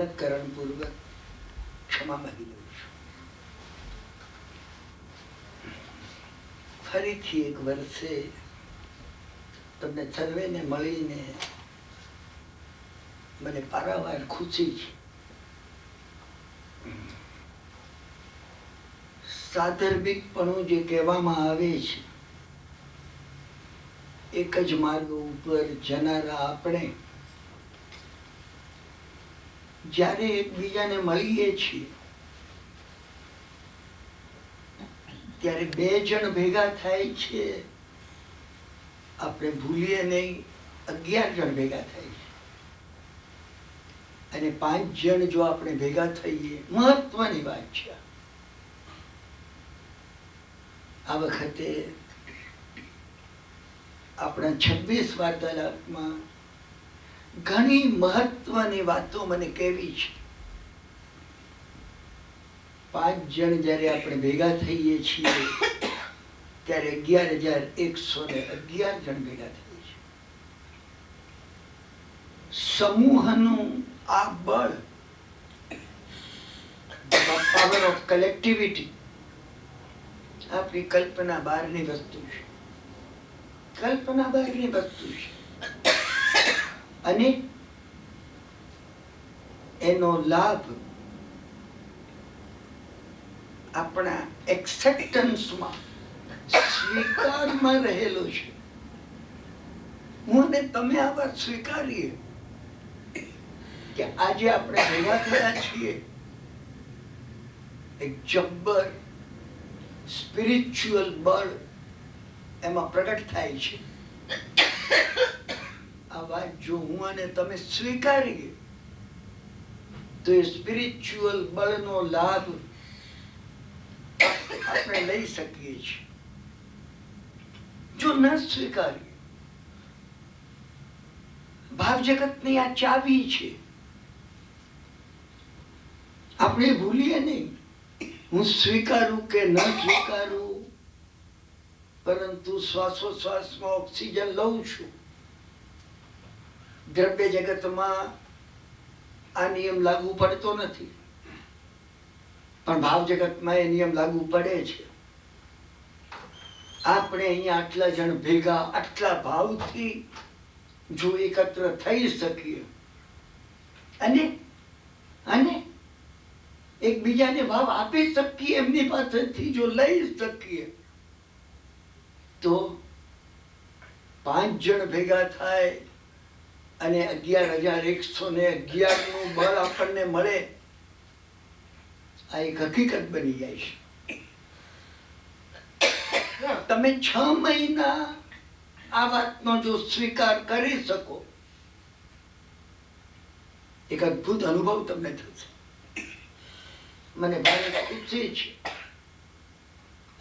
અંતઃકરણ પૂર્વક ક્ષમા માંગી લઉં છું. ફરીથી એક વર્ષે તમને સર્વેને મળીને મને પારાવાર ખુશી છે. સાધર્મિકપણું જે કહેવામાં આવે છે, એક જ માર્ગ ઉપર જનારા આપણે જ્યારે એકબીજાને મળીએ છીએ ત્યારે 2 જણ ભેગા થાય છે, આપણે ભૂલીએ નહીં 11 જણ ભેગા થાય છે. અને 5 જણ જો આપણે ભેગા થઈએ, મહત્વની વાત છે. આ વખતે આપણા 26 વાર્તાલાપમાં ઘણી મહત્વની વાતો મને કહેવી છે. 5 જણ જ્યારે આપણે ભેગા થઈએ છીએ ત્યારે 11,111 જણ ભેગા થઈએ છીએ. સમૂહનું આ બળ, પાવર ઓફ કલેક્ટિવિટી, આપણી કલ્પના બહારની વસ્તુ છે. કલ્પના બહારની વસ્તુ છે. અને એનો લાભ આપણા એક્સેપ્ટન્સમાં, સ્વીકારમાં રહેલો છે. હું અને તમે આ વાત સ્વીકારીએ કે આજે આપણે ભેગા થયા છીએ, એક જબ્બર સ્પિરિચ્યુઅલ બળ એમાં પ્રગટ થાય છે. આ વાત જો હું અને તમે સ્વીકારીએ તો એ સ્પિરિચ્યુઅલ બળનો લાભ આપણે લઈ શકીએ છીએ. જો ન સ્વીકારીએ, ભાવ જગતની આ ચાવી છે. આપણે ભૂલીએ નહીં, હું સ્વીકારું કે ન સ્વીકારું, પરંતુ શ્વાસોશ્વાસમાં ઓક્સિજન લઉં છું. દ્રવ્ય જગતમાં આ નિયમ લાગુ પડતો નથી, પણ ભાવ જગતમાં એ નિયમ લાગુ પડે છે. આપણે અહીંયા આટલા જણ ભેગા આટલા ભાવથી જો એકત્ર થઈ શકીએ અને અને એકબીજાને ભાવ આપી શકીએ, એમની પાસેથી જો લઈ શકીએ, તો 5 જણ ભેગા થાય અને 11,111 નું બળ આપણને મળે, આ એક હકીકત બની જાય છે. તમે 6 મહિના આ વાતનો જો સ્વીકાર કરી શકો, એક અદ્ભુત અનુભવ તમને થશે. મને ભારે ખુશી છે.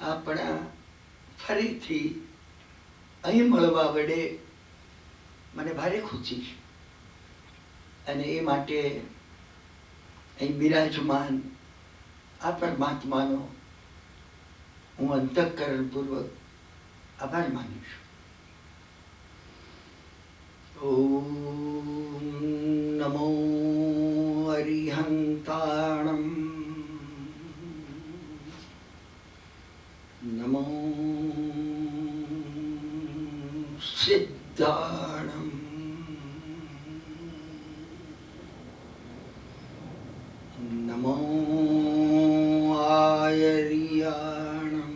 આપણા ફરીથી અહીં મળવા વડે મને ભારે ખુશી છે. અને એ માટે અહીં બિરાજમાન આ પરમાત્માનો હું અંતઃકરણપૂર્વક આભાર માનું છું. ઓમ નમો અરિહંતાણમ, નમો સિદ્ધાણમ, નમો આયર્યાણમ,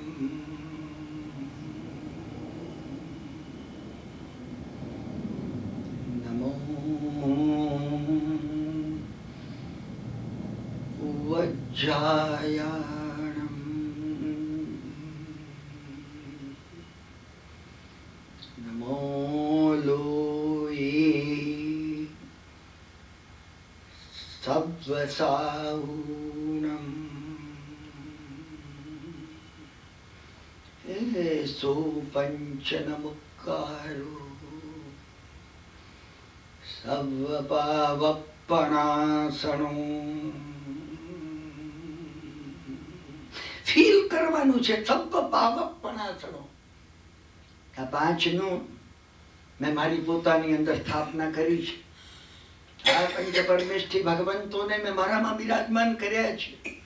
નમો વજ્જાયાણમ, નમો લોયે સવ્વસાહૂણમ, સો પંચનમુક્કારો સર્વપાવપણાસણો. ફીલ કરવાનું છે સર્વપાવપણાસણો. આ 5 નું મેં મારી પોતાની અંદર સ્થાપના કરી છે. આ પંચ પરમેષ્ઠી ભગવંતોને મેં મારામાં બિરાજમાન કર્યા છે.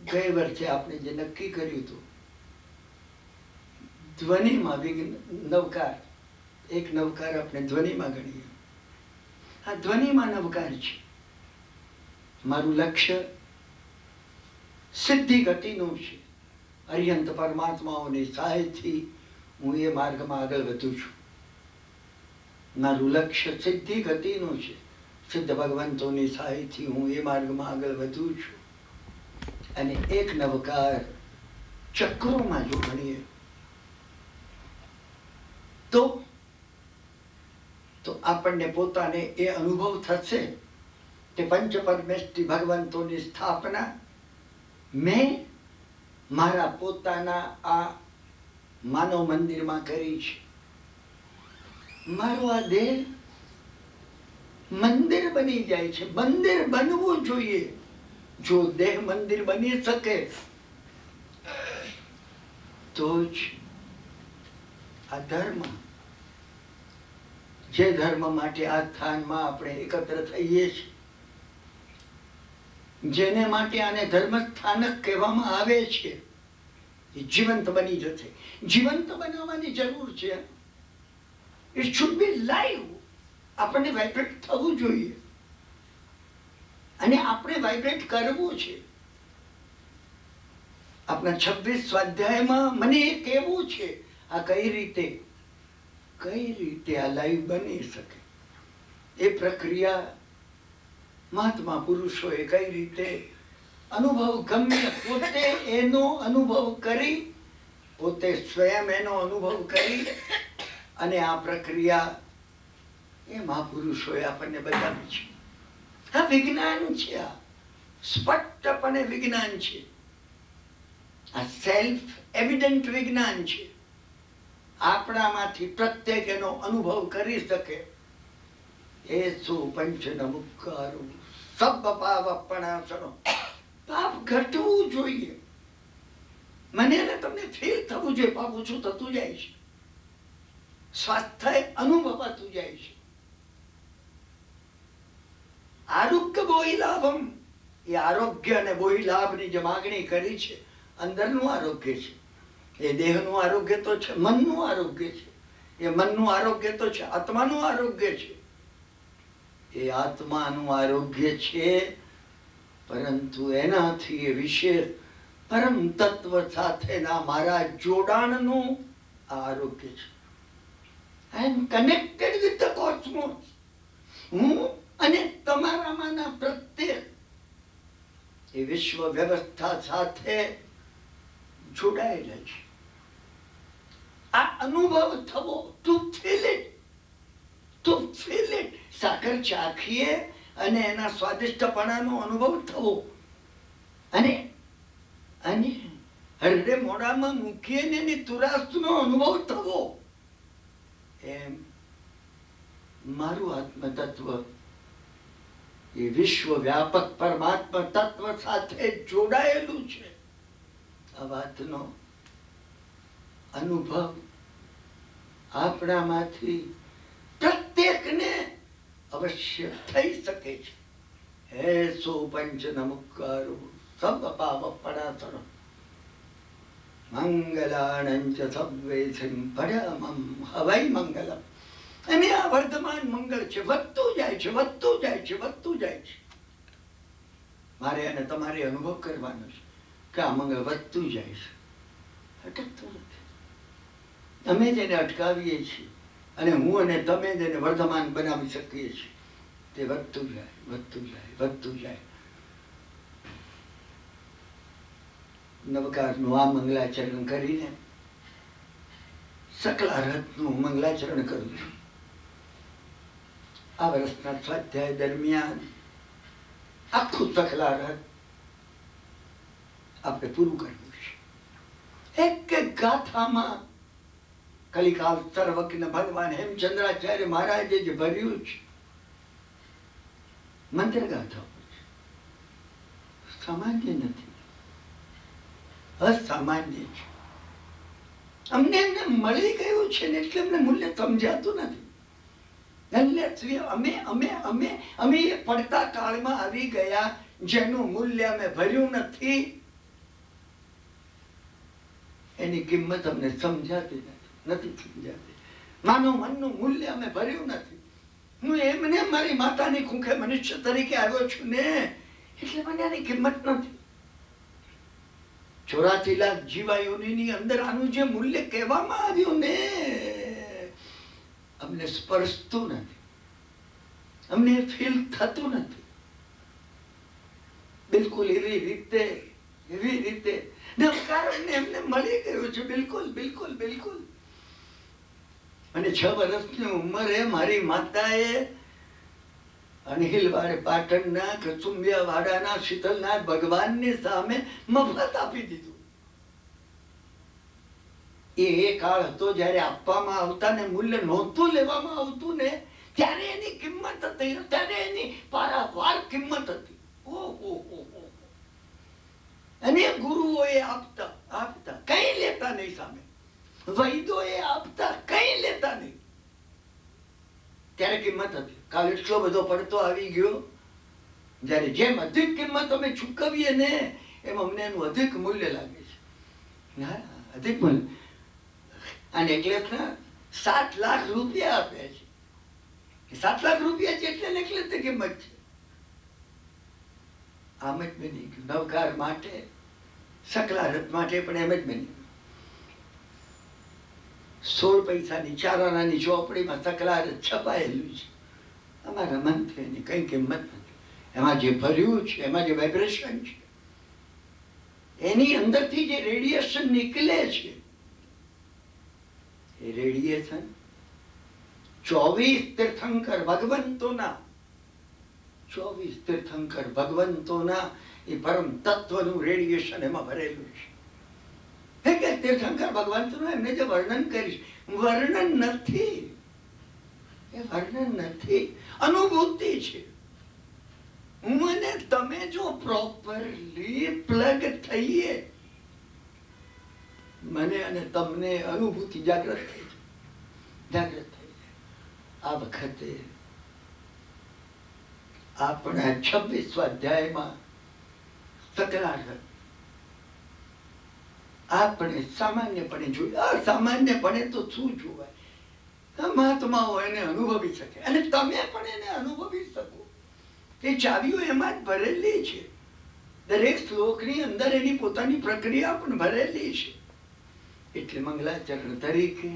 ગયે વર્ષે આપણે જે નક્કી કર્યું હતું, ધ્વનિમાં નવકાર, એક નવકાર આપણે ધ્વનિમાં ગણીએ. આ ધ્વનિમાં નવકાર છે. મારું લક્ષ્ય સિદ્ધિ ગતિનું છે. અર્યંત પરમાત્માઓની સહાયથી હું એ માર્ગમાં આગળ વધું છું. મારું લક્ષ્ય સિદ્ધિ ગતિનું છે. સિદ્ધ ભગવંતોની સહાયથી હું એ માર્ગમાં આગળ વધું છું. અને એક નવકાર ચક્રોમાં જો ગણીએ તો આપણને પોતાને એ અનુભવ થશે કે પંચ પરમેષ્ઠી ભગવંતોની સ્થાપના મેં મારા પોતાના આ માનવ મંદિરમાં કરી છે. મારો આ દેહ મંદિર બની જાય છે. મંદિર બનવું જોઈએ. જો દેહ મંદિર બની શકે તો જ આ ધર્મ, જે ધર્મ માટે આ સ્થાનમાં આપણે એકત્ર થઈએ છીએ, જેને માટે આને ધર્મ સ્થાનક કહેવામાં આવે છે, એ જીવંત બની જશે. જીવંત બનાવવાની જરૂર છે. It should be live. આપણને વાઇબ્રેટ થવું જોઈએ અને આપણે વાઇબ્રેટ કરવું છે. આપણા 26 સ્વાધ્યાયમાં મને એ કહેવું છે, આ કઈ રીતે આ લાઈવ બની શકે. એ પ્રક્રિયા મહાત્મા પુરુષોએ કઈ રીતે અનુભવ ગમ્ય પોતે એનો અનુભવ કરી, પોતે સ્વયં એનો અનુભવ કરી અને આ પ્રક્રિયા એ મહાપુરુષોએ આપણને બતાવી છે. આ વિજ્ઞાન છે. આ સ્પષ્ટપણે વિજ્ઞાન છે. આ સેલ્ફ એવિડન્ટ વિજ્ઞાન છે. આપણામાંથી પ્રત્યેક એનો અનુભવ કરી શકે. એ પંચ નમુકારો સબ પાવપણાસનો. પાપ ઘટવું જોઈએ. મને અને તમને ફીલ થવું જોઈએ. પાપ ઓછું થતું જાય છે. સ્વાસ્થ્ય અનુભવાતું જાય છે. આરોગ્ય બોહિલાભમ. એ આરોગ્ય અને બોહિલાભની જે માગણી કરી છે, અંદરનું આરોગ્ય છે. એ દેહનું આરોગ્ય તો છે, મનનું આરોગ્ય છે. એ મનનું આરોગ્ય તો છે, આત્માનું આરોગ્ય છે. એ આત્માનું આરોગ્ય છે, પરંતુ એનાથી એ વિશેષ પરમ તત્વ સાથેના મારા જોડાણનું આરોગ્ય છે. આઈ એમ કનેક્ટેડ વિથ ધ કોસ્મોસ. હું અને તમારામાંના પ્રત્યેક એ વિશ્વ વ્યવસ્થા સાથે જોડાયેલા છે. આ અનુભવ થવો, ટુ ફીલ ઇટ. સાકર ચાખીએ અને એના સ્વાદિષ્ટપણાનો અનુભવ થવો અને હરડે મોઢામાં મૂકીએ ને એની તુરાસનો અનુભવ થવો. એમ મારું આત્મતત્વ એ વિશ્વ વ્યાપક પરમાત્મા તત્વ સાથે જોડાયેલું છે. આ વાતનો અનુભવ આપણામાંથી પ્રત્યેકને અવશ્ય થઈ શકે છે. હે સો પંચ નમુકારો સબ પાવપણાસનો મંગલાનંચ સવ્વેસિં પરમં હવૈ મંગલમ. અને આ વર્ધમાન મંગળ છે. વધતું જાય છે, વધતું જાય છે, વધતું જાય છે. મારે અને તમારે અનુભવ કરવાનો છે કે આ મંગળ વધતું જાય છે, અટકતું નથી. અમે જેને અટકાવીએ છીએ અને હું અને તમે જેને વર્ધમાન બનાવી શકીએ છીએ, તે વધતું જાય, વધતું જાય, વધતું જાય. નવકારનું આ મંગલાચરણ કરીને સકલારહતનું મંગલાચરણ કરું છું. આ વર્ષના સ્વાધ્યાય દરમિયાન આખું સકલારહત આપણે પૂરું કરવું છે. એક એક ગાથામાં કલિકાલ સર્વજ્ઞ ભગવાન હેમચંદ્રાચાર્ય મહારાજે જે ભર્યું છે, મંત્ર ગાથાઓ છે. સામાન્ય નથી, અસામાન્ય છે. અમને એમને મળી ગયું છે ને એટલે અમને મૂલ્ય સમજાતું નથી. અમે એ પડતા કાળમાં આવી ગયા જેનું મૂલ્ય અમે ભર્યું નથી, એની કિંમત અમને સમજાતી નથી સમજાતી. માનવ મનનું મૂલ્ય અમે ભર્યું નથી. હું એમને મારી માતાની કુંખે મનુષ્ય તરીકે આવ્યો છું ને, એટલે મને આની કિંમત નથી. 84 લાખ જીવાયોની અંદર આનું જે મૂલ્ય કહેવામાં આવ્યું ને, અમને સ્પર્શતું નથી, અમને ફીલ થતું નથી. બિલકુલ એવી રીતે કારણ એમને મળી ગયું છે. બિલકુલ બિલકુલ બિલકુલ. અને 6 વર્ષની ઉંમરે મારી માતાએ અણહિલવાડ પાટણના કસુંબિયા વાડાના શીતલનાથ ભગવાનની સામે મફત આપી દીધું. એ કાળ હતો જયારે આપવામાં આવતા ને મૂલ્ય નહોતું લેવામાં આવતું ને, ત્યારે એની કિંમત હતી, ત્યારે એની પારાવાર કિંમત હતી. ઓહો. અને ગુરુઓએ આપતા કઈ લેતા નહીં, સામે વૈદોએ આપતા કઈ લેતા નહીં, ત્યારે કિંમત હતી. કાલ એટલો બધો પડતો આવી ગયો, જયારે જેમ અધિક કિંમત અમે ચૂકવીએ ને, એમ અમને એનું અધિક મૂલ્ય લાગે છે. અધિક મૂલ્ય. આ નેકલેસ ના 7 લાખ રૂપિયા આપ્યા છે. 7 લાખ રૂપિયા છે એટલે નેકલેસ ની કિંમત છે. આમ જ બની ગયું. નવકાર માટે, સકલારત માટે પણ એમ જ બની ગયું. 16 પૈસાની 4 આનાની ચોપડીમાં સકલારત છપાયેલું છે. અમારા મનથી એની કઈ કિંમત નથી. એમાં જે ભર્યું છે, એમાં જે વાઇબ્રેશન છે, એની અંદરથી જે રેડિયેશન નીકળે છે, એ રેડિયેશન 24 તીર્થંકર ભગવંતોના એ પરમ તત્વનું રેડિયેશન એમાં ભરેલું છે. કે તીર્થંકર ભગવંતનું એમને જે વર્ણન કરીશ, વર્ણન નથી, એ વર્ણન નથી, અનુભૂતિ છે. મને તમે જો પ્રોપરલી પ્લગ થઈએ, મને અને તમને અનુભૂતિ જાગૃત થઈ જાય. આ વખતે આપણા 26 અધ્યાયમાં સકલારત આપણે સામાન્યપણે જોઈએ. અસામાન્યપણે તો શું જોવાય, મહાત્માઓ એને અનુભવી શકે, અને તમે પણ એને અનુભવી શકો. એ ચાવીઓ એમાં જ ભરેલી છે. દરેક શ્લોકની અંદર એની પોતાની પ્રક્રિયા પણ ભરેલી છે. એટલે મંગલાચરણ તરીકે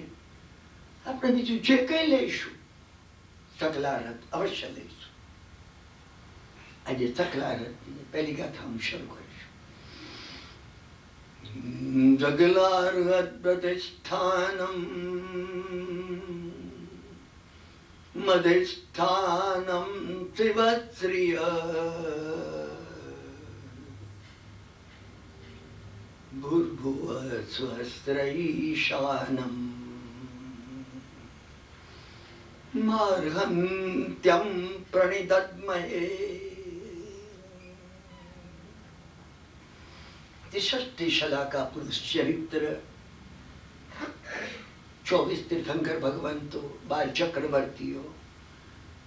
આપણે બીજું જે કઈ લઈશું, સકલારત અવશ્ય લઈશું. આજે સકલારતની પહેલી ગાથા હું શરૂ કરીશું. જગલારત પ્રતિષ્ઠાનમ મધિષ્ઠાનમ શિવશ્રિય ભૂર્ભુવ સ્વસ્ત્રૈશાનમ માર્હન્ત્યમ પ્રણિદદ્મહે. 63 શલાકા પુરુષ ચરિત્ર, 24 તીર્થંકર ભગવંતો, 12 ચક્રવર્તીઓ,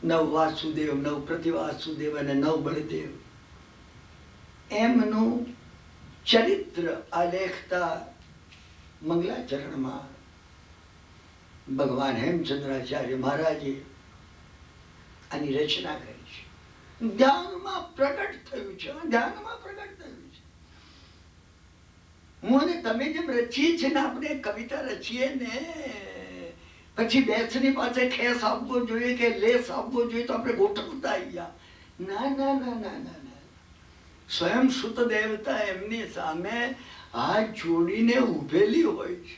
9 વાસુદેવ, 9 પ્રતિવાસુદેવ અને 9 બળદેવ, એમનું ચરિત્ર આલેખતા મંગલાચરણમાં ભગવાન હેમચંદ્રાચાર્ય મહારાજે આની રચના કરી છે. ધ્યાનમાં પ્રગટ થયું છે, ધ્યાનમાં પ્રગટ થયું છે. હું અને તમે જેમ રચીએ છીએ ને, આપણે કવિતા રચીએ ને, પછી બેસની પાસે ખેસ આપવો જોઈએ કે લેસ આપવો જોઈએ તો આપણે ગોઠવતા અહીંયા. ના ના ના ના ના ના, સ્વયં સુત દેવતા એમની સામે હાથ જોડીને ઉભેલી હોય છે.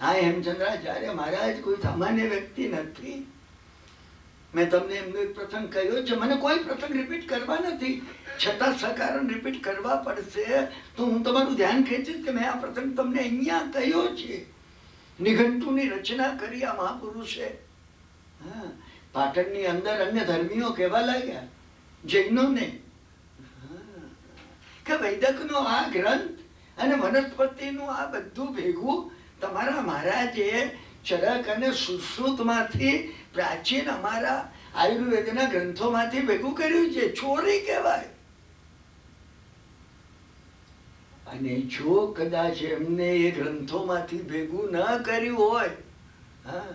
હા, હેમચંદ્રાચાર્ય મહારાજ કોઈ સામાન્ય વ્યક્તિ નથી. મેં તમને એમનો એક પ્રસંગ કહ્યો છે. મને કોઈ પ્રસંગ રિપીટ કરવા નથી, છતાં સકારણ રિપીટ કરવા પડશે તો હું તમારું ધ્યાન ખેંચીશ કે મેં આ પ્રસંગ તમને અહીંયા કહ્યો છે. નિઘંટુની રચના કરી આ મહાપુરુષે. હા, પાટણની અંદર અન્ય ધર્મીઓ કહેવા લાગ્યા, જૈનોને, કે વૈદકનો આ ગ્રંથ અને વનસ્પતિનું આ બધું ભેગું તમારા મહારાજે ચરક અને સુશ્રુતમાંથી પ્રાચીન અમારા આયુર્વેદના ગ્રંથોમાંથી ભેગું કર્યું છે. ચોરી કહેવાય. અને જો કદાચ એમને એ ગ્રંથોમાંથી ભેગું ન કર્યું હોય, હા,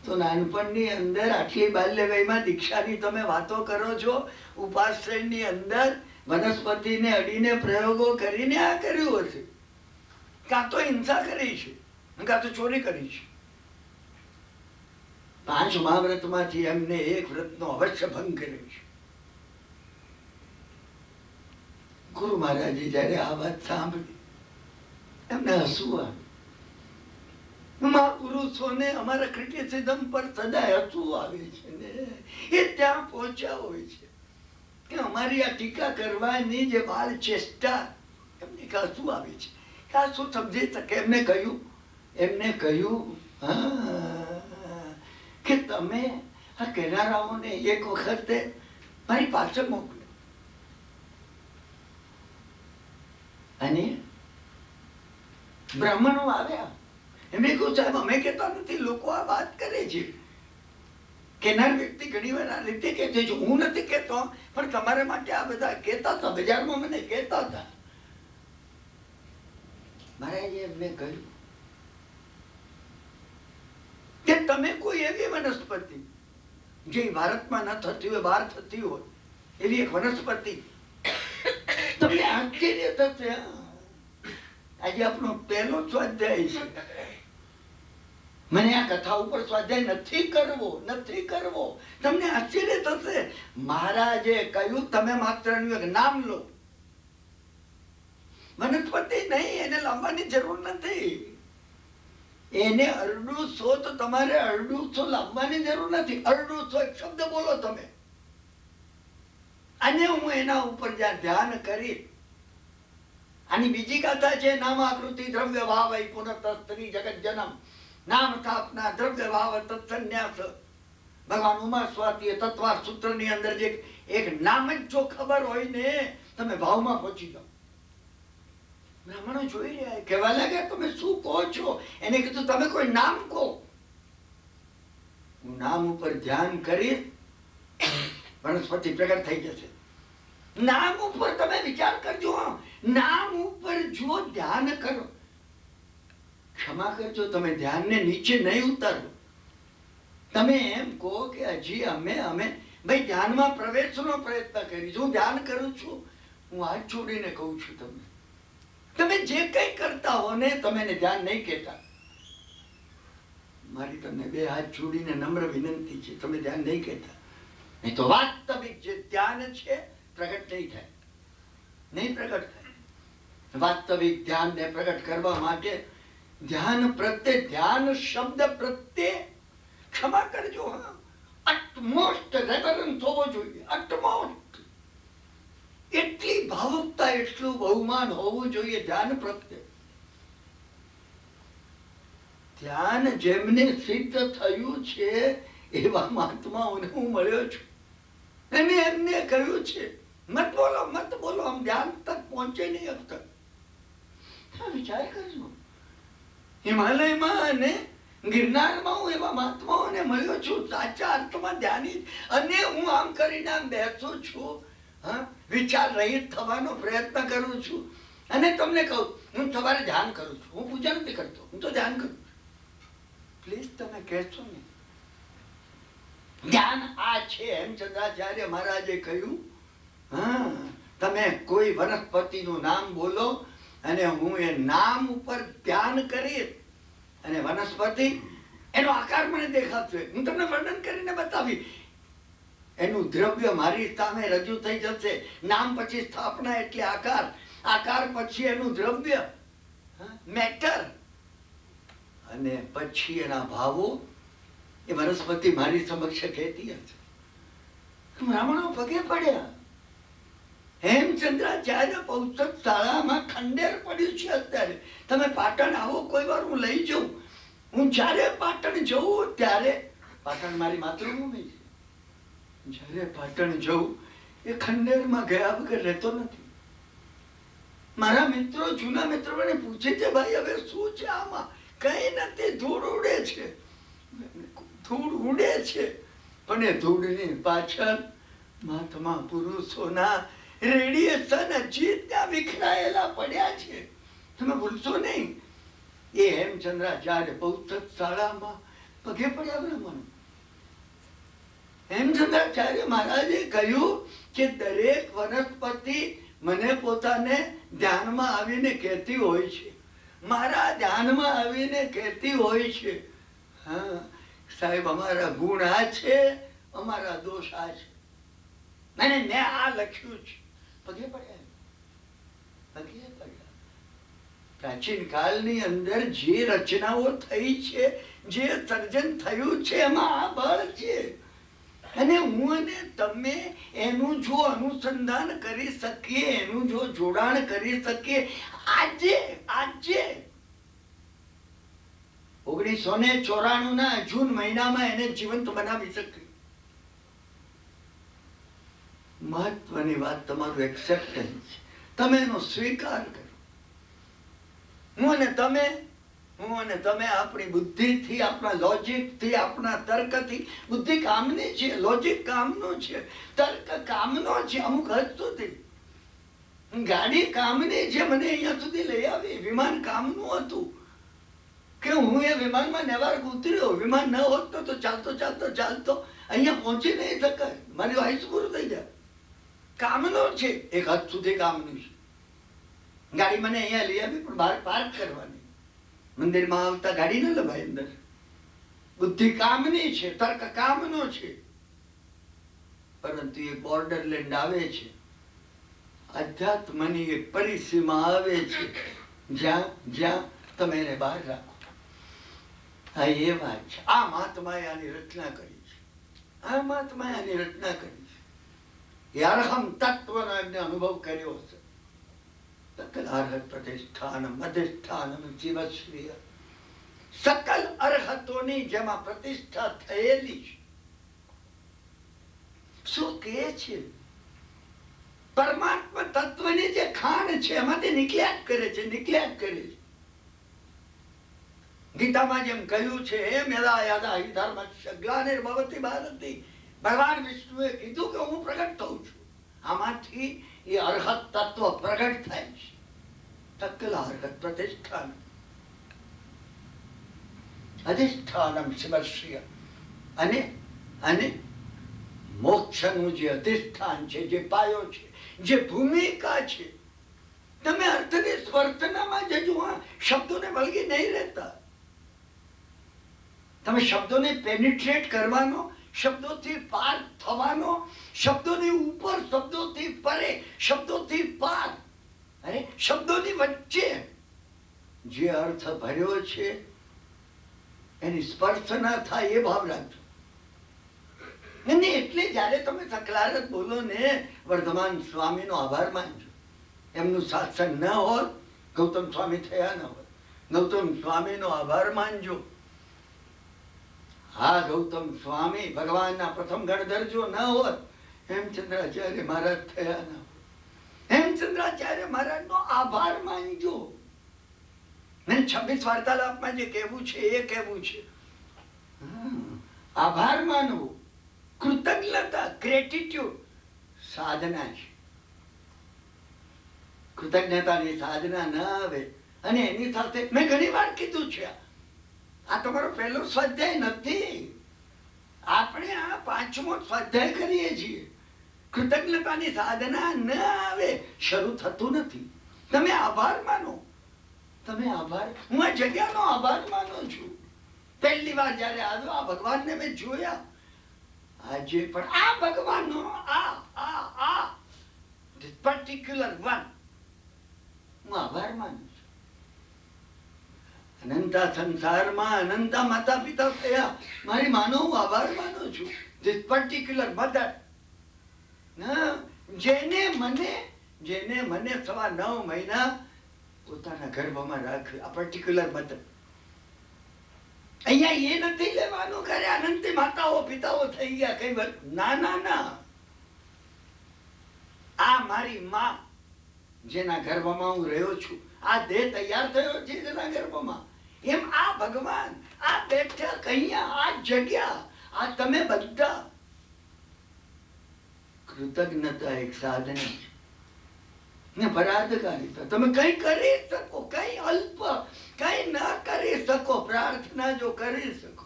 તો નાનપણની અંદર આટલી બાલ્યવયમાં દીક્ષાની તમે વાતો કરો છો, ઉપાશ્રયની અંદર વનસ્પતિને અડીને પ્રયોગો કરીને આ કર્યું હશે. કાં તો હિંસા કરી છે, કાં તો ચોરી કરી છે. 5 મહાવ્રતમાંથી એમને એક વ્રતનો અવશ્ય ભંગ કર્યો છે. ગુરુ મહારાજે જયારે આ વાત સાંભળી એમને હસવું આવ્યું. મહાપુરુષોને અમારા ક્રિટિસિઝમ પર સદાય હસવું આવે છે ને, એ ત્યાં પહોંચ્યા હોય છે કે અમારી આ ટીકા કરવાની જે બાળ ચેષ્ટા એમને હસવું આવે છે કે આ શું સમજી શકે. એમને કહ્યું કે તમે આ કહેનારાઓને એક વખતે મારી પાસે મોકલો. અને બ્રાહ્મણો આવ્યા. એમને કહ્યું સાહેબ અમે કહેતા નથી, લોકો આ વાત કરે છે. કહેનાર વ્યક્તિ ઘણી વાર આ રીતે કહે છે, હું નથી કહેતો પણ તમારા માટે આ બધા કહેતા હતા, બજારમાં મને કહેતા હતા. મહારાજે એમને કહ્યું કે તમે કોઈ એવી વનસ્પતિ જે ભારતમાં ન થતી હોય, બહાર થતી હોય એવી એક વનસ્પતિ તમને આશ્ચર્ય થશે. આજે આપણો પહેલો સ્વાધ્યાય છે. મને આ કથા ઉપર સ્વાધ્યાય નથી કરવો. તમને આશ્ચર્ય થશે. મહારાજે કહ્યું તમે માત્ર એક નામ લો. વનસ્પતિ નહીં, એને લાવવાની જરૂર નથી. એને અરડુસો તો તમારે અરડુસો લાવવાની જરૂર નથી. અરડુસો એક શબ્દ બોલો તમે, અને હું એના ઉપર જ્યાં ધ્યાન કરી. આની બીજી કથા છે, નામ આકૃતિ દ્રવ્ય ભાવ પુનઃ સ્ત્રી જગત જન્મ નામ સ્થાપના દ્રવ્ય ભાવ તત્સન્યાસ. ભગવાન ઉમા સ્વાતિ તત્વાર સૂત્ર ની અંદર જે એક નામ જ જો ખબર હોય ને, તમે ભાવમાં પહોંચી જાઓ. બ્રાહ્મણો જોઈ રહ્યા, કહેવા લાગ્યા તમે શું કહો છો? એને કીધું તમે કોઈ નામ કહો. હું નામ ઉપર ધ્યાન કરી વનસ્પતિ પ્રગટ થઈ જશે. નામ ઉપર તમે વિચાર કરજો. નામ ઉપર જો ધ્યાન કરો, ક્ષમા કરજો, તમે ધ્યાનને નીચે નહીં ઉતારો. તમે એમ કહો કે હજી અમે ભાઈ ધ્યાનમાં પ્રવેશનો પ્રયત્ન કરી. હું ધ્યાન કરું છું, હું હાથ જોડીને કહું છું તમને, તમે જે કઈ કરતા હો ને, તમે એને ધ્યાન નહીં કહેતા. મારી તમને 2 હાથ જોડીને નમ્ર વિનંતી છે, તમે ધ્યાન નહીં કહેતા. નહીં તો વાસ્તવિક જે ધ્યાન છે પ્રગટ નહીં થાય, નહીં પ્રગટ થાય. વાસ્તવિક ધ્યાનને પ્રગટ કરવા માટે ધ્યાન પ્રત્યે, ધ્યાન શબ્દ પ્રત્યે ક્ષમા કરજો, અટમોસ્ટ રેવરન્સ હોવો જોઈએ. અટમોસ્ટ એટલી ભાવુકતા, એટલું બહુમાન હોવું જોઈએ ધ્યાન પ્રત્યે. ધ્યાન જેમને સિદ્ધ થયું છે એવા મહાત્માઓને હું મળ્યો છું. અને એમને કહ્યું છે મત બોલો, આમ ધ્યાન તક પહોંચે નહીં અબ તક. વિચાર કરજો. હિમાલયમાં અને ગિરનારમાં હું એવા મહાત્માઓને મળ્યો છું, સાચા અર્થમાં ધ્યાની. અને હું આમ કરીને આમ બેસું છું, વિચાર રહિત થવાનો પ્રયત્ન કરું છું. અને તમને કહું, હું સવારે ધ્યાન કરું છું, હું પૂજા નથી કરતો, હું તો ધ્યાન કરું છું. પ્લીઝ તમે કહેશો ને ધ્યાન આ છે. હેમચંદ્રાચાર્ય મહારાજે કહ્યું, તમે કોઈ વનસ્પતિનું નામ બોલો અને હું એ નામ ઉપર ધ્યાન કરીશ અને વનસ્પતિ એનો આકાર મને દેખાશે. હું તમને વર્ણન કરીને બતાવી. એનું દ્રવ્ય મારી સામે રજૂ થઈ જશે. નામ પછી સ્થાપના એટલે આકાર, આકાર પછી એનું દ્રવ્ય મેટર, અને પછી એના ભાવો. એ વનસ્પતિ મારી સમક્ષ કહેતી હશે. બ્રાહ્મણો પગે પડ્યા. હેમચંદ્રાચાર્ય ઔષધ શાળામાં ખંડેર પડ્યું છે અત્યારે. તમે પાટણ આવો કોઈ વાર, હું લઈ જાઉં. હું જ્યારે પાટણ જઉં ત્યારે, પાટણ મારી માતૃભૂમિ છે, જ્યારે પાટણ જઉં એ ખંડેરમાં ગયા વગર રહેતો નથી. મારા મિત્રો, જૂના મિત્રો મને પૂછે છે, ભાઈ હવે શું છે આમાં? કઈ નથી, ધૂળ ઉડે છે, ધૂળ ઉડે છે. અને ધૂળની પાછળ મહાત્મા પુરુષોના રેડિયેશન હજી ત્યાં વિખરાયેલા પડ્યા છે. તમે ભૂલશો નહીં. એ હેમચંદ્રાચાર્ય બૌદ્ધ શાળામાં પગે પડ્યા બ્રાહ્મણ. હેમચંદ્રાચાર્ય મહારાજે કહ્યું કે દરેક વનસ્પતિ મને પોતાને ધ્યાનમાં આવીને કહેતી હોય છે, મારા ધ્યાનમાં આવીને કહેતી હોય છે, હા સાહેબ અમારા ગુણ આ છે, અમારા દોષ આ છે, અને મેં આ લખ્યું છે. પગે પડ્યા, પગે પડ્યા. પ્રાચીન કાળની અંદર જે રચનાઓ થઈ છે, જે સર્જન થયું છે, એમાં આ બળ છે. અને હું અને તમે એનું જો અનુસંધાન કરી શકીએ, એનું જો જોડાણ કરી શકીએ, આજે 1994 જૂન મહિનામાં એને જીવંત બનાવી શકીએ. મહત્વની વાત તમારું એક્સેપ્ટન્સ, તમે એનો સ્વીકાર કરો. હું અને તમે આપણી બુદ્ધિથી, આપણા લોજિકથી, આપણા તર્કથી, બુદ્ધિ કામની છે, લોજિક કામનું છે, તર્ક કામનો છે. અમુક હદ સુધી ગાડી કામની છે, મને અહીંયા સુધી લઈ આવી. વિમાન કામનું હતું કે હું એ વિમાનમાં નેવાર્ક ઉતર્યો. વિમાન ન હોત તો ચાલતો અહીંયા પહોંચી નહીં શકાય, મારી આયુષ પૂરું થઈ જાય. કામનો છે, એક હદ સુધી કામનું છે. ગાડી મને અહીંયા લઈ આવી, પણ બહાર પાર્ક કરવાની. મંદિરમાં આવતા ગાડી ન લવાય અંદર. બુદ્ધિ કામની છે, તર્ક કામનો છે, પરંતુ એ બોર્ડરલેન્ડ આવે છે, અધ્યાત્મની એક પરિસીમા આવે છે, જ્યાં તમે એને બહાર રાખો. હા, એ વાત છે. આ મહાત્માએ આની રચના કરી છે. આ મહાત્માએ આની રચના કરી છે. એ અર્હમ તત્વનો એમને અનુભવ કર્યો હશે. સકલ અર્હત પ્રતિષ્ઠાનમ અધિષ્ઠાનમ જીવશ્રીય. સકલ અર્હતોની જેમાં પ્રતિષ્ઠા થયેલી છે. શું કહે છે? પરમાત્મા તત્વની જે ખાણ છે એમાંથી નીકળ્યા જ કરે છે. ગીતામાં જેમ કહ્યું છે, હે મેદા યાદા હિ ધર્મસ્ય ગ્લાનિર્ભવતિ ભારતી. ભગવાન વિષ્ણુએ કીધું કે હું પ્રગટ થઉં છું. આમાંથી એ અર્હત તત્વ પ્રગટ થાય છે. સકલ અર્હત પ્રતિષ્ઠાન અધિષ્ઠાનમ શિવશ્રીય. અને મોક્ષનું જે અધિષ્ઠાન છે, જે પાયો છે, જે ભૂમિકા છે. તમે અર્થની સ્વર્તનામાં જજો. શબ્દોને વળગી નહીં રહેતા. તમે શબ્દોને પેનિટ્રેટ કરવાનો, શબ્દોથી પાર થવાનો, શબ્દોની ઉપર, શબ્દોથી પરે, શબ્દોથી પાર, અરે શબ્દોની વચ્ચે જે અર્થ ભર્યો છે એની સ્પર્શ ના થાય એ ભાવ રાખજો. અને એટલે જયારે તમે સકલારત બોલો ને, વર્ધમાન સ્વામીનો આભાર માનજો. એમનું શાસન ન હોત, ગૌતમ સ્વામી થયા ન હોત. ગૌતમ સ્વામીનો આભાર માનજો. હા, ગૌતમ સ્વામી ભગવાનના પ્રથમ ગણ દરજો ન હોત, હેમચંદ્રાચાર્ય મહારાજ થયા ન હોત. હેમચંદ્રાચાર્ય મહારાજનો આભાર માનજો. 26 વાર્તાલાપમાં જે કહેવું છે એ કહેવું છે. આભાર માનવો, કૃતજ્ઞતા, ગ્રેટિટ્યુડ સાધના છે. કૃતજ્ઞતાની સાધના ન આવે અને એની સાથે મેં ઘણી વાર કીધું છે, આ તમારો પહેલો સ્વાધ્યાય નથી. આપણે આ 5મો સ્વાધ્યાય કરીએ છીએ. કૃતજ્ઞતાની સાધના ન આવે, શરૂ થતું નથી. તમે આભાર માનો. તમે આભાર, હું આ જગ્યાનો આભાર માનું છું. પહેલી વાર જયારે આવ્યો, આ ભગવાનને મેં જોયા. આજે પણ આ ભગવાનનો પર્ટિક્યુલર વન હું આભાર માનું છું. અનંતા સંસારમાં અનંતા માતા પિતા થયા, મારી માનો હું આભાર માનું છું. ધીસ પર્ટિક્યુલર મધર, જેને મને 9.5 મહિના પોતાના ગર્ભમાં રાખ્યું. આ પર્ટિક્યુલર મધર. અહીંયા એ નથી લેવાનું કરે અનંતી માતાઓ પિતાઓ થઈ ગયા કઈ વાર. ના, આ મારી માં, જેના ગર્ભમાં હું રહ્યો છું. આ દેહ તૈયાર થયો છે જેના ગર્ભમાં. એમ આ ભગવાન આ બેઠક અહીંયા, આ જગ્યા, આ તમે બધા કૃતજ્ઞતા એક સાધન છે ને પરાધકારિતા. તમે કઈ કરી શકો, કઈ અલ્પ, કઈ ના કરી શકો. પ્રાર્થના જો કરી શકો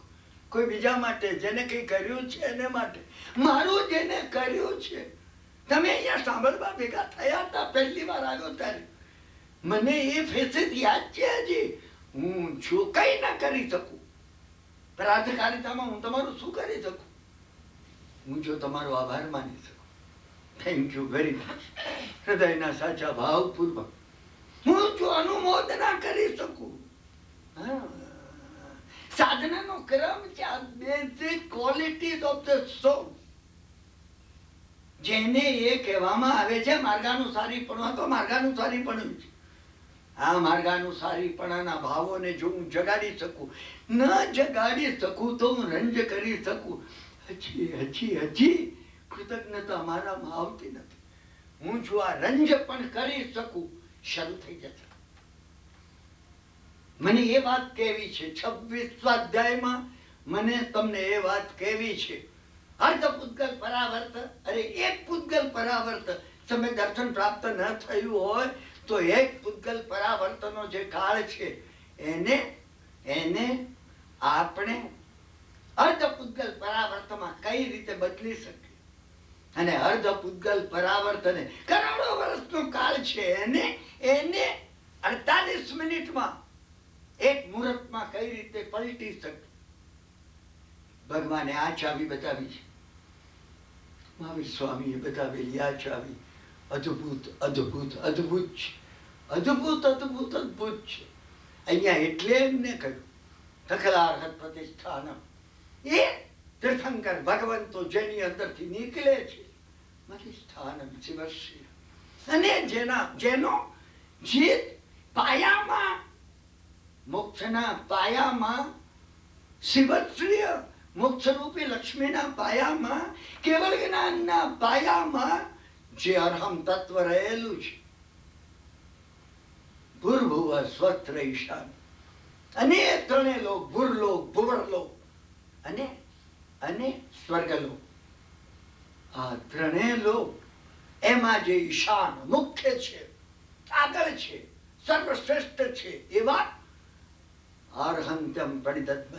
કોઈ બીજા માટે, જેને કઈ કર્યું છે એને માટે, મારું જેને કર્યું છે. તમે અહીંયા સાંભળવા ભેગા થયા હતા પહેલી વાર આવ્યો ત્યારે, મને એ ફેસેસ યાદ છે હજી. હું છું કઈ ના કરી શકું, પરાધકારિતામાં હું તમારું શું કરી શકું? હું જો તમારો આભાર માની શકું, થેન્ક યુ વેરી મચ, હૃદયના સાચા ભાવપૂર્વક હું જો અનુમોદના કરી શકું. સાધનાનો ક્રમ છે આ બેઝિક ક્વોલિટીઝ ઓફ ધ સોલ, જેને એ કહેવામાં આવે છે માર્ગાનુસારીપણું. તો માર્ગાનુસારીપણું છે. આ માર્ગાનુસારીપણાના ભાવોને જો હું જગાડી શકું, ન જગાડી શકું તો હું રંજ કરી શકું. હજી હજી હજી કૃતજ્ઞતા મારામાં આવતી નથી. હું જો આ રંજ પણ કરી શકું, શરૂ થઈ જશે. મને એ વાત કહેવી છે 26 અધ્યાયમાં, મને તમને એ વાત કહેવી છે. અર્ધ પૂતગલ પરાવર્ત, અરે એક પૂતગલ પરાવર્ત તમે દર્શન પ્રાપ્ત ન થયું હોય તો એક પૂતગલ પરાવર્તનો જે કાળ છે એને આપણે અર્ધ પૂતગલ પરાવર્તમાં કઈ રીતે બદલી શકીએ. અને અર્ધ પૂતગલ પરાવર્તને કરોડો વર્ષનો કાળ છે, એને 48 મિનિટમાં એક મુહૂર્તમાં કઈ રીતે પલટી શકે. ભગવાને આ ચાવી બતાવી છે, મહાવીર સ્વામીએ બતાવેલી આ ચાવી અદ્ભુત અદ્ભુત અદ્ભુત છે. અદ્ભુત અદ્ભુત અદ્ભુત છે. અહીંયા એટલે એમને કહ્યું સકલાર્હત પ્રતિષ્ઠાનમ. એ તીર્થંકર ભગવંતો જેની અંદરથી નીકળે છે, પ્રતિષ્ઠાનમ શિવશ્રી. અને જેનો જે પાયામાં, મોક્ષના પાયામાં, શિવશ્રીય મોક્ષરૂપી લક્ષ્મીના પાયામાં, કેવળ જ્ઞાનના પાયામાં જે અર્હમ તત્વ રહેલું છે, ભૂર્ભુવ સ્વત્ર ઈશાન, અને ત્રણે લોક, ભૂરલોક, ભુવરલોક અને સ્વર્ગલોક, આ ત્રણે લોક એમાં જે ઈશાન મુખ્ય છે, આગળ છે, સર્વશ્રેષ્ઠ છે, એવા અર્હંતમ પરિતત્વ,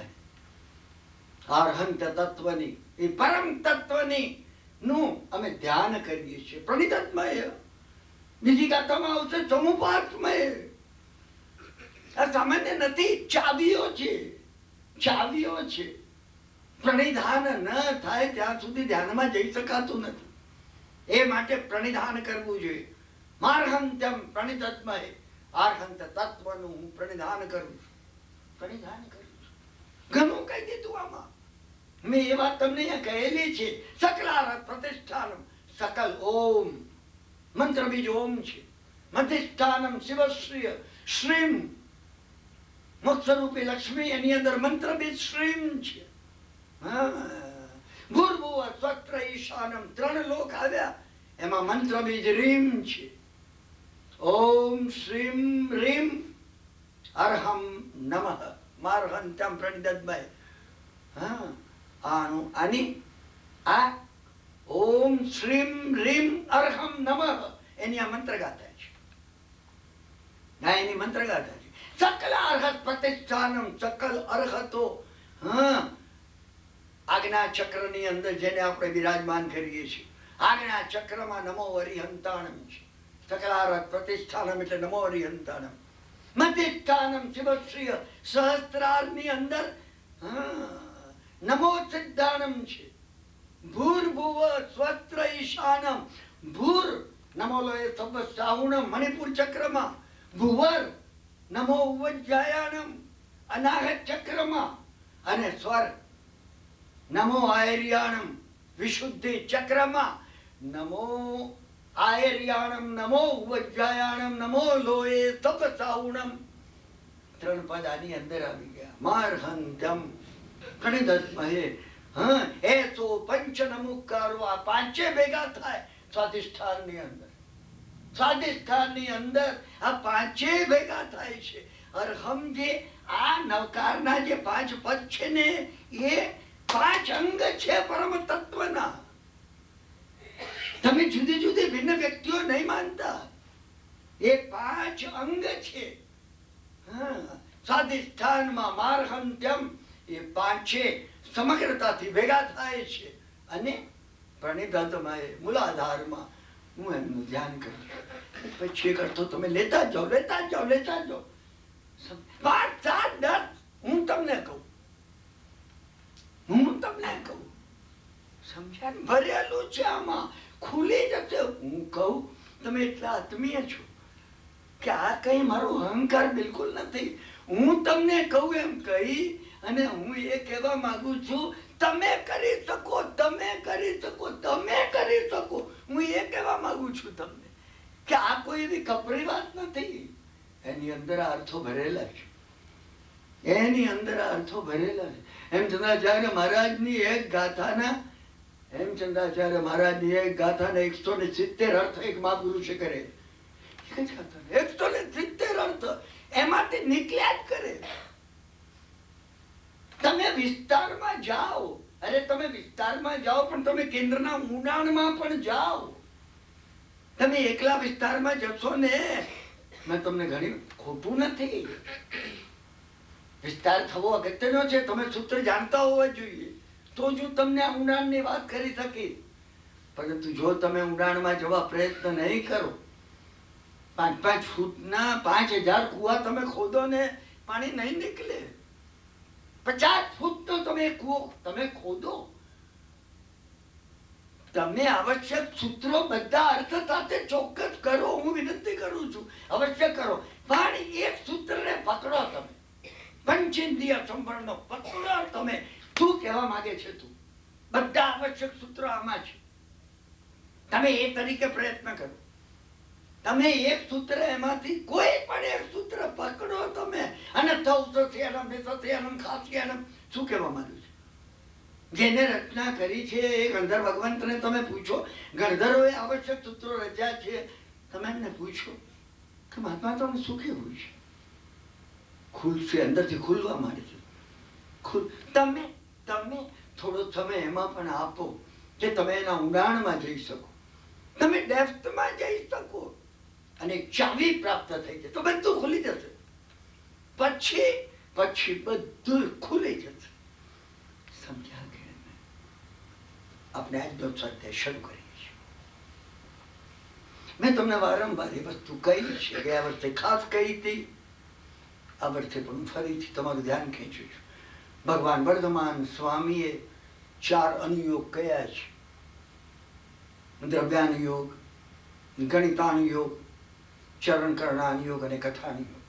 અર્હંત તત્વની, એ પરમ તત્વની નું અમે ધ્યાન કરીએ છીએ. પ્રણિતત્મય, બીજી ગાથામાં આવશે સમુપાત્મય. આ સામાન્ય નથી, ચાવીઓ છે, ચાવીઓ છે. પ્રણિધાન ન થાય ત્યાં સુધી ધ્યાનમાં જઈ શકાતું નથી. એ માટે પ્રણિધાન કરવું જોઈએ. માર્હંત્યમ પ્રણિતત્મય, આર્હંત તત્વનું હું પ્રણિધાન કરું છું, પ્રણિધાન કરું છું. ઘણું કહી દીધું આમાં. મેં એ વાત તમને અહીંયા કહેલી છે. સકલાર્હત પ્રતિષ્ઠાનમ, સકલ ઓમ, મંત્ર બીજ ઓમ છે. મધિષ્ઠાનમ શિવશ્રીય, શ્રીમ મોક્ષરૂપી લક્ષ્મી, એની અંદર મંત્ર બીજ શ્રીમ છે. ભૂર્ભુવ સ્વત્ર ઈશાનમ, 3 લોક આવ્યા, એમાં મંત્ર બીજ રીમ છે. ઓમ શ્રીમ રીમ અર્હમ નમઃ માર્હંત્યમ પ્રણિતત્મય. આ ઓમ શ્રીમ રીમ અર્હમ નમઃ, એની આ મંત્ર ગાથા છે. એની મંત્ર ગાથા છે. સકલ અર્હત પ્રતિષ્ઠાનમ, સકલ અર્હતો આજ્ઞા ચક્રની અંદર જેને આપણે બિરાજમાન કરીએ છીએ, આજ્ઞા ચક્રમાં નમો હરિહંતાણમ છે. સકલાર્હત પ્રતિષ્ઠાનમ એટલે નમો હરિહંતાણમ. મધિષ્ઠાનમ શિવશ્રીય, સહસ્ત્રારની અંદર નમો સિદ્ધાનમ છે. ભૂર્ભુવ સ્વત્ર ઈશાનમ, ભૂર નમો લોય સવ સાહુણમ મણિપુર ચક્રમાં, ભુવર નમો ઉવજ્જાયાનમ અનાહત ચક્રમાં, અને સ્વર નમો આયર્યાણમ વિશુદ્ધિ ચક્રમાં, નમો આયર્યાણમ નમો ઉવજ્જાયાણમ નમો લોય સવ સાહુણમ. 3 પદ આની અંદર આવી ગયા. માર્હંત્યમ પ્રણિતત્મય. એસો પંચ નમુકારો, આ 5 ભેગા થાય સ્વાધિષ્ઠાનની અંદર. સ્વાધિષ્ઠાનની અંદર આ 5 ભેગા થાય છે. અર્હમ જે આ નવકારના જે 5 પદ છે ને, એ 5 અંગ છે પરમ તત્વના. તમે જુદી જુદી ભિન્ન વ્યક્તિઓ નહીં માનતા, એ 5 અંગ છે. સ્વાધિષ્ઠાનમાં માર્હંત્યમ, એ 5 સમગ્રતાથી ભેગા થાય છે અને પ્રણિધાતમાં મૂલાધારમાં હું એમનું ધ્યાન કરું. પછી કરતો તમે લેતા જ જાઓ, લેતા જ જાઓ, લેતા જ જાઓ. 5, 7, 10 હું તમને કહું, હું તમને કહું. સમજ્યા? ભરેલું છે આમાં, ખુલી જશે. હું કહું તમે એટલા આત્મીય છો કે આ કઈ મારો અહંકાર બિલકુલ નથી. હું તમને કહું એમ કહી અને હું એ કહેવા માંગુ છું, તમે કરી શકો, તમે કરી શકો, તમે કરી શકો. હું એ કહેવા માંગુ છું તમને કે આ કોઈ એવી કપરી વાત નથી. એની અંદર આ અર્થો ભરેલા છે, એની અંદર આ અર્થો ભરેલા છે. હેમચંદ્રાચાર્ય મહારાજની એક ગાથાના 170 અર્થ એક મહાપુરુષે કરે. 170 અર્થ એમાંથી નીકળ્યા જ કરે. તમે વિસ્તારમાં જાઓ, અરે તમે વિસ્તારમાં જાઓ, પણ તમે કેન્દ્રના ઊંડાણમાં પણ જાઓ. તમે એકલા વિસ્તારમાં જશો ને, મેં તમને ઘણી ખોટું નથી, વિસ્તાર થવો અગત્યનો છે. તમે સૂત્ર જાણતા હોવા જોઈએ તો જ હું તમને આ ઊંડાણની વાત કરી શકી. પરંતુ જો તમે ઊંડાણમાં જવા પ્રયત્ન નહીં કરો, 5-5 ફૂટના 5000 કુવા તમે ખોદો ને પાણી નહીં નીકળે. 50 ફૂટનો તમે કુવો તમે ખોદો, તમે આવશ્યક સૂત્રો બધા અર્થ સાથે ચોક્કસ કરો. હું વિનંતી કરું છું, અવશ્ય કરો. પણ એક સૂત્રને પકડો. તમે પંચેન્દ્રિય સંવરણનો પકડો. તમે શું કહેવા માંગે છે તું? બધા આવશ્યક સૂત્રો આમાં છે. તમે એ તરીકે પ્રયત્ન કરો. તમે એક સૂત્ર એમાંથી કોઈ પણ એક સૂત્ર પકડો તમે, અને શું કહેવા માંગ્યું છે? જેને રચના કરી છે એ ગણધર ભગવંતને તમે પૂછો. ગણધરોએ આવશ્યક સૂત્રો રચ્યા છે. તમે એમને પૂછો કે મહાત્મા તમને શું કહેવું છે? ખુલશે, અંદરથી ખુલવા માંડે છે. તમે તમે થોડો સમય એમાં પણ આપો કે તમે એના ઊંડાણમાં જઈ શકો, તમે ડેપ્થમાં જઈ શકો અને ચાવી પ્રાપ્ત થઈ જાય તો બધું ખુલી જશે. પછી બધું ખુલી જશે. સમજ્યા કે આપણે આજનો સ્વાધ્યાય શરૂ કરીએ છીએ. મેં તમને વારંવાર એ વસ્તુ કહી છે, ગયા વર્ષે ખાસ કહી હતી, આ વર્ષે પણ ફરીથી તમારું ધ્યાન ખેંચું છું. ભગવાન વર્ધમાન સ્વામીએ 4 અનુયોગ કયા છે: દ્રવ્યાનુયોગ, ગણિતાનુયોગ, ચરણ કરણાનુયોગ અને કથાનુયોગ.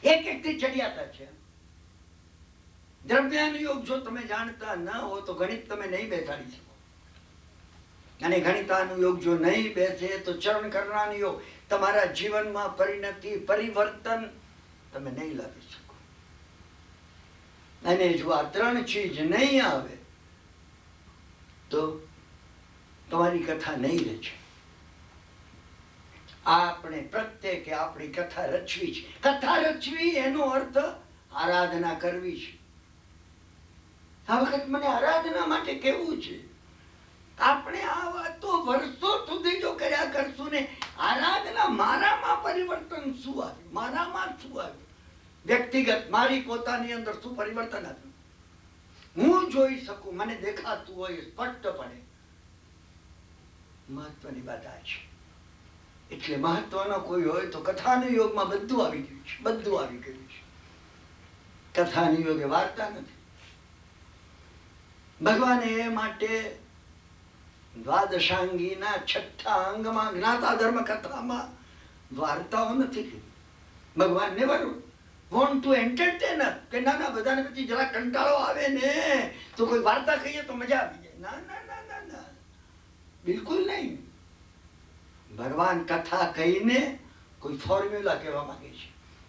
એક થી ચડિયાતા છે. દ્રવ્યાનુયોગ જો તમે જાણતા ન હો તો ગણિત તમે નહીં બેસાડી શકો, અને ગણિતાનુયોગ જો નહીં બેસે તો ચરણ કરણાનુયોગ તમારા જીવનમાં પરિણતિ પરિવર્તન તમે નહીં લાવી શકો. અને જો આ 3 ચીજ નહીં આવે તો તમારી કથા નહીં રચે. આપણે પ્રત્યેકે આપણી કથા રચવી છે. કથા રચવી એનો અર્થ આરાધના કરવી છે. આ વખત મને આરાધના માટે કેવું છે? આપણે આ વાતો વર્ષો સુધી જો કર્યા કરશું ને, આરાધના મારામાં પરિવર્તન શું આવ્યું, મારામાં શું આવ્યું, વ્યક્તિગત મારી પોતાની અંદર શું પરિવર્તન આવ્યું, હું જોઈ શકું, મને દેખાતું હોય સ્પષ્ટપણે. મહત્વની વાત આ છે. એટલે મહત્વનો કોઈ હોય તો કથાનુયોગમાં બધું આવી ગયું છે, બધું આવી ગયું છે. કથાનુયોગ એ વાર્તા નથી. ભગવાને એ માટે દ્વાદશાંગીના 6થા અંગમાં જ્ઞાતા ધર્મ કથામાં વાર્તાઓ નથી કીધી. ભગવાન નેવર વોન્ટ ટુ એન્ટરટેન અસ, કે ના ના બધાને પછી જરા કંટાળો આવે ને તો કોઈ વાર્તા કહીએ તો મજા આવી જાય. ના ના ના ના ના, બિલકુલ નહીં. ભગવાન કથા કહીને કોઈ ફોર્મ્યુલા કહેવા માંગે છે.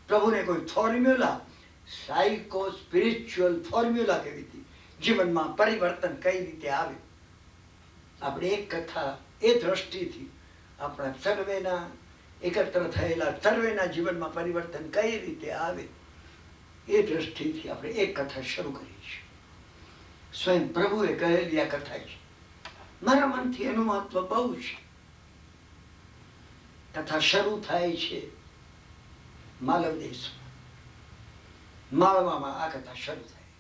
પ્રભુને કોઈ ફોર્મ્યુલા, સાયકો સ્પિરિચ્યુઅલ ફોર્મ્યુલા કેવી હતી, જીવનમાં પરિવર્તન કઈ રીતે આવે. આપણે એક કથા એ દ્રષ્ટિથી આપણા સર્વેના એકત્ર થયેલા સર્વેના જીવનમાં પરિવર્તન કઈ રીતે આવે એ દ્રષ્ટિથી આપણે એક કથા શરૂ કરીએ છીએ. સ્વયં પ્રભુએ કહેલી આ કથા છે. મારા મનથી એનું મહત્વ બહુ છે. કથા શરૂ થાય છે માલવ દેશમાં. માલવામાં આ કથા શરૂ થાય.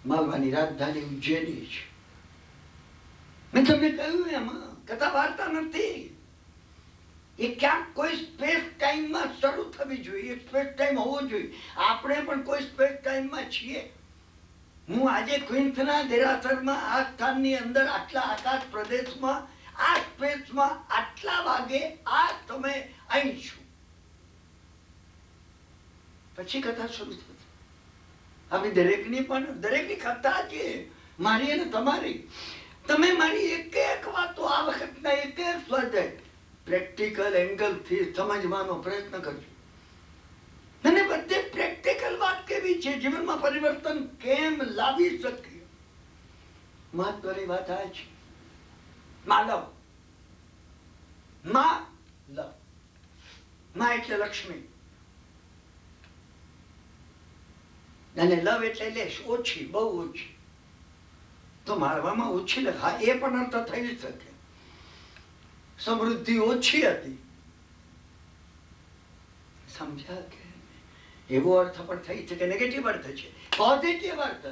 માલવાની રાજધાની ઉજ્જૈની છે. મેં તમને કહ્યું એમાં કથા વાર્તા નથી. એ ક્યાંક કોઈ સ્પેસ ટાઈમમાં શરૂ થવી જોઈએ. સ્પેસ ટાઈમ હોવો જોઈએ. આપણે પણ કોઈ સ્પેસ ટાઈમમાં છીએ. હું આજે ક્વિન્સના દેરાસરમાં આ સ્થાનની અંદર આટલા આકાશ પ્રદેશમાં આ સ્પેસમાં આટલા વાગે આ સમય અહીં છું. પછી કથા શરૂ થશે. અમે દરેકની કથા છે, મારી અને તમારી. તમે મારી એક એક વાતો આ વખતના એક એક સ્વાધ્યાય પ્રેક્ટિકલ એંગલથી સમજવાનો પ્રયત્ન કરજો. અને બધે પ્રેક્ટિકલ વાત કેવી છે, જીવનમાં પરિવર્તન કેમ લાવી શકીએ. મહત્વની વાત આ છે. માલવ, માં લવ. માં એટલે લક્ષ્મી અને લવ એટલે લેશ, ઓછી, બહુ ઓછી. તો માળવામાં ઓછી લખા એ પણ અર્થ થઈ શકે. સમૃદ્ધિ ઓછી હતી. સમજ્યા કે એવો અર્થ પણ થઈ શકે. નેગેટિવ અર્થ છે. પોઝિટિવ અર્થ,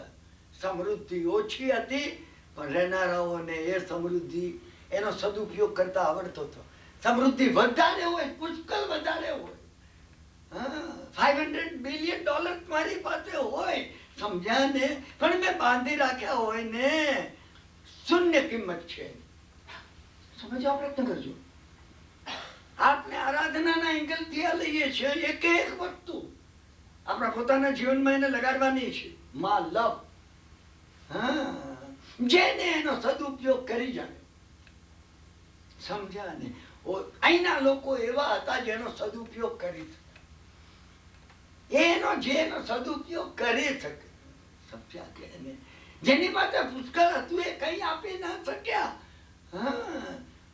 સમૃદ્ધિ ઓછી હતી પણ રહેનારાઓને એ સમૃદ્ધિ એનો સદુપયોગ કરતા આવડતો હતો. સમૃદ્ધિ વધારે હોય, પુષ્કળ વધારે હોય, 500 બિલિયન ડોલર મારી પાસે હોય, સમજ્યા ને, પણ મેં બાંધી રાખ્યા હોય ને શૂન્ય કિંમત છે. સમજવા પ્રયત્ન કરજો. આપણે આરાધનાના એંગલથી આ લઈએ છીએ. એક એક વસ્તુ આપણા પોતાના જીવનમાં એને લગાડવાની છે. માં લવ, જેને એનો સદુપયોગ કરી જાય. સમજ્યા ને. અહીંના લોકો એવા હતા જેનો સદુપયોગ કરી શકે. જેનો સદુપયોગ કરી શકે. સમજ્યા કે ને. જેની પાસે પુષ્કળ હતું એ કઈ આપી ના શક્યા.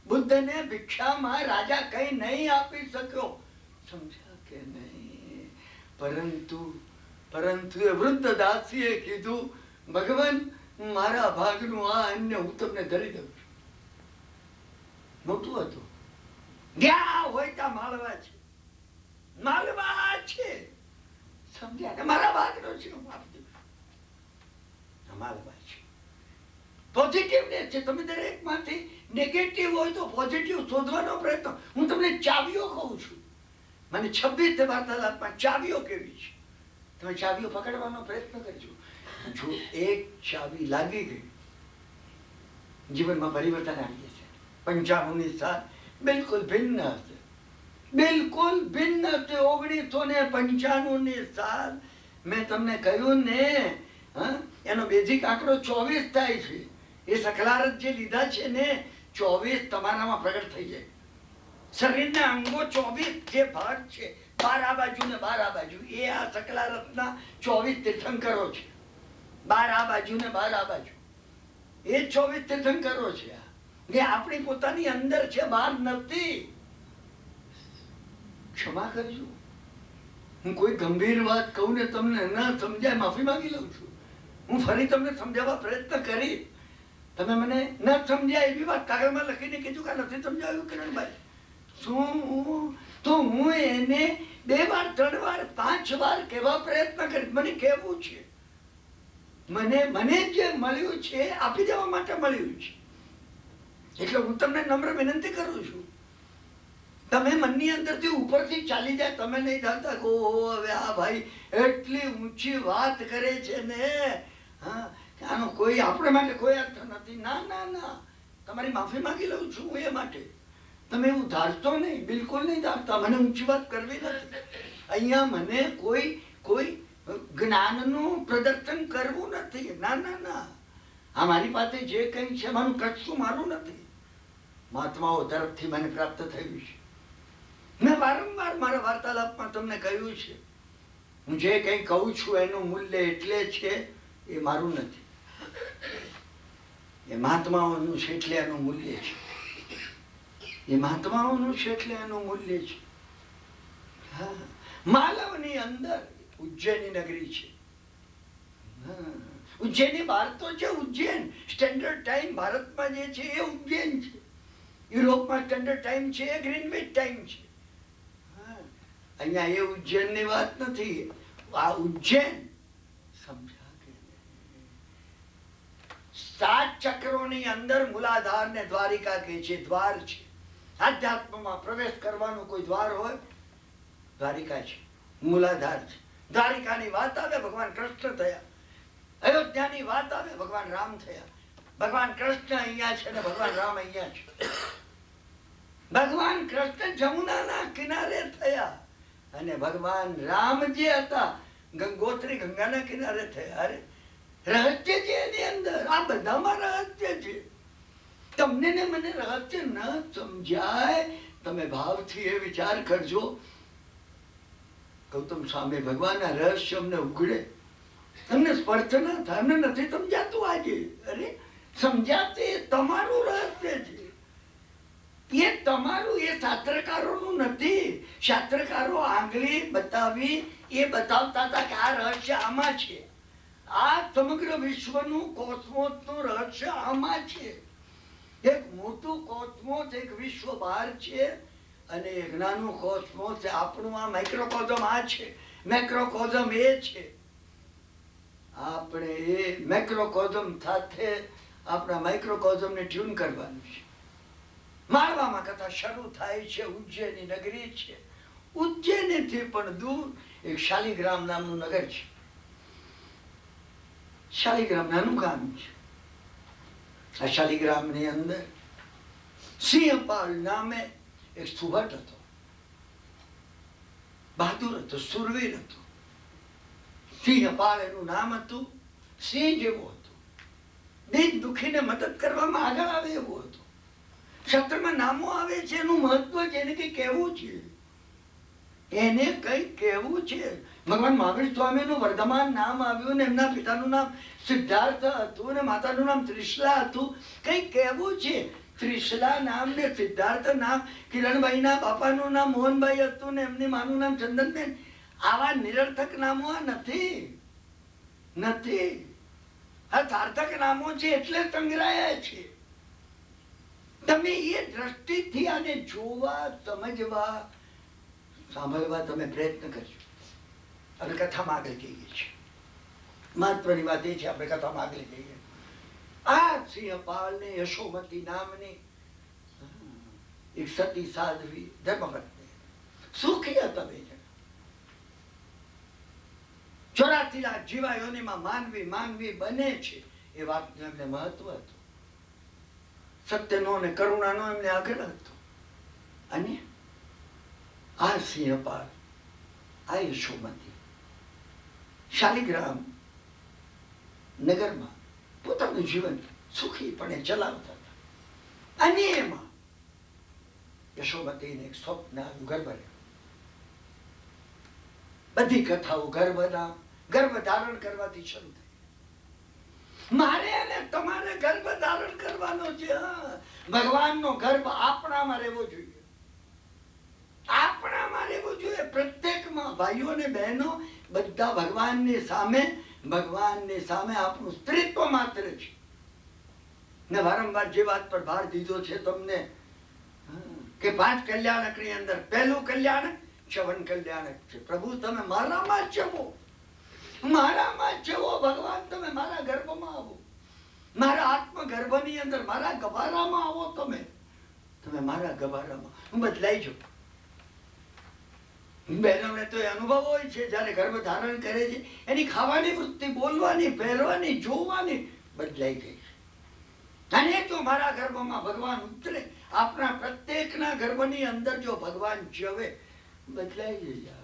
બુદ્ધને ભિક્ષામાં રાજા કઈ નહીં આપી શક્યો. સમજ્યા કે નહીં. પરંતુ એ વૃદ્ધ દાસીએ કીધું, ભગવાન મારા ભાગનું આ અન્ય હું તમને ધરી દઉં છું. મોટું હતું. ગયા હોય ત્યાં માળવા છે. માળવા છે. સમજ્યા કે મારા ભાગનો છે, હું આપી દઉં છું. માળવા છે. પોઝિટિવનેસ છે. તમે દરેકમાંથી નેગેટિવ હોય તો પોઝિટિવ શોધવાનો પ્રયત્ન. હું તમને ચાવીઓ કહું છું. મને 26 વાર્તાલાપમાં ચાવીઓ કેવી છે, તમે ચાવીઓ પકડવાનો પ્રયત્ન કરજો. જો એક ચાવી લાગી ગઈ, જીવનમાં પરિવર્તન આવી જશે. 95ની સાલ બિલકુલ ભિન્ન હશે. બિલકુલ ભિન્ન હશે. 1995ની સાલ મેં તમને કહ્યું ને, એનો બેઝિક આંકડો 24 થાય છે. એ સકલારત જે લીધા છે ને, 24 તમારામાં પ્રગટ થઈ જાય. શરીરના અંગો 24 જે ભાગ છે, 12 આ બાજુ ને 12 આ બાજુ, એ આ સકલારતના 24 તીર્થંકરો છે. 12 આ બાજુ ને 12 આ બાજુ, એ 24 તીર્થંકરો છે. જે આપણી પોતાની અંદર છે, બહાર નથી. ક્ષમા કરજો, હું કોઈ ગંભીર વાત કહું ને તમને ન સમજાય, માફી માંગી લઉં છું. હું ફરી તમને સમજાવવા પ્રયત્ન કરી. તમે મને ન સમજ્યા એવી વાત કાગળમાં લખીને કીધું કે નથી સમજાવ્યું કિરણભાઈ. હું એને 2 વાર 3 વાર 5 વાર કેવા પ્રયત્ન કરી. મને કેવું છે, મને જે મળ્યું છે આપી દેવા માટે મળ્યું છે. એટલે હું તમને નમ્ર વિનંતી કરું છું, તમે મનની અંદરથી ઉપરથી ચાલી જાય. તમે નહીં જાણતા કે ઓહો હવે આ ભાઈ એટલી ઊંચી વાત કરે છે ને, આનો કોઈ આપણે માટે કોઈ અર્થ નથી. ના ના ના, તમારી માફી માંગી લઉં છું હું એ માટે. તમે એવું ધારશો નહીં, બિલકુલ નહીં ધારતા. મને ઊંચી વાત કરવી નથી. અહીંયા મને કોઈ જ્ઞાનનું પ્રદર્શન કરવું નથી. ના ના ના, આ મારી પાસે જે કંઈ છે મારું કશું મારું નથી, મહાત્માઓ તરફથી મને પ્રાપ્ત થયું છે. મેં વારંવાર મારા વાર્તાલાપમાં તમને કહ્યું છે, હું જે કંઈ કહું છું એનું મૂલ્ય એટલે છે એ મારું નથી, એ મહાત્માઓનું છે એટલે એનું મૂલ્ય છે. એ મહાત્માઓનું છે એટલે એનું મૂલ્ય છે. માલવની અંદર ઉજ્જૈની નગરી છે. ઉજ્જૈનની બહાર તો છે ઉજ્જૈન. સ્ટેન્ડર્ડ ટાઈમ ભારતમાં જે છે એ ઉજ્જૈન છે. યુરોપમાં સ્ટેન્ડર્ડ ટાઈમ છે એ ગ્રીનવિચ ટાઈમ છે. અહીંયા એ ઉજ્જૈનની વાત નથી. આ ઉજ્જૈન સમજા કે 7 ચક્રોની અંદર મૂલાધાર ને દ્વારિકા કે છે દ્વાર છે. આધ્યાત્મમાં પ્રવેશ કરવાનો કોઈ દ્વાર હોય દ્વારિકા છે, મૂલાધાર છે. દ્વારિકાની વાત આવે ભગવાન કૃષ્ણ થયા. અયોધ્યાની વાત આવે ભગવાન રામ થયા. ભગવાન કૃષ્ણ અહીંયા છે ને ભગવાન રામ અહીંયા છે. ભગવાન કૃષ્ણ જમુનાના કિનારે થયા અને ભગવાન રામ જે હતા ગંગોત્રી ગંગાના કિનારે થયા. અરે રહસ્ય છે એની અંદર. આ બધામાં રહસ્ય છે. તમને ને મને રહસ્ય ન સમજાય. તમે ભાવથી એ વિચાર કરજો. ગૌતમ સ્વામી ભગવાનના રહસ્ય અમને ઉઘડે. તમને સ્પર્શ ના થાય. અમને નથી સમજાતું આજે. અરે સમજાતે તમારું રહસ્ય છે. એ તમારું, એ શાસ્ત્રકારોનું નથી. શાસ્ત્રકારો આંગળી બતાવી એ બતાવતા હતા કે આ રહસ્ય આમાં છે. આ સમગ્ર વિશ્વનું કોસ્મોસનું રહસ્ય આમાં છે. એક મોટું કોસ્મોસ, એક વિશ્વ બહાર છે અને એક નાનું કોસ્મોસ આપણું આ માઇક્રોકોઝમ આ છે. મેક્રોકોઝમ એ છે. આપણે એ મેક્રોકોઝમ સાથે આપણા માઇક્રોકોઝમને ટ્યુન કરવાનું છે. માળવામાં કથા શરૂ થાય છે. ઉજ્જૈની નગરી છે. ઉજ્જૈનથી પણ દૂર એક શાલિગ્રામ નામનું નગર છે. શાલિગ્રામ નાનું ગામ છે. આ શાલિગ્રામની અંદર સિંહપાલ નામે એક સુભટ હતો. બહાદુર હતો, સુરવીર હતો. સિંહપાલ એનું નામ હતું. સિંહ જેવું હતું. દીન દુખીને મદદ કરવામાં આગળ આવે એવું હતું. શાસ્ત્રમાં નામો આવે છે એનું મહત્વ છે. એને કઈ કહેવું છે. એને કઈ કહેવું છે. ભગવાન મહાવીર સ્વામીનું વર્ધમાન નામ આવ્યું ને એમના પિતાનું નામ સિદ્ધાર્થ હતું ને માતાનું નામ ત્રિશલા હતું. કઈ કહેવું છે. ત્રિશલા નામ ને સિદ્ધાર્થ નામ, કિરણભાઈના બાપાનું નામ મોહનભાઈ હતું ને એમની માનું નામ ચંદનબેન. આવા નિરર્થક નામો નથી. નથી. આ સાર્થક નામો છે એટલે સંગ્રહાયા છે. તમે એ દ્રષ્ટિથી આને જોવા, સમજવા, સાંભળવા તમે પ્રયત્ન કરજો. આપણે કથામાં આગળ જઈએ છીએ. મહત્વની વાત એ છે આપણે કથામાં આગળ જઈએ. આ સિંહપાલ ને યશોમતી નામની એક સતી સાધ્વી ધર્મપત્ની સુખી હતા. બે જણા 84 લાખ જીવાયોનીમાં માનવી બને છે એ વાતનું એમને મહત્વ હતું. સત્યનો અને કરુણાનો એમને આગ્રહ હતો. અને આ સિંહપાલ, આ યશોમતી શાલિગ્રામ નગરમાં પોતાનું જીવન સુખીપણે ચલાવતા હતા. અને એમાં યશોમતીને એક સ્વપ્ન આવ્યું. ગર્ભ બધી કથાઓ ગર્ભ ધારણ કરવાથી શરૂ થઈ. મારે અને તમારે ગર્ભ ધારણ કરવાનો છે. ભગવાનનો ગર્ભ આપણામાં રહેવો જોઈએ. આપણામાં રહેવું જોઈએ. પ્રત્યેકમાં ભાઈઓ અને બહેનો બધા ભગવાનની સામે આપણું સ્ત્રીત્વ માત્ર છે. ને વારંવાર જે વાત પર ભાર દીધો છે તમને કે 5 કલ્યાણકની અંદર પહેલું કલ્યાણક ચવન કલ્યાણક છે. પ્રભુ તમે મારામાં જવો, મારામાં જવો. ભગવાન તમે મારા ગર્ભમાં આવો, મારા આત્મ ગર્ભની અંદર મારા ગભારામાં આવો. તમે મારા ગભારામાં. હું બદલાઈ જાઉં. બહેનોને તો એ અનુભવ હોય છે જયારે ગર્ભ ધારણ કરે છે એની ખાવાની વૃત્તિ, બોલવાની, પહેરવાની, જોવાની બદલાઈ ગઈ છે. અને જો મારા ગર્ભમાં ભગવાન ઉતરે, આપણા પ્રત્યેકના ગર્ભની અંદર જો ભગવાન જવે, બદલાઈ જઈએ.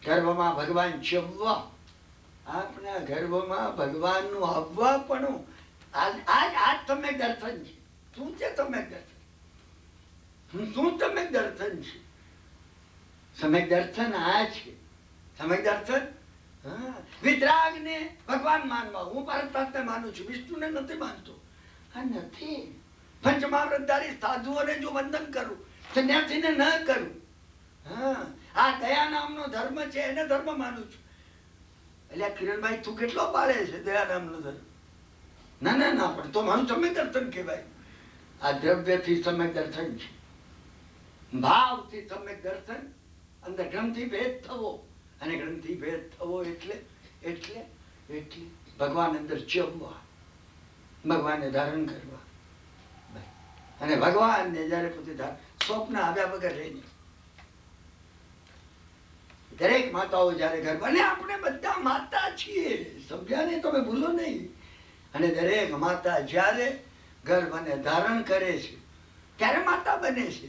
ગર્ભમાં ભગવાન જવવા, આપણા ગર્ભમાં ભગવાનનું આવવાપણું આજ સમ્યક દર્શન છે. શું છે સમ્યક દર્શન? શું સમ્યક દર્શન છે? સમ્યક દર્શન આ છે. સમ્યક દર્શન વિતરાગને ભગવાન માનવા. હું પારસનાથને માનું છું, વિષ્ણુને નથી માનતો. આ નથી. પંચમહાવ્રતધારી સાધુઓને જો વંદન કરું, સંન્યાસીને ન કરું. આ દયા નામનો ધર્મ છે એને ધર્મ માનું છું. એટલે કિરણભાઈ તું કેટલો પાળે છે દયારામનો ધર્મ? ના ના ના, પણ તો મારું સમ્યક દર્શન કહેવાય. આ દ્રવ્યથી સમ્યક દર્શન છે, ભાવથી સમ્યક દર્શન. અંદર ગ્રંથિ ભેદ થવો, અને ગ્રંથિ ભેદ થવો એટલે એટલે એટલે ભગવાન અંદર ચવવા, ભગવાનને ધારણ કરવા. અને ભગવાનને જયારે પોતે સ્વપ્ન આવ્યા વગર રહીને, દરેક માતાઓ જયારે ગર્ભ, અને આપણે બધા માતા છીએ, સમજ્યા ને? તમે ભૂલો નહીં. અને દરેક માતા જયારે ગર્ભને ધારણ કરે છે ત્યારે માતા બને છે.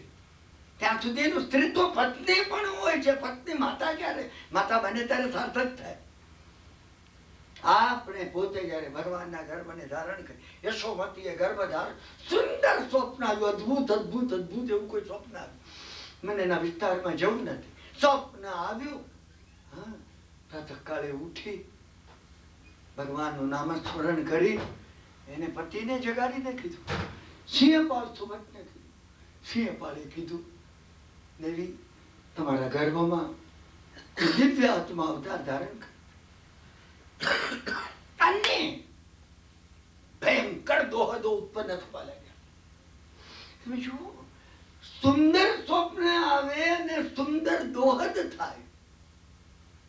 ત્યાં સુધી એનું સ્ત્રીત્વ પત્ની પણ હોય છે. પત્ની માતા ક્યારે માતા બને ત્યારે સાર્થક થાય. આપણે પોતે જયારે ભગવાનના ગર્ભને ધારણ કરી, યશોમતીએ ગર્ભ ધારણ, સુંદર સ્વપ્ન આવ્યું, અદભુત અદભુત અદભુત એવું કોઈ સ્વપ્ન આવ્યું. મને એના વિસ્તારમાં જવું નથી. સ્વપ્ન આવ્યું, હા, પ્રાતઃકાળે ઉઠી ભગવાનનું નામસ્મરણ કરી એને પતિને જગાડીને કીધું, સિંહપાલ સુમતને કીધું, સિંહપાલે કીધું, દેવી તમારા ગર્ભમાં દિવ્ય આત્મા અવતાર ધારણ કરે. અને ભયંકર દોહદો ઉત્પન્ન થવા લાગ્યા. તમે જુઓ, સુંદર સ્વપ્ન આવે અને સુંદર દોહદ થાય.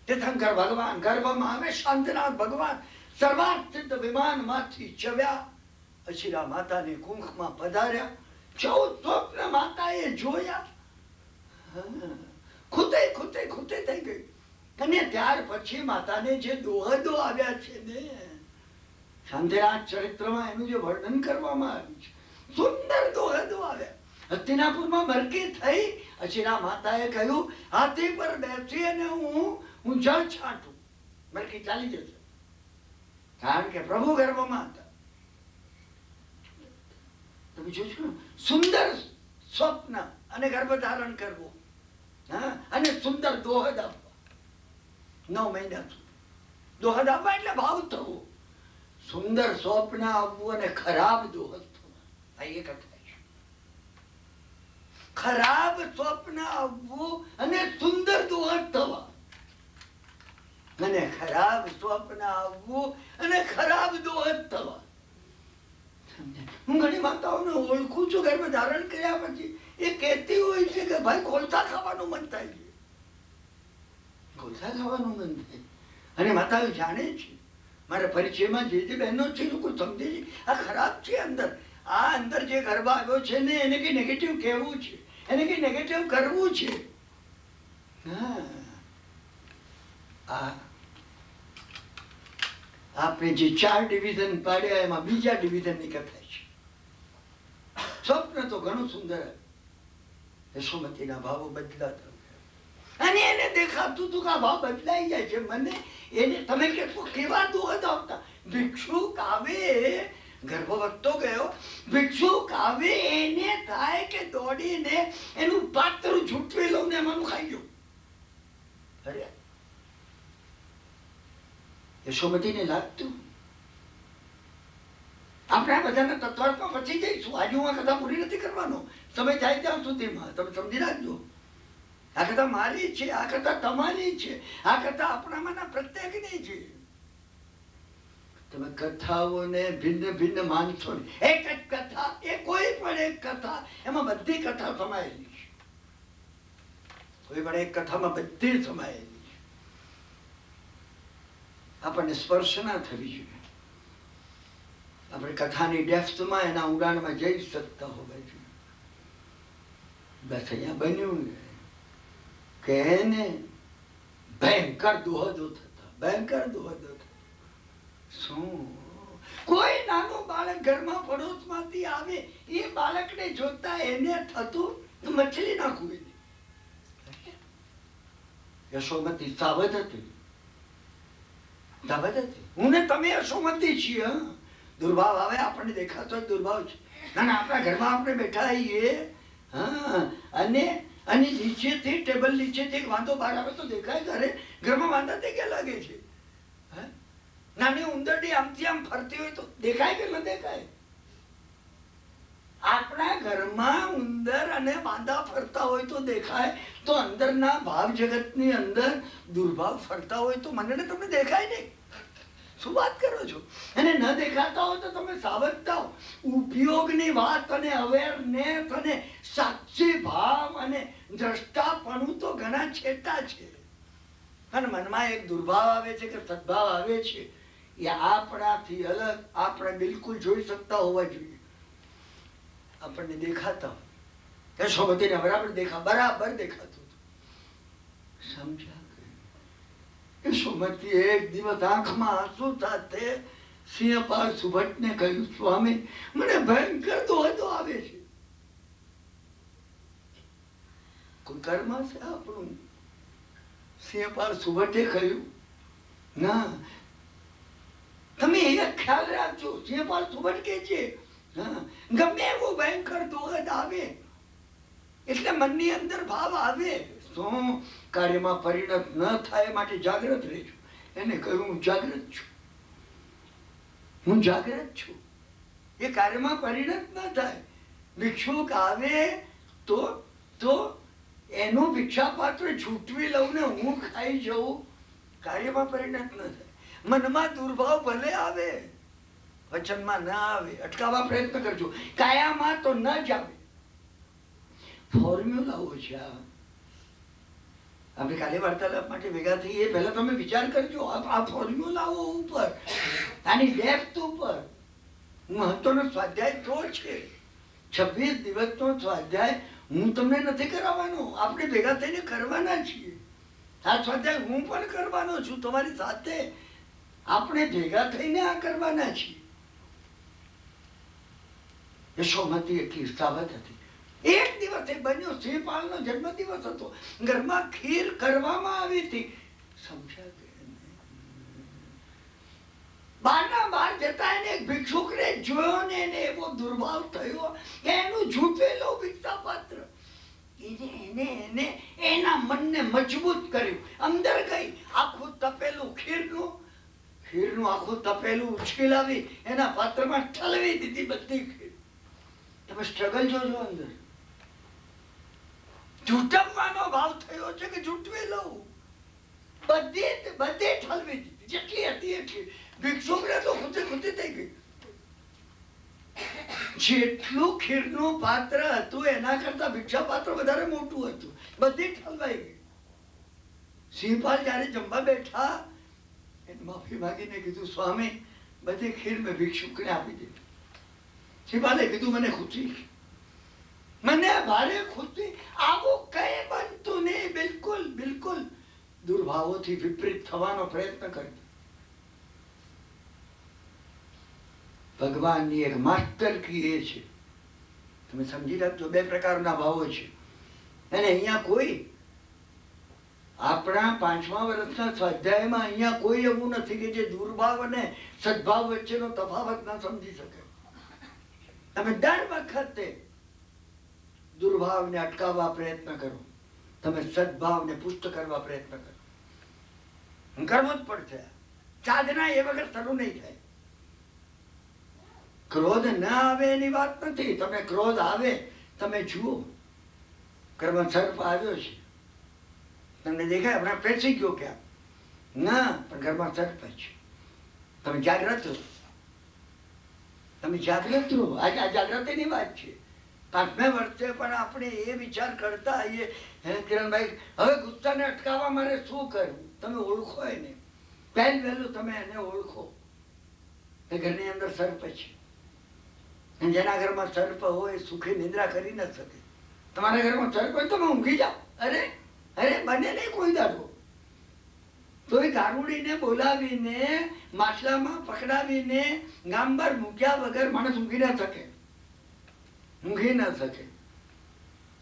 તીર્થંકર ભગવાન ગર્ભમાં આવે, શાંતિનાથ ભગવાન સર્વાર્થિત વિમાનમાંથી ચવ્યા, અશિરા માતાને કુંખમાં પધાર્યા. 14 સ્વપ્ન માતાએ જોયા. ખૂતે ખૂતે ખૂતે થઈ ગઈ. અને ત્યાર પછી માતાને જે દોહદો આવ્યા છે ને, શાંતિનાથ ચરિત્રમાં એનું જે વર્ણન કરવામાં આવ્યું છે, સુંદર દોહદો આવ્યા. હસ્તિનાપુરમાં મરકી થઈ, અશિરા માતાએ કહ્યું, હાથી પર બેસી અને હું જળ છાંટું, મરકી ચાલી જશે. કારણ કે પ્રભુ ગર્ભમાં હતા. તમે જોજો, સુંદર સ્વપ્ન અને ગર્ભ ધારણ કરવો, હા, અને સુંદર દોહદ આપવા. 9 મહિના સુધી દોહદ આપવા એટલે ભાવ થવો. સુંદર સ્વપ્ન આવવું અને ખરાબ દોહદ થવા, આ એક થાય છે. ખરાબ સ્વપ્ન આવવું અને સુંદર દોહદ થવા, અને ખરાબ સ્વપ્ન આવવું અને ખરાબ દોહદ થવા. હું ઘણી માતાઓને ઓળખું છું, ગર્ભ ધારણ કર્યા પછી એ કહેતી હોય છે કે ભાઈ કોલસા ખાવાનું મન થાય છે, કોલસા ખાવાનું મન થાય. અને માતાઓ જાણે છે, મારા પરિચયમાં જે બહેનો છે લોકો સમજે છે આ ખરાબ છે. અંદર આ અંદર જે ગર્ભ આવ્યો છે ને, એને કઈ નેગેટિવ કહેવું છે, એને કઈ નેગેટિવ કરવું છે. હા, આપણે જે 4 ડિવિઝન પાડ્યા એમાં બીજા ડિવિઝનની કથા છે. સ્વપ્ન તો ઘણું સુંદર, યશોમતીના ભાવો બદલાતા, અને એને દેખાતું હતું કે આ ભાવ બદલાઈ જાય છે. મને એને તમે કેવા દોહદ આવતા. ભિક્ષુક આવે, ગર્ભ વધતો ગયો, ભિક્ષુક આવે, એને થાય કે દોડીને એનું પાત્ર ઝૂંટવી લઉં ને એમાંનું ખાઈ ગયું. અરે યશોમતીને લાગતું. આપણે આ બધાના તત્વાર્થમાં પછી જઈશું. આજે હું આ કથા પૂરી નથી કરવાનો, સમય જાય ત્યાં સુધીમાં તમે સમજી રાખજો. આ કથા મારી છે, આ કથા તમારી છે, આ કથા આપણામાંના પ્રત્યેકની છે. તમે કથાઓને ભિન્ન ભિન્ન માનશો ને. એક જ કથા, એ કોઈ પણ એક કથા, એમાં બધી કથા સમાયેલી છે. કોઈ પણ એક કથામાં બધી સમાયેલી છે. આપણને સ્પર્શ ના થવી જોઈએ. આપણે કથાની ડેપ્થમાં, એના ઊંડાણમાં જઈ શકતા હોવા જોઈએ. બસ અહીંયા બન્યું કે એને ભયંકર દોહદો થતા, ભયંકર દોહદો થતા. શું કોઈ નાનું બાળક ઘરમાં પડોશમાંથી આવે, એ બાળકને જોતા એને થતું મછલી નાખવું. યશોમતી સાવધ હતી, સાવધ હતી. હું ને તમે યશોમતી છીએ. દુર્ભાવ આવે આપણને દેખાતો દુર્ભાવ છે. ના ના, આપણા ઘરમાં આપણે બેઠા આવીએ, હા, અને નીચેથી ટેબલ નીચેથી એક વાંધો બહાર આવે તો દેખાય. ઘરે ઘરમાં વાંધા તે ક્યાં લાગે છે? નાની ઉંદરડી આમથી આમ ફરતી હોય તો દેખાય કે ન દેખાય? આપણા ઘરમાં અંદર અને માંદા ફરતા હોય તો દેખાય, તો અંદરના ભાવ જગતની અંદર દુર્ભાવ ફરતા હોય તો મને ને તમને દેખાય નહીં. શું વાત કરો છો? અને ન દેખાતા હોય તો તમે સાવધ થાઓ. ઉપયોગની વાત અને અવેરનેસ અને સાક્ષી ભાવ અને દ્રષ્ટાપણું તો ઘણા છેટા છે. અને મનમાં એક દુર્ભાવ આવે છે કે સદભાવ આવે છે, એ આપણાથી અલગ આપણે બિલકુલ જોઈ શકતા હોવા જોઈએ. આપણને દેખાતા હોય, યશોમતીને બરાબર બરાબર દેખાતું હતું. સમજ્યા? યશોમતી એક દિવસ આંખમાં આંસુ સાથે સિંહપાલ સુભટને કહ્યું, સ્વામી મને ભયંકર દોહદો આવે છે. કોઈ કર્મ છે આપણું? સિંહપાલ સુભટે કહ્યું, ના તમે એ ખ્યાલ રાખજો. સિંહપાલ સુભટ કે છે ગમે એવો ભયંકર દોહદ આવે એટલે મનની અંદર ભાવ આવે, શું કાર્યમાં પરિણત ન થાય માટે જાગૃત રહેજો. એને કહ્યું હું જાગૃત છું, હું જાગૃત છું. એ કાર્યમાં પરિણત ન થાય. ભિક્ષુક આવે તો એનું ભિક્ષાપાત્ર છૂટવી લઉં ને હું ખાઈ જઉં, કાર્યમાં પરિણત ન થાય. મનમાં દુર્ભાવ ભલે આવે, વચનમાં ન આવે, અટકાવવા પ્રયત્ન કરજો. કાયામાં તો ન જ આવે. ફોર્મ્યુલાઓ છે આ. આપણે કાલે વાર્તાલાપ માટે ભેગા થઈએ પહેલા તમે વિચાર કરજો આ ફોર્મ્યુલાઓ ઉપર, આની ડેપ્થ ઉપર. મહત્વનો સ્વાધ્યાય તો છે. 26 દિવસનો સ્વાધ્યાય હું તમને નથી કરાવવાનો, આપણે ભેગા થઈને કરવાના છીએ. આ સ્વાધ્યાય હું પણ કરવાનો છું તમારી સાથે. આપણે ભેગા થઈને આ કરવાના છીએ. યશોમતી એટલી સાવધ હતી. એક દિવસે બન્યો, સિંહપાલનો જન્મદિવસ હતો, ઘરમાં ખીર કરવામાં આવી હતી. સમજ્યા? બહારના બહાર જતા એને એક ભિક્ષુકને જોયો ને એને એવો દુર્ભાવ થયો, એનું જૂટેલું ભિક્ષાપાત્ર એને એના મનને મજબૂત કર્યું. અંદર ગઈ, આખું તપેલું ખીરનું આખું તપેલું ઉચકી લાવી એના પાત્રમાં ઠલવી દીધી બધી ખીર. તમે સ્ટ્રગલ જોજો અંદર. જૂટવવાનો ભાવ થયો છે કે જૂટવી લઉં, બધી ઠલવી દીધી જેટલી હતી એટલી. ભિક્ષુકને તો ખુદી થઈ ગઈ. જેટલું ખીરનું પાત્ર હતું એના કરતા ભિક્ષા પાત્ર વધારે મોટું હતું, બધી ઠલવાઈ ગઈ. સિંહપાલ જયારે જમવા બેઠા એને માફી માંગીને કીધું, સ્વામી બધી ખીર મેં ભિક્ષુકને આપી દીધી. સિંહપાલે કીધું મને ખુશી, મને ભારે ખુશી. આવું કઈ બનતું નહીં. બિલકુલ દુર્ભાવોથી વિપરીત થવાનો પ્રયત્ન કરજો. ભગવાનની એક માસ્ટર કી એ છે, તમે સમજી રાખજો. 2 પ્રકારના ભાવો છે. અને અહીંયા કોઈ આપણા 5મા વર્ષના સ્વાધ્યાયમાં અહીંયા કોઈ એવું નથી કે જે દુર્ભાવ અને સદભાવ વચ્ચેનો તફાવત ના સમજી શકે. તમે દર વખતે દુર્ભાવને અટકાવવા પ્રયત્ન કરો, તમે સદભાવને પુષ્ટ કરવા પ્રયત્ન કરો. કરવું જ પડશે. સાધના એ વગર શરૂ નહીં થાય. ક્રોધ ના આવે એની વાત નથી. તમે ક્રોધ આવે તમે જુઓ, ઘરમાં સર્પ આવ્યો છે, તમને દેખાય હમણાં પેસી ગયો ક્યાં? ના, પણ ઘરમાં સર્પ છે. તમે જાગ્રત રહો, તમે જાગ્રત રહો. આજે આ જાગૃતિની વાત છે. 5મા વર્ષે પણ આપણે એ વિચાર કરતા આવીએ, કિરણભાઈ હવે ગુસ્સાને અટકાવવા મારે શું કરવું? તમે ઓળખો એને, પહેલું તમે એને ઓળખો. એ ઘરની અંદર સર્પ છે. જેના ઘરમાં સર્પ હોય સુખી નિદ્રા કરી ન શકે. તમારા ઘરમાં સર્પ હોય તમે ઊંઘી જાઓ. અરે બને નહીં કોઈ દાડો. તો એ ગારુડીને બોલાવીને માટલામાં પકડાવીને ગામભર મૂક્યા વગર માણસ ઊંઘી ન શકે.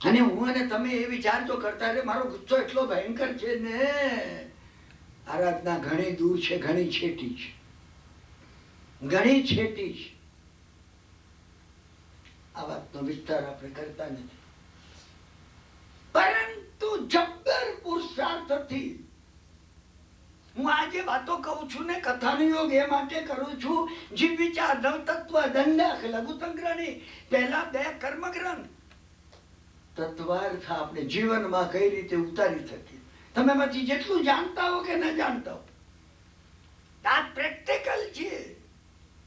અને હું અને તમે એ વિચાર તો કરતા રહે મારો ગુસ્સો એટલો ભયંકર છે ને. આરાધના ઘણી દૂર છે, ઘણી છેટી છે. આ વાતનો વિસ્તાર આપણે કરતા નથી. પરંતુ જબ્બર પુરુષાર્થથી હું આજે વાતો કહું છું ને, કથાનો યોગ એ માટે કરું છું. જીવ વિચાર, નવતત્વ, દંડક, લઘુ સંગ્રહની પહેલા 2 કર્મગ્રંથ તત્વાર્થ આપણે જીવનમાં કઈ રીતે ઉતારી શકીએ. તમે પછી જેટલું જાણતા હો કે ન જાણતા હો, આ પ્રેક્ટિકલ છે.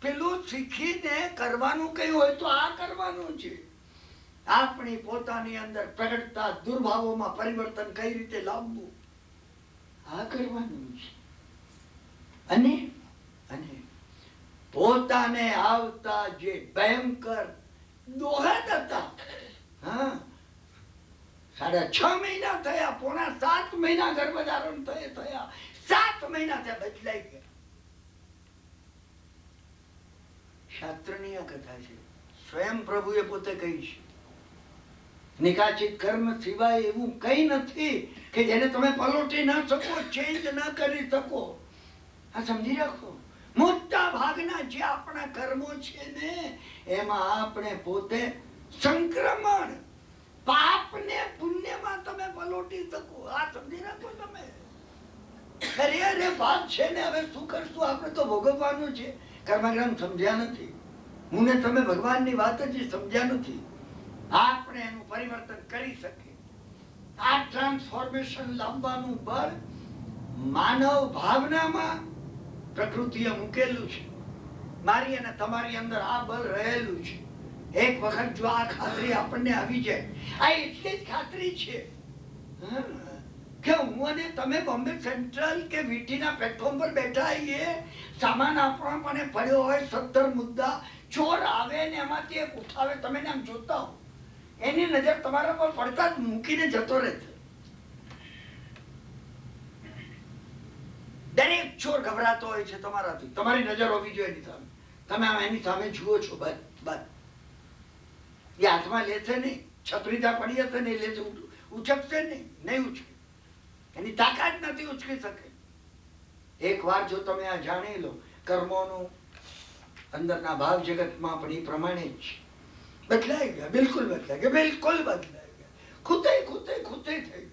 પેલું શીખીને કરવાનું કઈ હોય તો આ કરવાનું છે. આપણી પોતાની અંદર પ્રગટતા દુર્ભાવોમાં પરિવર્તન કઈ રીતે લાવવું, આ કરવાનું છે. અને અને પોતાને આવતા જે ભયંકર દોહદ હતા, હા, 6.5 મહિના થયા, પોણા 7 મહિના ગર્ભધારણ થયા, 7 મહિના ત્યાં બદલાઈ ગયા. શાસ્ત્રની આ કથા છે. સ્વયં પ્રભુએ પોતે કહી છે, નિકાચિત કર્મ સિવાય એવું કઈ નથી કે જેને તમે પલોટી ન શકો, ચેન્જ ન કરી શકો. આ સમજી રાખો. મોટા ભાગના જે આપણા કર્મો છે ને, એમાં આપણે પોતે સંક્રમણ, પાપને પુણ્યમાં તમે પલોટી શકો. આ સમજી રાખો તમે. અરે પાપ છે ને, હવે શું કરશું, આપણે તો ભોગવવાનું છે. કર્મગ્રંથ સમજ્યા નથી. હું ને તમે ભગવાનની વાત જ સમજ્યા નથી. આપણે એનું પરિવર્તન કરી શકીએ. આ ટ્રાન્સફોર્મેશન લાવવાનું બળ માનવ ભાવનામાં પ્રકૃતિએ મૂકેલું છે. મારી અને તમારી અંદર આ બળ રહેલું છે. એક વખત જો આ ખાતરી આપણને આવી જાય, આ એટલી જ ખાતરી છે કે હું અને તમે બોમ્બે સેન્ટ્રલ કે વીટીના પ્લેટફોર્મ પર બેઠા આવીએ, સામાન આપણો મને પડ્યો હોય 17 મુદ્દા, ચોર આવે ને એમાંથી એક ઉઠાવે, તમે આમ જોતા હો, એની નજર તમારા પર પડતા જ મૂકીને જતો રહેશે. દરેક ચોર ગભરાતો હોય છે તમારાથી. તમારી નજર હોવી જોઈએ એની સામે. તમે આમ એની સામે જુઓ છો, બસ. એ હાથમાં લેશે નહીં, છત્રીજા પડી હશે નહીં, લેશે, ઉચકશે નહીં ઉચકે. એની તાકાત નથી ઉચકી શકે. એક વાર જો તમે આ જાણી લો, કર્મોનું અંદરના ભાવ જગતમાં પણ એ પ્રમાણે જ છે. બદલાઈ ગયા, બિલકુલ બદલાઈ ગયા, બિલકુલ બદલાઈ ગયા. ખૂતે થઈ ગયું.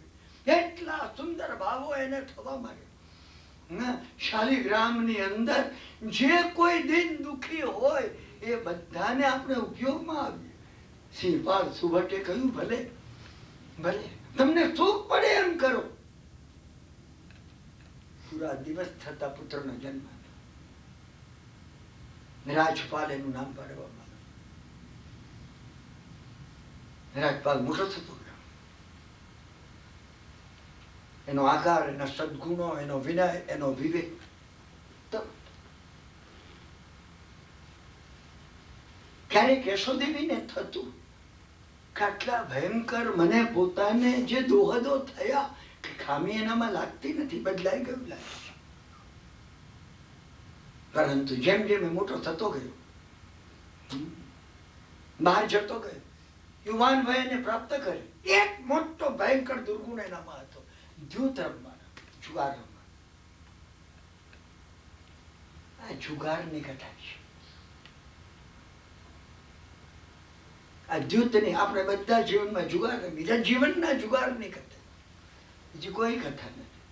એટલા સુંદર ભાવો એને થવા માંડ્યા. શાલિગ્રામની અંદર જે કોઈ દિન દુખી હોય એ બધાને આપણે ઉપયોગમાં આવીએ. શ્રીપાદ સુભટ્ટે કહ્યું, ભલે ભલે તમને સુખ પડે એમ કરો. પૂરા દિવસ થતા પુત્રનો જન્મ. રાજપાલ એનું નામ પાડવામાં. રાજપાલ મોટો થતો ગયો. એનો આકાર, એના સદગુણો, એનો વિનય, એનો વિવેક. ક્યારેક યશોદેવીને થતું કે આટલા ભયંકર મને પોતાને જે દોહદો થયા, કે ખામી એનામાં લાગતી નથી, બદલાઈ ગયું લાગે છે. પરંતુ જેમ જેમ મોટો થતો ગયો, બહાર જતો ગયો, યુવાન વયને પ્રાપ્ત કરે, એક મોટો ભયંકર દુર્ગુણ એનામાં હતો. દ્યુત રમવાનો, જુગાર રમવાનો. આ જુગારની કથા છે. આ દ્યુતની આપણે બધા જીવનમાં જુગાર બીજા જીવનના જુગારની કથા, બીજી કોઈ કથા નથી.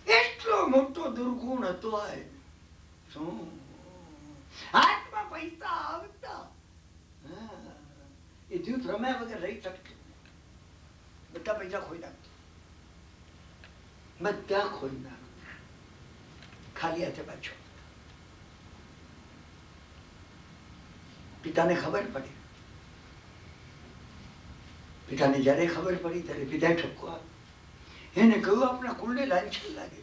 એટલો મોટો દુર્ગુણ હતો. હાથમાં પૈસા આવતા, એ દ્યુત રમ્યા વગર રહી શકતો. બધા પૈસા ખોઈ નાખતો, બધા ખોઈ નાખતો, ખાલી હાથે પાછો. પિતાને ખબર પડી. પિતાને જયારે ખબર પડી ત્યારે પિતાએ ઠપકો આપ્યો. એને કહ્યું, આપણા કુળને લાંછન લાગે.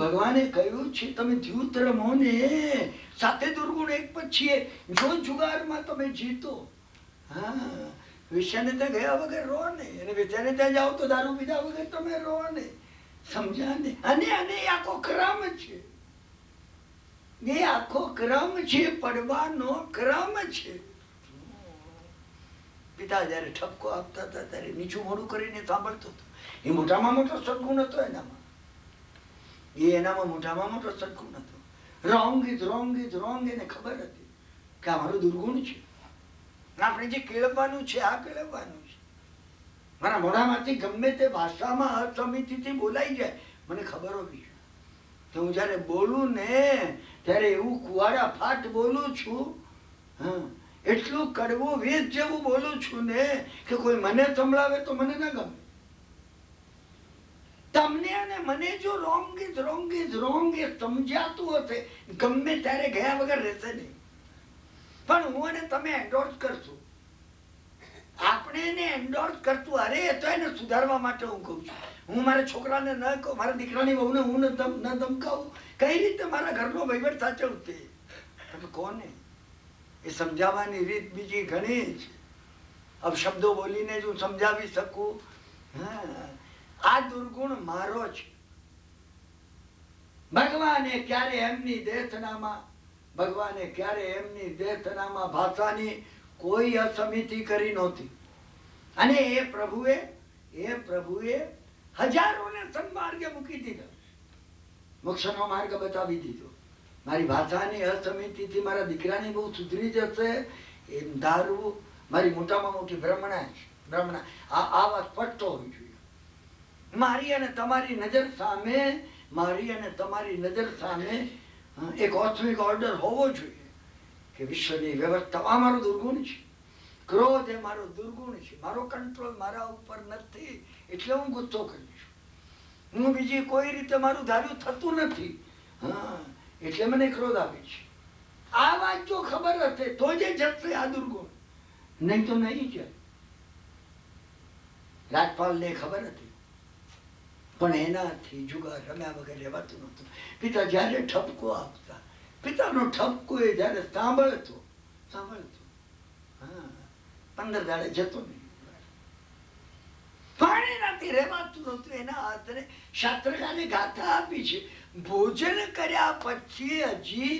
ભગવાને કહ્યું છે તમે દ્યુત રમો ને, સાથે દુર્ગુણ એક પછી જો જુગારમાં તમે જીતો, હા, વિષયને ત્યાં ગયા વગર રહો ને, અને વિષયને ત્યાં જાઓ તો દારૂ પીધા વગર તમે રહો ને. સમજ્યા ને? અને આખો ક્રમ છે, એ આખો ક્રમ છે, પડવાનો ક્રમ છે. પિતા જયારે ઠપકો આપતા હતા ત્યારે નીચું મોડું કરીને સાંભળતો હતો. એ મોટામાં મોટો સદગુણ હતો એનામાં. એનામાં મોટામાં મોટો સદગુણ હતો. રોંગ ઇઝ રોંગ એને ખબર હતી કે આ મારું દુર્ગુણ છે. આપણે જે કેળવવાનું છે આ કેળવવાનું છે. મારા મોઢામાંથી ગમે તે ભાષામાં અસમિતિથી બોલાઈ જાય, મને ખબર હોવી જોઈએ કે હું જયારે બોલું ને ત્યારે એવું કુવાડા ફાટ બોલું છું, હા, એટલું કડવું વેદ જેવું બોલું છું ને કે કોઈ મને સંભળાવે તો મને ના ગમે. તમને અને મને જો wrong is wrong is wrong એ સમજાતું હશે, ગમે ત્યારે ગયા વગર રહેશે નહીં. પણ હું અને તમે એન્ડોર્સ કરશું, આપણે એને એન્ડોર્સ કરતું, અરે એ તો એને સુધારવા માટે હું કહું છું. હું મારા છોકરાને ન કહું, મારા દીકરાની વહુને હું ન ધમકાવું, કઈ રીતે મારા ઘરનો વહીવટ સાચવશે? તમે કોને એ સમજાવવાની રીત બીજી ઘણી છે. અપશબ્દો બોલીને જ હું સમજાવી શકું? હા, આ દુર્ગુણ મારો છે. ભગવાને ક્યારે એમની દેશનામાં ભાષાની કોઈ અસમિતિ કરી નહોતી. અને એ પ્રભુએ હજારોને સન્માર્ગે મૂકી દીધા, મોક્ષનો માર્ગ બતાવી દીધો. મારી ભાષાની અસમિતિથી મારા દીકરાની બહુ સુધરી જશે એમ ધારવું મારી મોટામાં મોટી ભ્રમણા છે. આ વાત સ્પષ્ટ હોવી જોઈએ. મારી અને તમારી નજર સામે એક કોસ્મિક ઓર્ડર હોવો જોઈએ કે વિશ્વની વ્યવસ્થા આ મારો દુર્ગુણ છે. ક્રોધ એ મારો દુર્ગુણ છે. મારો કંટ્રોલ મારા ઉપર નથી, એટલે હું ગુસ્સો કરીશ. હું બીજી કોઈ રીતે મારું ધાર્યું થતું નથી, હા, એટલે મને ક્રોધ આવે છે. આ વાત જો ખબર હશે તો જ જશે આ દુર્ગુણ, નહીં તો નહીં જાય. રાજપાલને ખબર હતી, પણ એનાથી જુગાર રમ્યા વગર રહેવાતું નહોતું. પિતા જયારે ઠપકો આપતા, પિતાનો ઠપકો એ જયારે સાંભળતો, હા, 15 દાડે જતો નહીં. પણ એનાથી રહેવાતું નહોતું. એના હાથને શાસ્ત્રકારે ગાથા આપી છે, ભોજન કર્યા પછી હજી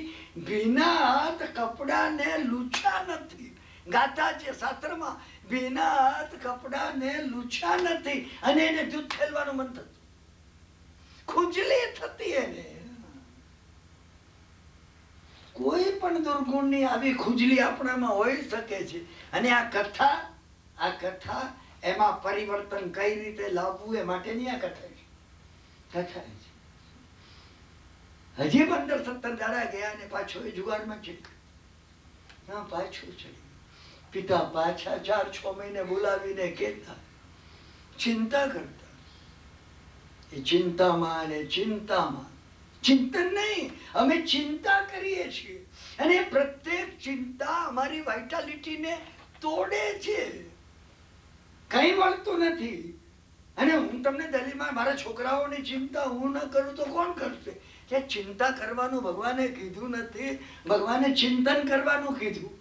ભીના હાથ કપડાને લૂછા નથી. ગાથા છે શાસ્ત્રમાં, ભીના હાથ કપડાને લૂછા નથી. અને એને દૂધ ખેલવાનું મન થતું, ખુજલી થતી. એને કોઈ પણ દુર્ગુણની આવી ખુજલી આપણામાં હોઈ શકે છે. અને આ કથા એમાં પરિવર્તન કઈ રીતે લાવવું એ માટેની આ કથા છે. હજી 15-17 દાડા ગયા ને પાછો એ જુગારમાં છે. પાછું ચડી. પિતા પાછા 4-6 મહિને બોલાવીને કહેતા, ચિંતા કરતા. એ ચિંતામાં ચિંતન નહીં, અમે ચિંતા કરીએ છીએ. અને પ્રત્યેક ચિંતા અમારી વાઇટાલિટીને તોડે છે, કઈ મળતું નથી. અને હું તમને દલીલમાં, મારા છોકરાઓની ચિંતા હું ન કરું તો કોણ કરશે? કે ચિંતા કરવાનું ભગવાને કીધું નથી, ભગવાને ચિંતન કરવાનું કીધું.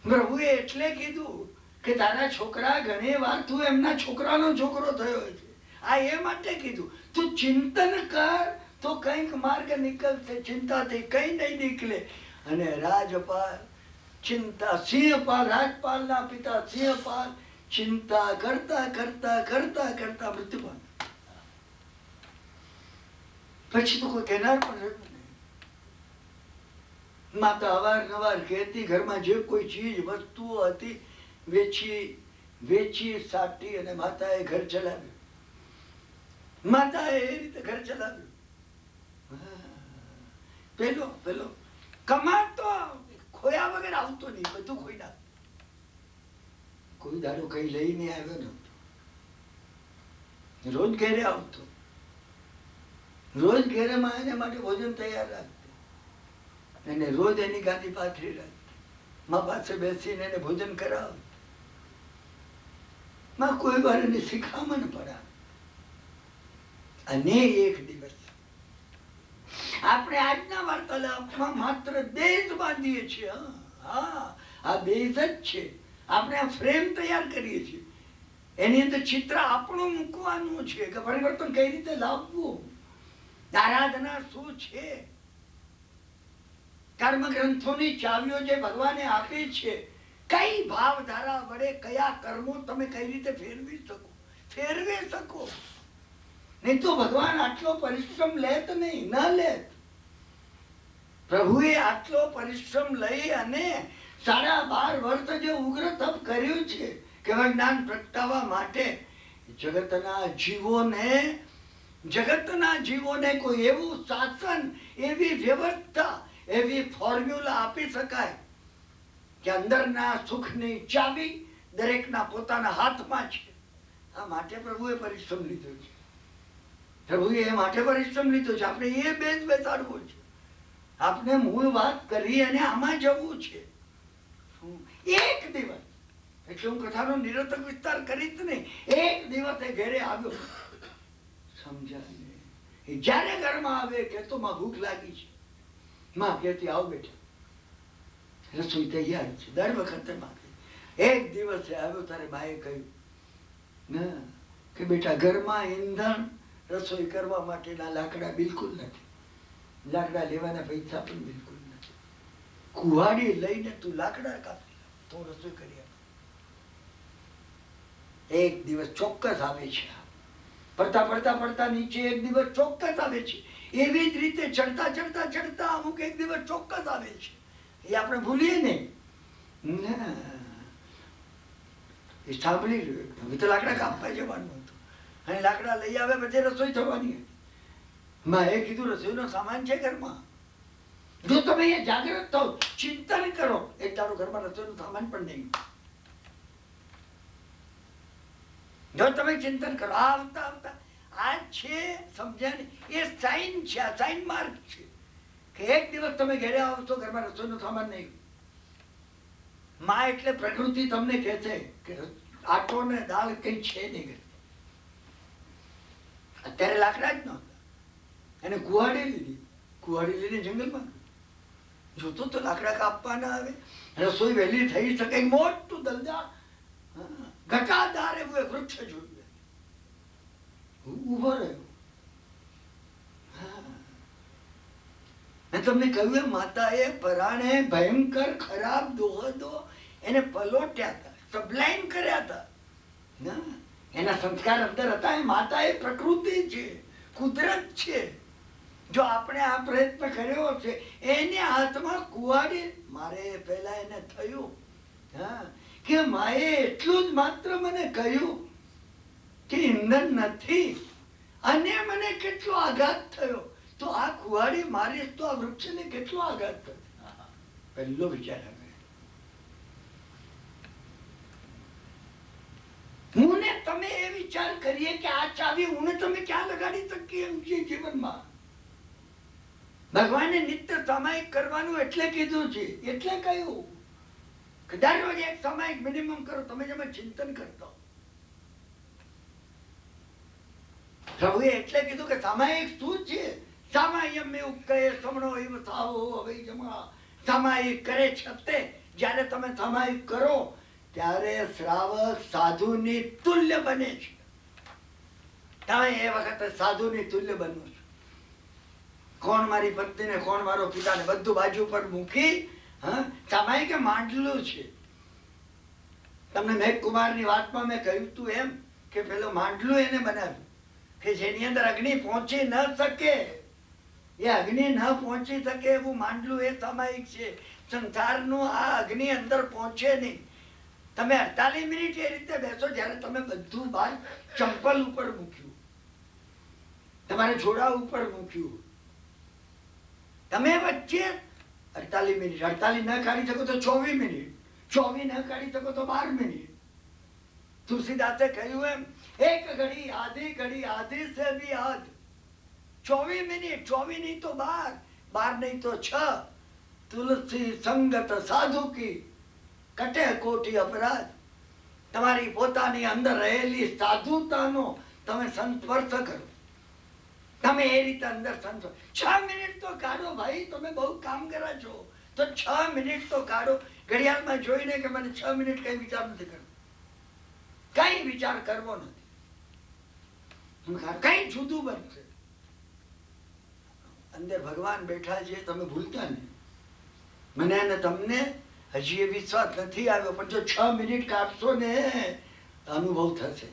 પ્રભુએ એટલે કીધું કે તારા છોકરા ઘણી વાર તું એમના છોકરાનો છોકરો થયો છે. આ એ માટે કીધું, તું ચિંતન કર તો કઈક માર્ગ નીકળશે. ચિંતાથી કઈ નહીં નીકળે. અને રાજપાલ ચિંતા, સિંહપાલ, રાજપાલના પિતા સિંહપાલ ચિંતા કરતા મૃત્યુ પામ્યા. પછી તો કોઈ કહેનાર પણ રહ્યું નહીં. માતા અવારનવાર કહેતી, ઘરમાં જે કોઈ ચીજ વસ્તુઓ હતી વેચી સાટી અને માતાએ ઘર ચલાવ્યું. માતાએ એ રીતે ઘર ચલાવ્યું. પેલો કમાતો ખોયા વગર આવતો નહીં, બધું ખોઈ નાખતો. કોઈ દાડો કઈ લઈને આવ્યો નતો. રોજ ઘેરે આવતો, રોજ ઘેરેમાં એને માટે ભોજન તૈયાર રાખતો. એને રોજ એની ગાદી પાથરી રાખતી, મા પાસે બેસીને એને ભોજન કરાવતો. માં કોઈ વાર એને શિખામણ પડા. અને એક દિવસ આપણે આજના વાર્તાલાપમાં માત્ર બેઝ બાંધીએ છીએ. આ બેઝ જ છે. આપણે આ ફ્રેમ તૈયાર કરીએ છીએ, એની અંદર ચિત્ર આપણું મૂકવાનું છે કે પરિવર્તન કઈ રીતે લાવવું, આરાધના શું છે, કર્મ ગ્રંથોની ચાવીઓ જે ભગવાને આપી છે, કઈ ભાવધારા વડે કયા કર્મો તમે કઈ રીતે ફેરવી શકો. નહીં તો ભગવાન આટલો પરિશ્રમ લેત નહીં, ન લેત. પ્રભુએ આટલો પરિશ્રમ લઈ અને 12.5 વર્ષ જે ઉગ્ર તપ કર્યું છે કેવળ જ્ઞાન પ્રગટાવવા માટે, જગતના જીવોને કોઈ એવું શાસન, એવી વ્યવસ્થા, એવી ફોર્મ્યુલા આપી શકાય કે અંદરના સુખની ચાવી દરેકના પોતાના હાથમાં છે. આ માટે પ્રભુએ પરિશ્રમ લીધો છે. પ્રભુએ એ માટે પરિશ્રમ લીધો છે. આપણે એ બેઝ બેસાડવો છે. આપણે મૂળ વાત કરી અને આમાં જવું છે. એક દિવસ એટલે હું કથાનો નિરર્થક વિસ્તાર કરીશ નહીં. એક દિવસે ઘરે આવ્યો, સમજાય જયારે ઘરમાં આવે કે તો માં ભૂખ લાગી છે. માં કહેતી આવ બેટા, રસોઈ તૈયાર છે. દર વખતે માં એક દિવસે આવ્યો ત્યારે બાએ કહ્યું ના કે બેટા ઘરમાં ઈંધણ રસોઈ કરવા માટેના લાકડા બિલકુલ નથી, લાકડા લેવાના પૈસા પણ બિલકુલ નથી. કુહાડી લઈને તું લાકડા કાપી તો રસોઈ કરી આપ. એક દિવસ ચોક્કસ આવે છે. પડતા પડતા પડતા નીચે એક દિવસ ચોક્કસ આવે છે. એવી જ રીતે ચડતા ચડતા ચડતા અમુક એક દિવસ ચોક્કસ આવે છે. એ આપણે ભૂલીએ નહીં. એ સાંભળી રહ્યું. હવે તો લાકડા કાપવા જવાનું હતું અને લાકડા લઈ આવે પછી રસોઈ થવાની હતી. માં એ કીધું રસોઈનો સામાન છે ઘરમાં. જો તમે એ જાગૃત થાવ, ચિંતન કરો, એક તારો ઘરમાં રસોઈનો સામાન પણ નહીં. જો તમે ચિંતન કરો, આવતા આવતા આ છે સમજ્યા ને, એ સાઇન છે. આ સાઇન માર્ક છે કે એક દિવસ તમે ઘરે આવશો ઘરમાં રસોઈનો સામાન નહીં. માં એટલે પ્રકૃતિ તમને કહે છે કે આટો ને દાળ કઈ છે નહીં. અત્યારે લાકડા જ નહોતા, એને કુહાડી લીધી. કુહાડી લઈને જંગલમાં જોતો તો લાકડા કાપવા ના આવે. રસોઈ વહેલી થઈ શકે. મોટું દલદા ઘટાદાર એવું વૃક્ષ જોયું, ઉભો રહ્યો. મેં તમને કહ્યું માતાએ પરાણે ભયંકર ખરાબ દોહદો એને પલોટ્યા હતા, સબલાઈન કર્યા હતા. એના સંસ્કાર અંદર હતા. એ માતા એ પ્રકૃતિ છે, કુદરત છે. જો આપણે આ પ્રયત્ન કર્યો છે, એને હાથમાં કુવાડી મારે પહેલા એને થયું કે માએ એટલું જ માત્ર મને કહ્યું કે ઈંધણ નથી, અને મને કેટલો આઘાત થયો. તો આ કુવાડી મારીશ તો આ વૃક્ષને કેટલો આઘાત થયો. પહેલો વિચાર આવે. હું ને તમે એ વિચાર કરીએ કે આ ચાવી હું ને તમે ક્યાં લગાડી શકીએ એમ છે જીવનમાં. ભગવાને નિત્ય સામાયિક કરવાનું એટલે કીધું છે. એટલે કહ્યું કે દરરોજ એક સામાયિક મિનિમમ કરો. તમે જેમાં ચિંતન કરતા પ્રભુએ એટલે કીધું કે સામાયિક શું છે. સામાયમ એવું કહે સમણો એવ થાવો હવે જમા. સામાયિક કરે છતે જ્યારે તમે સામાયિક કરો ત્યારે શ્રાવક સાધુની તુલ્ય બને છે. તમે એ વખતે સાધુની તુલ્ય બનો છો. કોણ મારી પત્ની ને કોણ મારો પિતા ને બધું બાજુ પર મૂકી સામાયિક માંડલું છે. તમને મેઘકુમાર ની વાતમાં મેં કહ્યું તું એમ કે પેલો માંડલું એને બનાવ્યું કે જેની અંદર અગ્નિ પહોંચી ન શકે. એ અગ્નિ ન પહોંચી શકે એવું માંડલું એ સામાયિક છે. સંસારનું આ અગ્નિ અંદર પહોંચે નહીં. તમે 48 મિનિટ એ રીતે બેસો જ્યારે તમે બધું બહાર ચંપલ ઉપર મૂક્યું, તમારે જોડા ઉપર મૂક્યું, તમે વચ્ચે 48 મિનિટ 48 ન કાઢી શકો તો 24 મિનિટ, 24 ન કાઢી શકો તો 12 મિનિટ. તુલસીદાસે કહ્યું એમ એક ઘડી આધી સે ભી આધ. 24 મિનિટ, 24 નહીં તો 12, 12 નહીં તો 6. તુલસી સંગત સાધુ કી કટે કોટી અપરાધ. તમારી પોતાની અંદર રહેલી સાધુતાનો તમે સંસ્પર્શ કરો. તમે એ રીતે અંદર સંસ્પર્શ 6 મિનિટ તો કાઢો ભાઈ. તમે બહુ કામ કર્યા છો તો 6 મિનિટ તો કાઢો. ઘડિયાળમાં જોઈને કે મને 6 મિનિટ કઈ વિચાર નથી કરવો, કઈ વિચાર કરવો નથી, કઈ જુદું બનશે. અંદર ભગવાન બેઠા છે, તમે ભૂલતા નહીં. મને અને તમને હજી એ વિશ્વાસ નથી આવ્યો, પણ જો 6 મિનિટ કાઢશો ને અનુભવ થશે.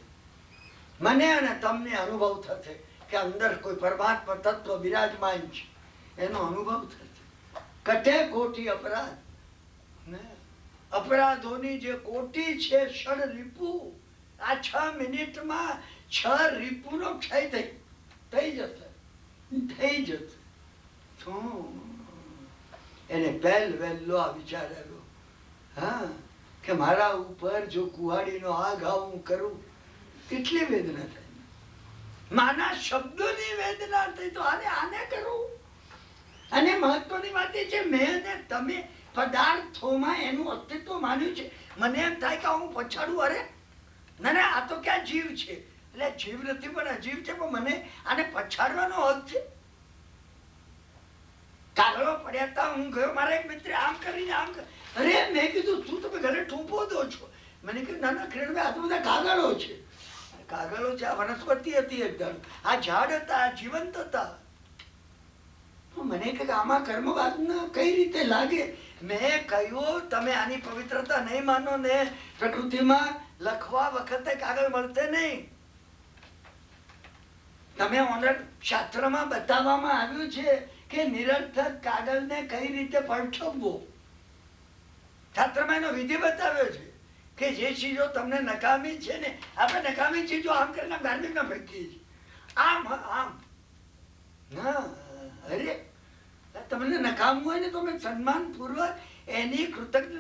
મને અને તમને અનુભવ થશે કે અંદર કોઈ પરમાત્મા તત્વ બિરાજમાન છે, એનો અનુભવ થશે. કટે કોટી અપરાધ. અપરાધોની જે કોટી છે ષડ રીપુ, આ 6 મિનિટમાં 6 રીપુનો ક્ષય થઈ જશે. એને પહેલ વહેલો આ વિચાર આવ્યો. હા, કે મારા ઉપર જો કુહાડીનો આ ઘાવ હું કરું, કેટલી વેદના થાય. માના શબ્દોની વેદના થઈ તો આને કરું. અને મહત્વની વાત એ છે, મેં અને તમે પદાર્થોમાં એનું અસ્તિત્વ માન્યું છે. મને એમ થાય કે હું પછાડું, અરે ના ના, આ તો ક્યાં જીવ છે, એટલે જીવ નથી પણ અજીવ છે, પણ મને આને પછાડવાનો હક છે. કાગળો પડ્યા હતા, હું ગયો, મારા એક મિત્ર આમ કરીને આમ, અરે મેં કીધું શું તમે ઘરે ઠૂંપો દો છો? મને કીધું ના ના કિરણભાઈ, આ તો બધા કાગળો છે. કાગળો છે, આ વનસ્પતિ હતી એકદમ, આ ઝાડ હતા, આ જીવંત હતા. મને કે આમાં કર્મવાદ ના કઈ રીતે લાગે? મેં કહ્યું તમે આની પવિત્રતા નહીં માનો ને, પ્રકૃતિમાં લખવા વખતે કાગળ મળશે નહીં. તમે ઓનર શાસ્ત્રમાં બતાવવામાં આવ્યું છે કે નિરર્થક કાગળને કઈ રીતે પરછવવો. શાસ્ત્રમાં એનો વિધિ બતાવ્યો છે કે જે ચીજો તમને નકામી છે ને, આપણે નકામી ચીજો આમ કરીને ગાર્બેજમાં ફેંકીએ છીએ, આમ આમ. હા, અરે તમને નકામવું હોય ને તો મેં સન્માનપૂર્વક એની કૃતજ્ઞ,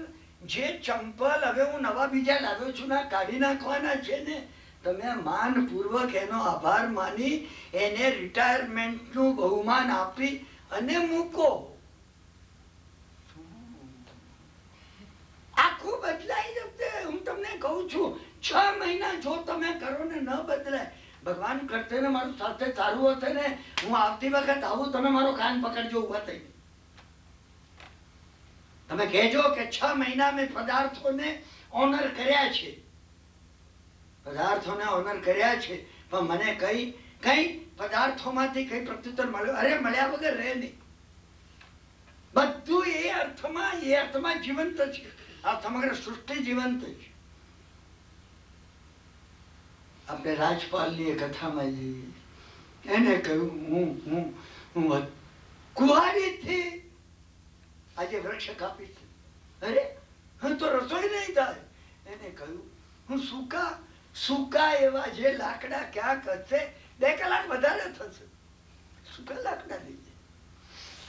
જે ચંપલ હવે હું નવા બીજા લાવ્યો છું ના કાઢી નાખવાના છે ને, તમે માનપૂર્વક એનો આભાર માની એને રિટાયરમેન્ટનું બહુમાન આપી અને મૂકો. આખું બદલાઈ જશે. હું તમને કહું છું, 6 મહિના જો તમે કરો ને ન બદલાય, ભગવાન કરશે ને મારું સાથે સારું હશે ને, હું આવતી વખત આવું, તમે મારો કાન પકડજો ઉભા થઈ. તમે કહેજો કે 6 મહિના મેં પદાર્થોને ઓનર કર્યા છે, પદાર્થોને ઓનર કર્યા છે, પણ મને કઈ પદાર્થોમાંથી કઈ પ્રત્યુત્તર મળ્યો? અરે મળ્યા વગર રહે નહીં. બધું એ અર્થમાં જીવંત છે. આ સમગ્ર સૃષ્ટિ જીવંત છે. આપણે રાજપાલની એ કથામાં જઈએ, એને કહ્યું હું કુંવારીથી આજે વૃક્ષ કાપીશ. અરે હું તો રસોઈ નહીં થાય. એને કહ્યું હું સૂકા એવા જે લાકડા ક્યાંક હશે, 2 કલાક વધારે થશે, સૂકા લાકડા લઈ જાય.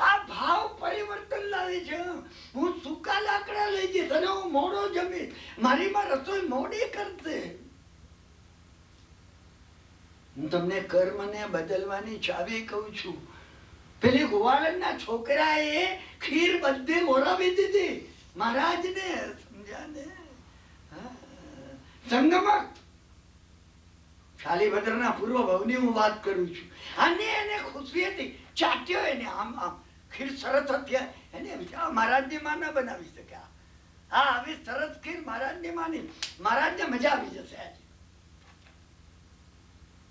આ ભાવ પરિવર્તન લાવે છે. હું સૂકા લાકડા લઈ જઈશ અને હું મોડો જમીશ, મારી માં રસોઈ મોડી કરશે. હું તમને કર્મને બદલવાની ચાવી કહું છું. પેલી ગોવાળના છોકરાએ ખીર બધી ઓરાવી દીધી મહારાજને, સમજ્યા ને? સંગમક શાલીભદ્રના પૂર્વ ભવની હું વાત કરું છું. અને એને ખુશી હતી, ચાટ્યો એને આમ આમ, ખીર સરસ હતી. એને મહારાજની માં ના બનાવી શક્યા. હા, આવી સરસ ખીર મહારાજની માની, મહારાજને મજા આવી જશે. આજે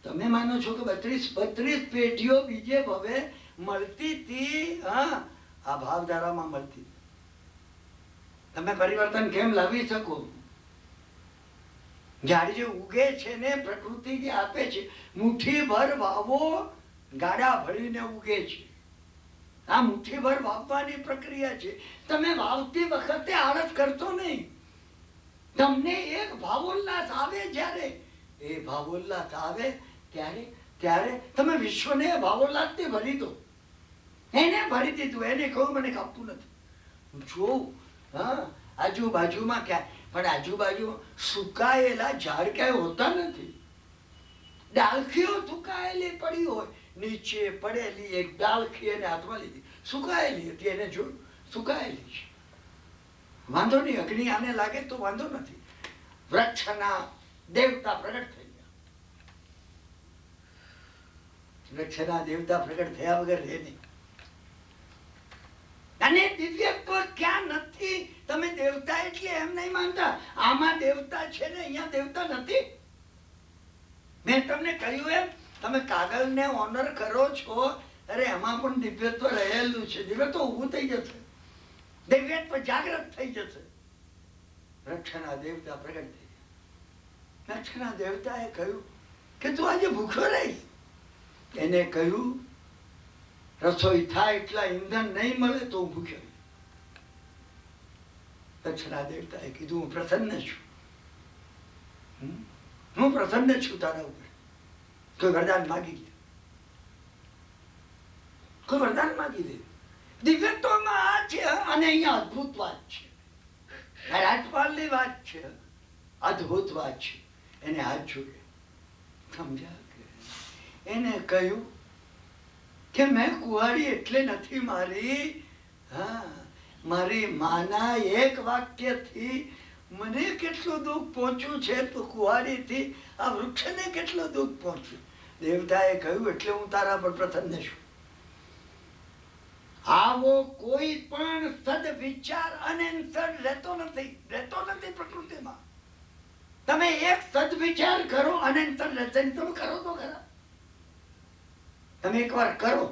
તમે માનો છો કે 32 પેઢીઓ બીજે ભવે મળતી હતી? હા, આ ભાવધારામાં મળતી. તમે પરિવર્તન કેમ લાવી શકો? ઝાડ જે ઉગે છે ને, પ્રકૃતિ જે આપે છે, મુઠ્ઠી ભર વાવો, ગાડા ભરીને ઉગે છે. આ મુઠ્ઠી ભર વાવવાની પ્રક્રિયા છે. તમે વાવતી વખતે આળસ કરશો નહીં. તમને એક ભાવોલ્લાસ આવે, જ્યારે એ ભાવોલ્લાસ આવે ત્યારે તમે વિશ્વને ભાવોલ્લાસથી ભરી દો. એને ભરી દીધું. એને કહું મને કાપવું નથી. હું જોઉં હા આજુબાજુમાં ક્યાંય, પણ આજુબાજુ સુકાયેલા ઝાડ ક્યાંય હોતા નથી. ડાળખીઓ સુકાયેલી પડી હોય, નીચે પડેલી એક ડાળખી એને હાથમાં લીધી, સુકાયેલી હતી, એને જોયું સુકાયેલી છે. વાંધો નહીં, અગ્નિ આને લાગે તો વાંધો નથી. વૃક્ષના દેવતા પ્રગટ થઈ ગયા. વૃક્ષના દેવતા પ્રગટ થયા વગર રહે નહીં. અને દિવ્યત્વ ક્યાં નથી? તમે દેવતા એટલે એમ નહીં માનતા આમાં દેવતા છે ને અહીંયા દેવતા નથી. મેં તમને કહ્યું એમ, તમે કાગળને ઓનર કરો છો, અરે એમાં પણ દિવ્યત્વ રહેલું છે. દિવ્યત્વ ઊભું થઈ જશે, દિવ્યત્વ જાગૃત થઈ જશે. વૃક્ષના દેવતા પ્રગટ થઈ ગયા. વૃક્ષના દેવતાએ કહ્યું કે તું આજે ભૂખ્યો રહીશ. એને કહ્યું રસોઈ થાય એટલા ઈંધણ નહીં મળે તો હું ભૂખ્યો. દક્ષિણા દેવતાએ કીધું હું પ્રસન્ન છું, હું પ્રસન્ન છું તારા ઉપર. કોઈ વરદાન માગી લે, કોઈ વરદાન માગી દે. દિવ્યત્વમાં આ છે. અને અહીંયા અદભુત વાત છે. આ રાજપાલની વાત છે, અદ્ભુત વાત છે. એને હાથ જોડે, સમજ્યા કે એને કહ્યું કે મેં કુંવારી એટલે નથી મારી, હા, મારી માના એક વાક્યથી મને કેટલું દુઃખ પહોંચ્યું છે, તો કુંવારીથી આ વૃક્ષને કેટલું દુઃખ પહોંચ્યું. દેવતાએ કહ્યું એટલે હું તારા પર પ્રસન્ન છું. આવો કોઈ પણ સદવિચાર અનંતર રહેતો નથી પ્રકૃતિમાં. તમે એક સદવિચાર કરો, અનંતર રહેશે. તમે કરો તો ખરા, તમે એકવાર કરો,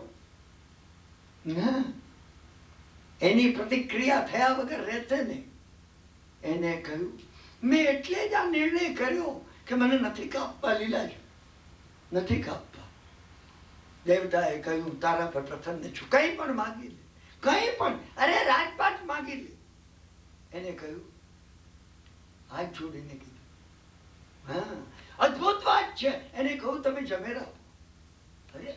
એની પ્રતિક્રિયા થયા વગર રહેશે નહીં. એને કહ્યું મેં એટલે જ આ નિર્ણય કર્યો કે મને નથી કાપવા લીલાજી, નથી કાપવા. દેવતાએ કહ્યું તારા પર પ્રસન્ન છું, કંઈ પણ માગી લે, કંઈ પણ, અરે રાજપાટ માગી લે. એને કહ્યું, હાથ જોડીને કીધું, હા, અદ્ભુત વાત છે. એને કહું તમે જમે રહો. અરે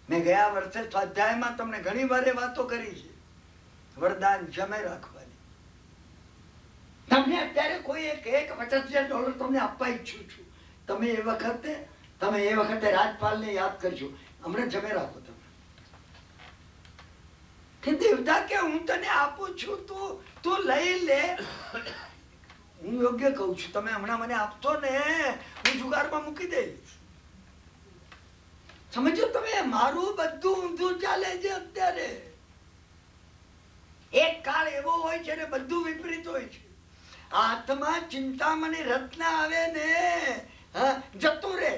મેં ગયા વર્ષે સ્વાધ્યાયમાં તમને ઘણી વાર વાતો કરી છે, વરદાન જમે રાખવાની. તમને અત્યારે કોઈ એક $50,000 તમને આપવા ઈચ્છું છું. તમે એ વખતે રાજપાલને યાદ કરજો, હમણાં જમે રાખો તમે. કે દેવતા કે હું તને આપું છું, તું લઈ લે. હું યોગ્ય કહું છું, તમે હમણાં મને આપશો ને, હું જુગારમાં મૂકી દઈશ. સમજો તમે, મારું બધું ઊંધું ચાલે છે અત્યારે. એક કાળ એવો હોય છે ને બધું વિપરીત હોય છે. આત્મા ચિંતામણી રત્ન આવે ને, જતું રે.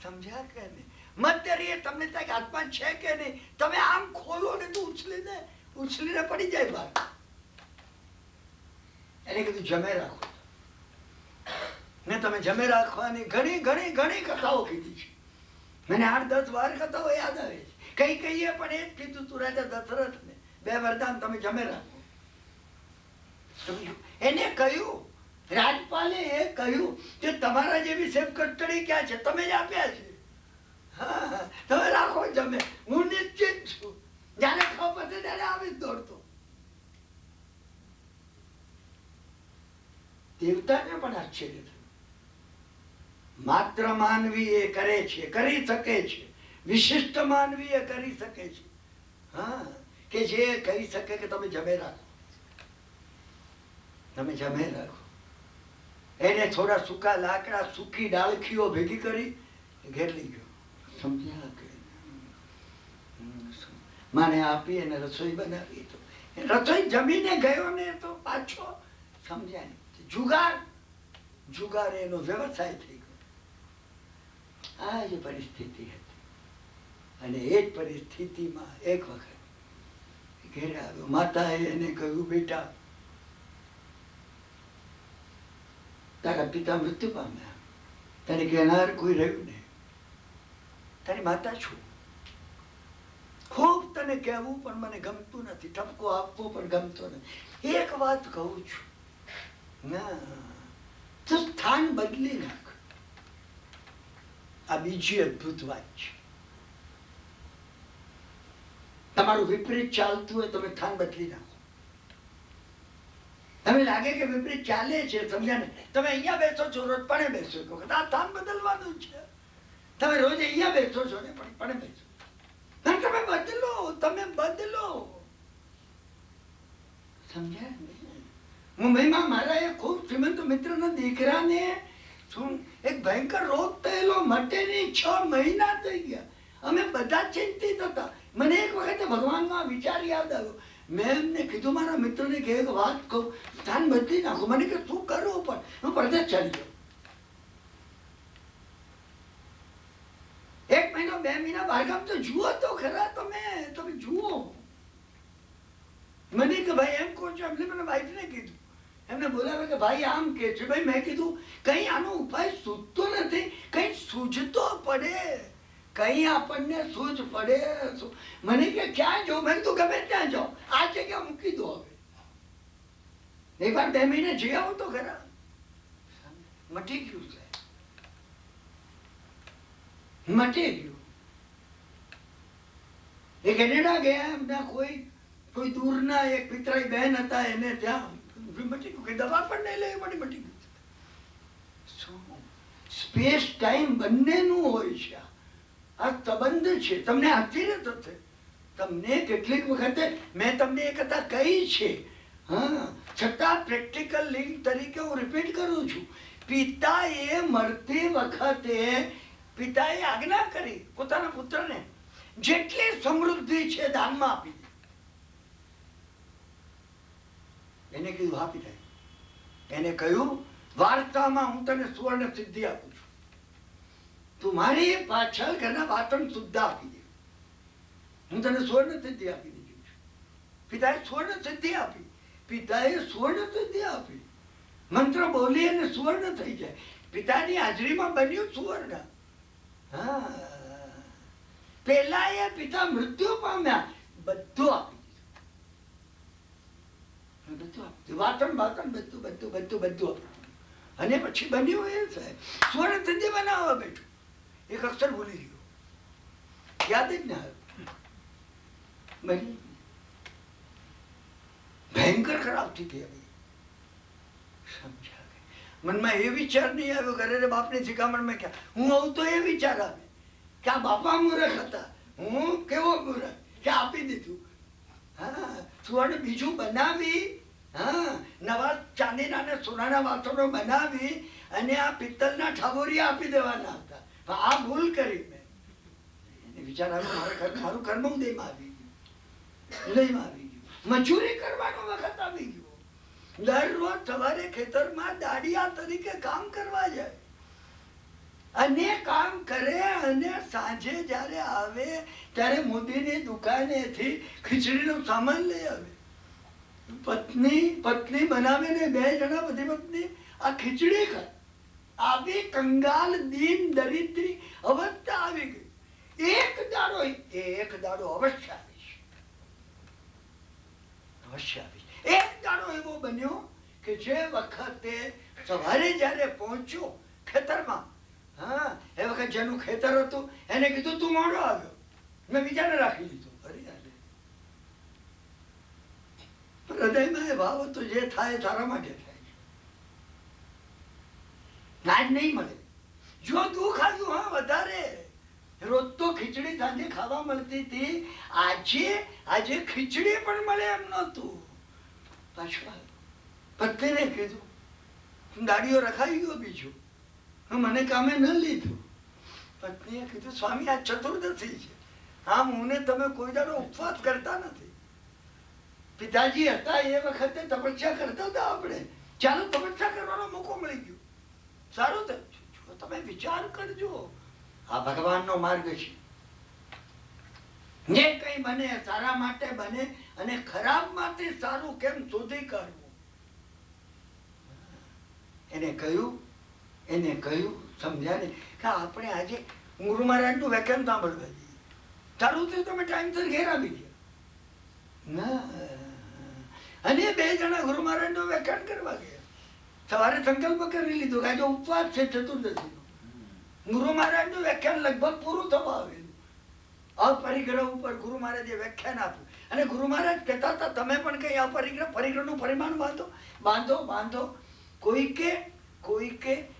સમજ્યા કે નહીં? મધ્ય તમને ત્યાં આત્મા છે કે નહીં, તમે આમ ખોલો ને તો ઉછલીને પડી જાય બહાર. એને કીધું જમે રાખો ને. તમે જમે રાખવાની ઘણી ઘણી ઘણી કથાઓ કીધી છે. મને 8-10 વાર કથાઓ યાદ આવે છે. કઈ કહીએ પણ એ જ કીધું તું રાજા દશરથ ને 2 વરદાન તમે જમે રાખો. એને કહ્યું, રાજપાલે એ કહ્યું કે તમારા જેવી સેફ કસ્ટડી ક્યાં છે, તમે જ આપ્યા છે. હા, તમે રાખો જમે, હું નિશ્ચિત છું. જયારે ખાવ પતે ત્યારે આવી જ દોડતો. દેવતાને પણ આશ્ચર્ય થયું. માત્ર માનવી એ કરે છે, કરી શકે છે. વિશિષ્ટ માનવી એ કરી શકે છે. હા, કે જે કહી શકે કે તમે જમે રાખો, તમે જમે રાખો. એને થોડા સૂકા લાકડા, સૂકી ડાળખીઓ ભેગી કરી ઘેર લઈ ગયો. સમજ્યા કે માને આપી એને રસોઈ બનાવી. તો રસોઈ જમીને ગયો ને તો પાછો, સમજ્યા, જુગાર એનો વ્યવસાય થઈ ગયો. આ જ પરિસ્થિતિ હતી. અને એ જ પરિસ્થિતિમાં એક વખત ઘેરે આવ્યો. માતાએ એને કહ્યું, બેટા તારા પિતા મૃત્યુ પામ્યા, તને કહેનાર કોઈ રહ્યું નહીં. તારી માતા છું, ખૂબ તને કહેવું પણ મને ગમતું નથી, ઠપકો આપવો પણ ગમતો નથી. એક વાત કહું છું, ના, તું સ્થાન બદલી નાખ. આ બીજી અદ્ભુત વાત છે. તમારું વિપરીત ચાલતું હોય, તમે સ્થાન બદલી નાખો. તમે લાગે કે વિપરીત ચાલે છે, સમજ્યા ને? તમે અહીંયા બેસો છો, રોજ પણ બેસો છો, આ સ્થાન બદલવાનું છે. તમે રોજ અહીંયા બેસો છો ને, પણ બેસો. તમે બદલો. સમજ્યા ને? મુંબઈમાં મારા એક ખૂબ શ્રીમંત મિત્રના દીકરાને એક ભયંકર રોગ થયેલો, મટે નહીં. 6 મહિના થઈ ગયા. અમે બધા ચિંતિત હતા. મને એક વખતે ભગવાનનો વિચાર યાદ આવ્યો. મેં એમને કીધું, મારા મિત્રને કે એક વાત કહું, સ્થાન બદલી નાખો. મને કે શું કરવું? પણ હું પરદેશ ચાલી ગયો. 1 મહિનો 2 મહિના બહારગામ તો જુઓ તો ખરા. તમે જુઓ. મને કે ભાઈ એમ કહો છો. એમને મને વાઈફને કીધું, એમને બોલાવે કે ભાઈ આમ કે છે. ભાઈ મેં કીધું કઈ આનો ઉપાય સૂઝતો નથી, કઈ સૂઝતો પડે, કઈ આપણને સૂઝ પડે. મને કે ક્યાં જાઉં? મેં કીધું ગમે ત્યાં જાઓ, આ જગ્યા મૂકી દો. હવે એક વાર 2 મહિને જઈ આવો તો ખરા. મટી ગયું છે, મટી ગયું. એ કેનેડા ગયા, એમના કોઈ કોઈ દૂરના એક પિતરાઈ બહેન હતા, એને ત્યાં મટી ગયું, કે દવા પણ નહીં લેવી પડી, મટી ગયું. સ્પેસ ટાઈમ બંનેનું હોય છે. આ સંબંધ છે. તમને આશ્ચર્ય થશે, તમને કેટલીક વખતે મેં તમને એ કથા કહી છે, હા, છતાં પ્રેક્ટિકલ લિંક તરીકે હું રિપીટ કરું છું. પિતાએ મરતી વખતે પિતાએ આજ્ઞા કરી પોતાના પુત્રને જેટલી સમૃદ્ધિ છે દાનમાં આપી દે. એને કીધું હા પિતા. એને કહ્યું વાર્તામાં હું તને સુવર્ણ સિદ્ધિ આપું છું, તું મારી પાછળ ઘરના વાતન સુદ્ધા આપી દે. હું તને સુવર્ણ સિદ્ધિ આપી દીધી છું. પિતાએ સુવર્ણ સિદ્ધિ આપી. પિતાએ સુવર્ણ સિદ્ધિ આપી. મંત્ર બોલી અને સુવર્ણ થઈ જાય. પિતાની હાજરીમાં બન્યું સુવર્ણ. હા, પેલા એ પિતા મૃત્યુ પામ્યા, બધું આપી દીધું, બધું આપી દીધું, વાતન બાતન બધું બધું બધું બધું આપી. અને પછી બન્યું એ સાહેબ સુવર્ણ સિદ્ધિ બનાવવા બેઠું. એક અક્ષર ભૂલી ગયો, યાદ જ ના આવ્યું. ભયંકર ખરાબ સ્થિતિ આવી. સમજા મનમાં એ વિચાર નહીં આવ્યો, ઘરે બાપની શિખામણમાં ક્યાં હું આવું તો એ વિચાર આવે કે આ બાપા મૂર્ખ હતા, હું કેવો મૂર્ખ કે આપી દીધું. હા, સુવર્ણ બીજું બનાવી, હા, નવા ચાંદીના ને સોનાના વાસણો બનાવી અને આ પિત્તલના ઠાગોરિયા આપી દેવાના હતા. આ ભૂલ કરી મેં. એને વિચાર આવ્યો મારું કર્મ ઉદયમાં આવી ગયું, ઉદયમાં આવી ગયું. મજૂરી કરવાનો વખત આવી ગયો. દરરોજ સવારે ખેતરમાં દાડિયા તરીકે કામ કરવા જાય અને કામ કરે અને સાંજે જ્યારે આવે ત્યારે મોદીની દુકાનેથી ખીચડીનો સામાન લઈ આવે. પત્ની બનાવીને 2 જણા પતિ પત્ની આ ખીચડી ખાય. આવી કંગાલ દીન દરિદ્રી અવસ્થા આવી ગઈ. એક દાડો અવશ્ય આવીશ, અવશ્ય આવીશ. એક દાડો એવો બન્યો કે જે વખતે સવારે જયારે પહોંચ્યો ખેતરમાં, હા, એ વખત જેનું ખેતર હતું એને કીધું તું મોડો આવ્યો, મેં બીજાને રાખી લીધું. હૃદયમાં એ ભાવ હતો જે થાય તારા માટે થાય છે, આજ નહીં મળે. જો દુઃખ આવ્યું, હા વધારે. રોજ તો ખીચડી સાંજે ખાવા મળતી હતી, આજે ખીચડી પણ મળે એમ નહોતું. પાછું પત્નીને કીધું દાડીઓ રખાઈ ગયો બીજું, મને કામે ન લીધું. પત્નીએ કીધું સ્વામી આ ચતુર્દશી છે, આમ હું ને તમે કોઈ દાડો ઉપવાસ કરતા નથી. પિતાજી હતા એ વખતે તપસ્યા કરતા હતા, આપણે ચાલો તપસ્યા કરવાનો મોકો મળી ગયો, સારું થયું. તમે વિચાર કરજો, આ ભગવાનનો માર્ગ છે. જે કઈ બને સારા માટે બને અને ખરાબ માટે સારું કેમ શોધી કાઢવું. એને કહ્યું સમજ્યા ને કે આપણે આજે ગુરુ મહારાજનું વ્યાખ્યાન સાંભળવા જઈએ. સારું થયું તમે ટાઈમસર ઘેર આવી ગયા ના. અને 2 જણા ગુરુ મહારાજનું વ્યાખ્યાન કરવા ગયા. સવારે સંકલ્પ કરી લીધો કે આજે ઉપવાસ છે ચતુર્દશીનો. ગુરુ મહારાજનું વ્યાખ્યાન લગભગ પૂરું થવા આવેલું. અપરિગ્રહ ઉપર ગુરુ મહારાજે વ્યાખ્યાન આપ્યું અને ગુરુ મહારાજ કહેતા હતા તમે પણ કઈ પરિગ્રહનું પરિમાણ બાંધો. કોઈકે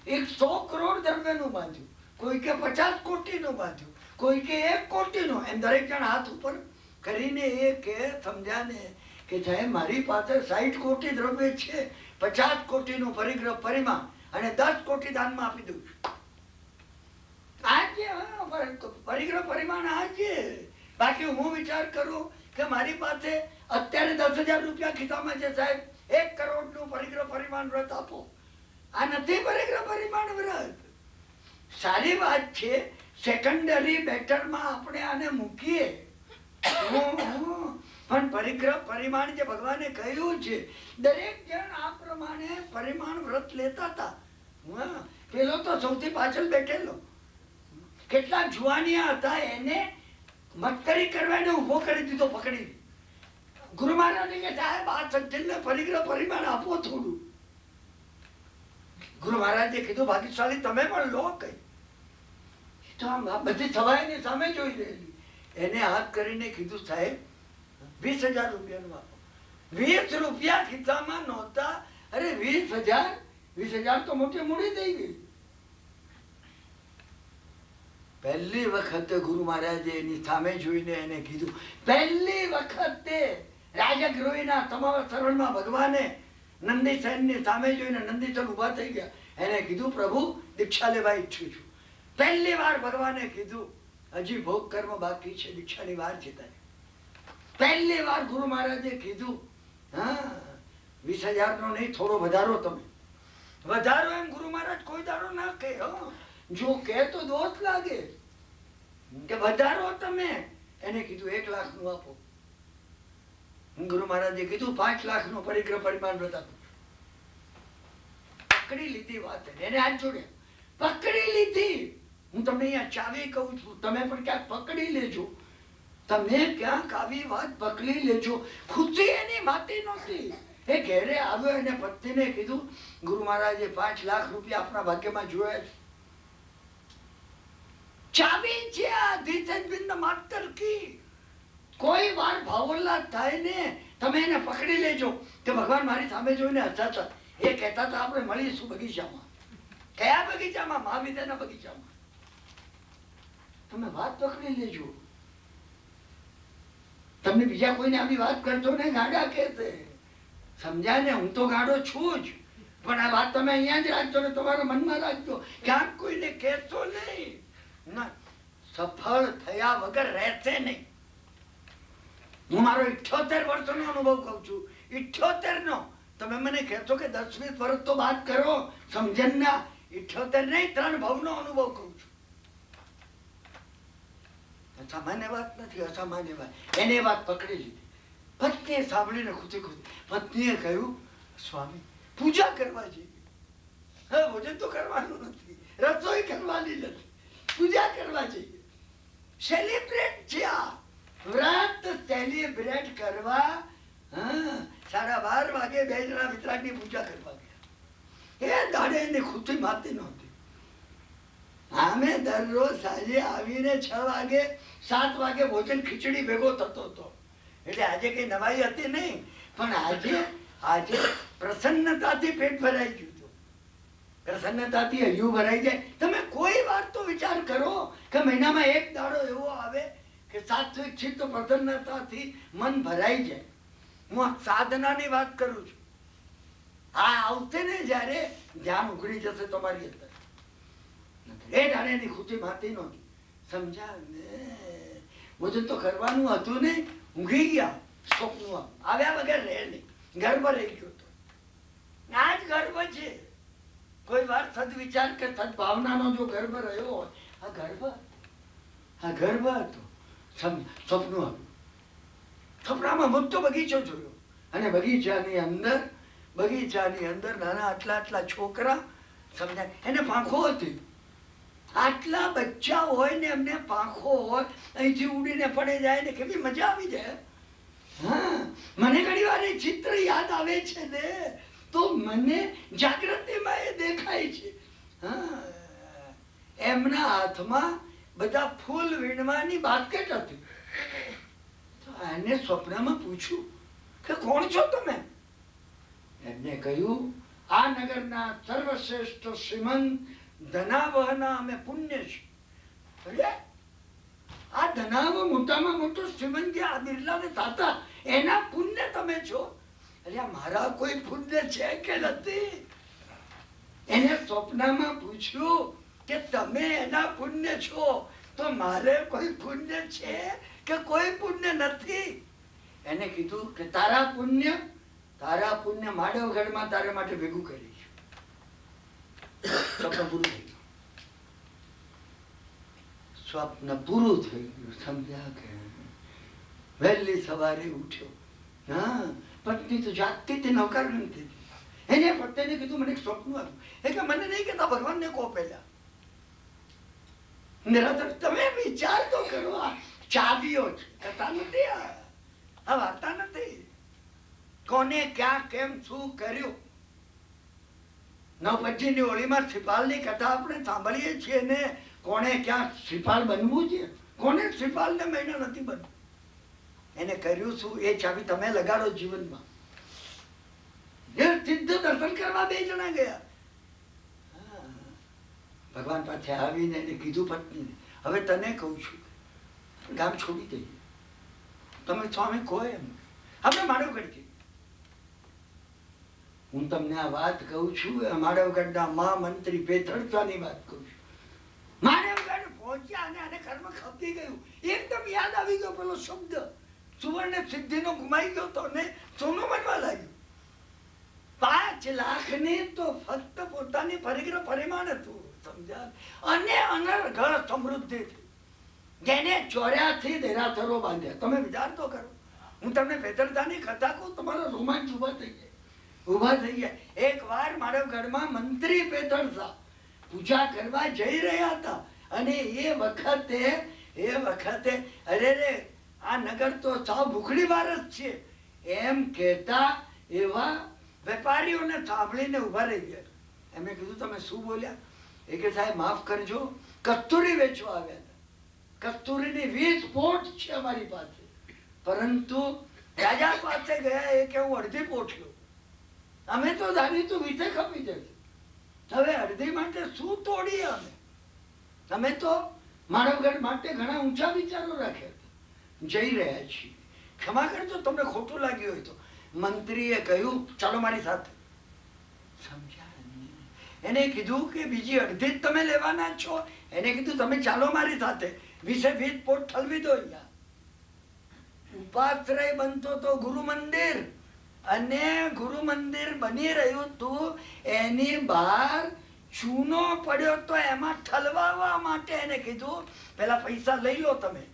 100 કરોડ દ્રવ્યનું બાંધ્યું, કોઈકે 50 કોટીનું બાંધ્યું, કોઈકે 1 કોટીનું. એમ દરેક જણ હાથ ઉપર કરીને એ કે સમજાને કે સાહેબ મારી પાસે 60 કોટી દ્રવ્ય છે, 50 કોટીનું પરિગ્રહ પરિમાણ અને 10 કોટી દાનમાં આપી દઉં છું. આજે પરિગ્રહ પરિમાણ આજે. બાકી હું વિચાર કરું કે મારી પાસે અત્યારે 10,000 રૂપિયા ખિસ્સામાં છે સાહેબ, 1 કરોડનું પરિગ્રહ પરિમાણ વ્રત આપો. આ નથી પરિગ્રહ પરિમાણ વ્રત. સારી વાત છે, સેકન્ડરી બેટરમાં આપણે આને મૂકીએ, પણ પરિગ્રહ પરિમાણ જે ભગવાને કહ્યું છે દરેક જણ આ પ્રમાણે પરિમાણ વ્રત લેતા હતા. પેલો તો સૌથી પાછળ બેઠેલો, કેટલા જુવાનિયા હતા એને મસ્કરી કરવાને ઉભો કરી દીધો પકડી. ગુરુ મહારાજ કે સાહેબ આ સજ્જનને પરિગ્રહ પરિમાણ આપો થોડું. ગુરુ મહારાજે કીધું ભાગ્યશાળી તમે પણ લો કઈ. તો આમ બધી સવાઈની સામે જોઈ રહેલી. એને હાથ કરીને કીધું સાહેબ 20,000 રૂપિયાનું આપો. 20 રૂપિયા ખિસ્સામાં નહોતા. અરે 20,000 તો મોટી મૂડી થઈ ગઈ. પહેલી વખતે ગુરુ મહારાજે એની સામે જોઈને એને કીધું, પહેલી વખતે રાજગૃહના તમારા શરણમાં ભગવાને નંદીસેનની સામે જોઈને નંદીસેન ઊભા થઈ ગયા. એને કીધું, પ્રભુ દીક્ષા લેવા ઈચ્છું છું. પહેલી વાર ભગવાને કીધું, હજી ભોગ કર્મ બાકી છે, દીક્ષાની વાર છે તારી. પહેલી વાર ગુરુ મહારાજે કીધું, હા 20,000 નો નહીં, થોડો વધારો તમે. વધારો એમ ગુરુ મહારાજ કોઈ દાડો ના કહે. જો કે તો દોષ લાગે કે વધારો તમે. એને કીધું 1 લાખ નું આપો. ગુરુ મહારાજે કીધું 5 લાખ નો પરિગ્રહ પરિમાણ વ્રત આપો. પકડી લીધી વાત. એને હાથ જોડ્યા, પકડી લીધી. હું તમને અહીંયા ચાવી કહું છું, તમે પણ ક્યાંક પકડી લેજો. તમે ક્યાંક આવી વાત પકડી લેજો. ખુશી એની માતી નહોતી. એ ઘેરે આવ્યો, એને પત્નીને કીધું, ગુરુ મહારાજે 5 લાખ રૂપિયા આપણા ભાગ્યમાં જોયા છે. ચાવી છે આ ધીરજબિંદ માસ્ટર કી. કોઈ વાર ભાવોલ્લાસ થાય ને, તમે એને પકડી લેજો. કે ભગવાન મારી સામે જોઈને હસાતા. એ કહેતા હતા આપણે મળીશું બગીચામાં. કયા બગીચામાં? મહાવિદ્યાના બગીચામાં. તમે વાત પકડી લેજો. તમને બીજા કોઈને આવી વાત કરતો ને ગાડા કહેશે. સમજ્યા ને? હું તો ગાડો છું જ, પણ આ વાત તમે અહીંયા જ રાખજો ને તમારા મનમાં રાખજો. ક્યાંક કોઈને કહેશો નહીં. ના, સફળ થયા વગર રહેશે નહીં. હું મારો 78 વર્ષનો અનુભવ કહું છું. 78 નો. તમે મને કહેશો કે 10-20 વર્ષ તો વાત કરો, સમજણના. 78 નહીં, 3 ભવનો અનુભવ કહું છું. સામાન્ય વાત નથી, અસામાન્ય વાત. એને વાત પકડી લીધી. પત્નીએ સાંભળીને ખુશી ખુશી. પત્નીએ કહ્યું, સ્વામી પૂજા કરવા જઈએ. હવે ભોજન તો કરવાનું નથી, રસોઈ કરવાની નથી, પૂજા કરવા જઈએ. સેલિબ્રેટ છે આ વ્રત. સેલિબ્રેટ કરવા 12:30 વાગે 2 જણા વિતરાગની પૂજા કરવા ગયા. એ દાડે એની ખુશી માતી નહોતી. અમે દરરોજ સાંજે આવીને 6 વાગે 7 વાગે ભોજન ખીચડી ભેગો થતો હતો. એટલે આજે કઈ નવાઈ હતી નહીં, પણ આજે પ્રસન્નતાથી પેટ ભરાઈ ગયું હતું. પ્રસન્નતાથી હૈયું ભરાઈ જાય. તમે કોઈ વાર તો વિચાર કરો કે મહિનામાં 1 દાડો એવો આવે કે સાત્વિક છે તો પ્રસન્નતાથી મન ભરાઈ જાય. હું આ સાધનાની વાત કરું છું. આ આવશે ને જ્યારે ધ્યાન ઉઘડી જશે તમારી અંદર. એ દાડે એની ખુશી માતી નહોતી. સમજા ને? ભોજન તો કરવાનું હતું ને. ઊંઘી ગયા. સ્વપ્ન આવ્યા વગર રહે નહીં. ગર્ભ રહી ગયો હતો. આ જ ગર્ભ છે. કોઈ વાર સદવિચાર કે સદભાવનાનો જો ગર્ભ રહ્યો હોય, આ ગર્ભ હતો. સ્વપ્ન હતું. સપનામાં મોટો બગીચો જોયો, અને બગીચાની અંદર નાના આટલા છોકરા. સમજાય? એને પાંખો હતી. આટલા બચ્ચા હોય ને એમને પાંખો હોય, અહીંથી ઉડીને પડે જાય ને કેવી મજા આવી જાય. હા, મને ઘણી વાર એ ચિત્ર યાદ આવે છે ને, તો મને જાગૃતિમાં એ દેખાય છે. હા, એમના હાથમાં બધા ફૂલ વીણવાની બાસ્કેટ હતી. તો એને સ્વપ્નમાં પૂછ્યું કે કોણ છો તમે? એમને કહ્યું, આ નગરના સર્વશ્રેષ્ઠ શ્રીમંત ધનાવહના અમે પુણ્ય છે. આ ધનાવ મોટામાં મોટો શ્રીમંત જે આ બિરલા ને તાતા, એના પુણ્ય તમે છો. અરે મારા કોઈ પુણ્ય છે કે નથી? એને સ્વપ્નમાં પૂછ્યું કે તમે એના પુણ્ય છો, તો મારે કોઈ પુણ્ય છે કે કોઈ પુણ્ય નથી? એને કીધું કે તારા પુણ્ય માડવગઢમાં તારા માટે ભેગું કરી. સ્વપ્ન પૂરું થઈ ગયું. સ્વપ્ન પૂરું થઈ ગયું. સમજ્યા કે? વહેલી સવારે ઉઠ્યો. હા, પત્ની તો જાગતી હતી, નવકાર નથી. એને પત્નીને કીધું મને એક સ્વપ્ન આવ્યું. એ કે મને નહીં કહેતા, ભગવાનને કહો પહેલા. નિરંતર તમે વિચાર તો કરો. આ ચાવીઓ છે, કથા નથી. આ વાર્તા નથી. કોને ક્યાં કેમ શું કર્યું. 9/25ની હોળીમાં શ્રીપાલની કથા આપણે સાંભળીએ છીએ ને. કોને ક્યાં શ્રીપાલ બનવું છે? કોને શ્રીપાલને મહિના નથી બનવું? એને કર્યું શું એ ચાવી તમે લગાડો જીવનમાં. સિદ્ધ દર્શન કરવા 2 જણા ગયા. ભગવાન પાસે આવીને એને કીધું પત્નીને, હવે તને કહું છું ગામ છોડી દઈએ, તમે સ્વામી કહો એમ. આપણે માનવગઢથી, હું તમને આ વાત કહું છું, માનવગઢના મહામંત્રી પેથળસાની વાત કહું છું. માનવગઢ પહોંચ્યા અને આને કર્મ ખપી ગયું. એકદમ યાદ આવી ગયો પેલો શબ્દ, સુવર્ણ સિદ્ધિનો ગુમાઈ ગયો તો ને સોનું બનવા લાગ્યું. 5 લાખની તો ફક્ત પોતાની પરિગ્રહ પરિમાણ હતું, સમજ્યા? અને અનર્ઘ સમૃદ્ધિ થઈ. જેને 84 દેરાસરો બાંધ્યા. તમે વિચાર તો કરો. હું તમને પેથળસાની કથા કહું, તમારો રોમાંચ ઉભા થઈ જાય. એક વાર માનવગઢમાં મંત્રી પેથળસા પૂજા કરવા જઈ રહ્યા હતા અને એ વખતે અરે રે આ નગર તો સાવ ભૂખડી વારસ છે એમ કહેતા એવા વેપારીઓને સાંભળીને ઉભા રહી ગયા. એમણે કીધું તમે શું બોલ્યા? એ કે સાહેબ માફ કરજો, કસ્તુરી વેચવા આવ્યા હતા. કસ્તુરીની 20 પોટ છે અમારી પાસે, પરંતુ રાજા પાસે ગયા એ કે હું અડધી પોટ લઉં. અમે તો ધારી તું 20 ખપી જશે. હવે અડધી માટે શું તોડીએ અમે તો માનવગઢ માટે ઘણા ઊંચા વિચારો રાખ્યા હતા. જઈ રહ્યા છીએ, ક્ષમા કરજો તમને ખોટું લાગ્યું હોય તો. મંત્રીએ કહ્યું ચાલો મારી સાથે. સમજ્યા? એને કીધું કે બીજી અડધી જ તમે લેવાના છો. એને કીધું તમે ચાલો મારી સાથે, 20 પોટ ઠલવી દો. અહીંયા ઉપાશ્રય બનતો તો ગુરુ મંદિર, અને ગુરુ મંદિર બની રહ્યું હતું. એની બહાર ચૂનો પડ્યો તો એમાં ઠલવાવા માટે એને કીધું પેલા પૈસા લઈ લો તમે.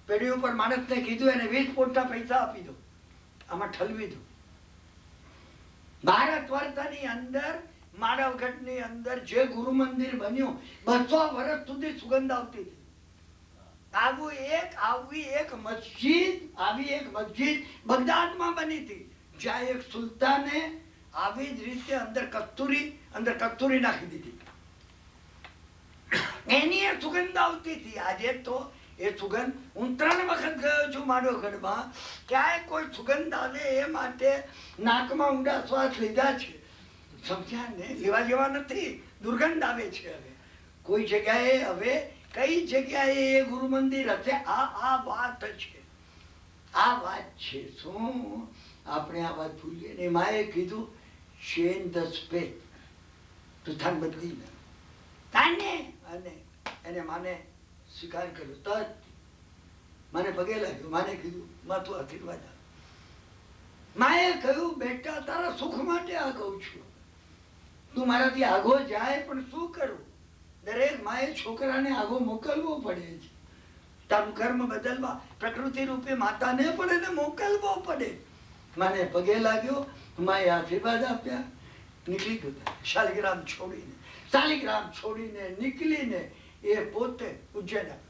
પેઢી ઉપર માણસને કીધું એને 20 પોટના પૈસા આપી દો, આમાં ઠલવી દો. ભારત વર્ષની અંદર માનવગઢની અંદર જે ગુરુ મંદિર બન્યું 200 વર્ષ સુધી સુગંધ આવતી હતી. આવી એક મસ્જિદ બગદાદમાં બની હતી, જ્યાં એક સુલતાને આવી જ રીતે અંદર કસ્તુરી નાખી દીધી. એની એ સુગંધ આવતી હતી. આજે તો એ સુગંધ, હું 3 વખત ગયો છું માનવગઢમાં, ક્યાંય કોઈ સુગંધ આવે એ માટે નાકમાં ઊંડા શ્વાસ લીધા છે, સમજ્યા ને? લેવા જેવા નથી, દુર્ગંધ આવે છે. હવે કોઈ જગ્યાએ, હવે કઈ જગ્યાએ એ ગુરુ મંદિર હશે. આ વાત છે, આ વાત છે. શું આપણે આ વાત ભૂલીએ ને? માએ કીધું શેન દસપે તું થાન બદલી અને એને માને સ્વીકાર કર્યો. તરત મને પગે લાગ્યો. માને કીધું માથું આશીર્વાદ આપ. માએ કહ્યું બેટા તારા સુખ માટે આ કહું છું, તું મારાથી આગો જાય પણ શું કરું? દરેક માએ છોકરાને આગો મોકલવો પડે છે. તારું કર્મ બદલવા પ્રકૃતિ રૂપે માતાને પણ એને મોકલવો પડે. મને પગે લાગ્યો, માએ આશીર્વાદ આપ્યા, નીકળી ગયો શાલિગ્રામ છોડીને નીકળીને એ પોતે ઉજ્જૈન આવ્યો.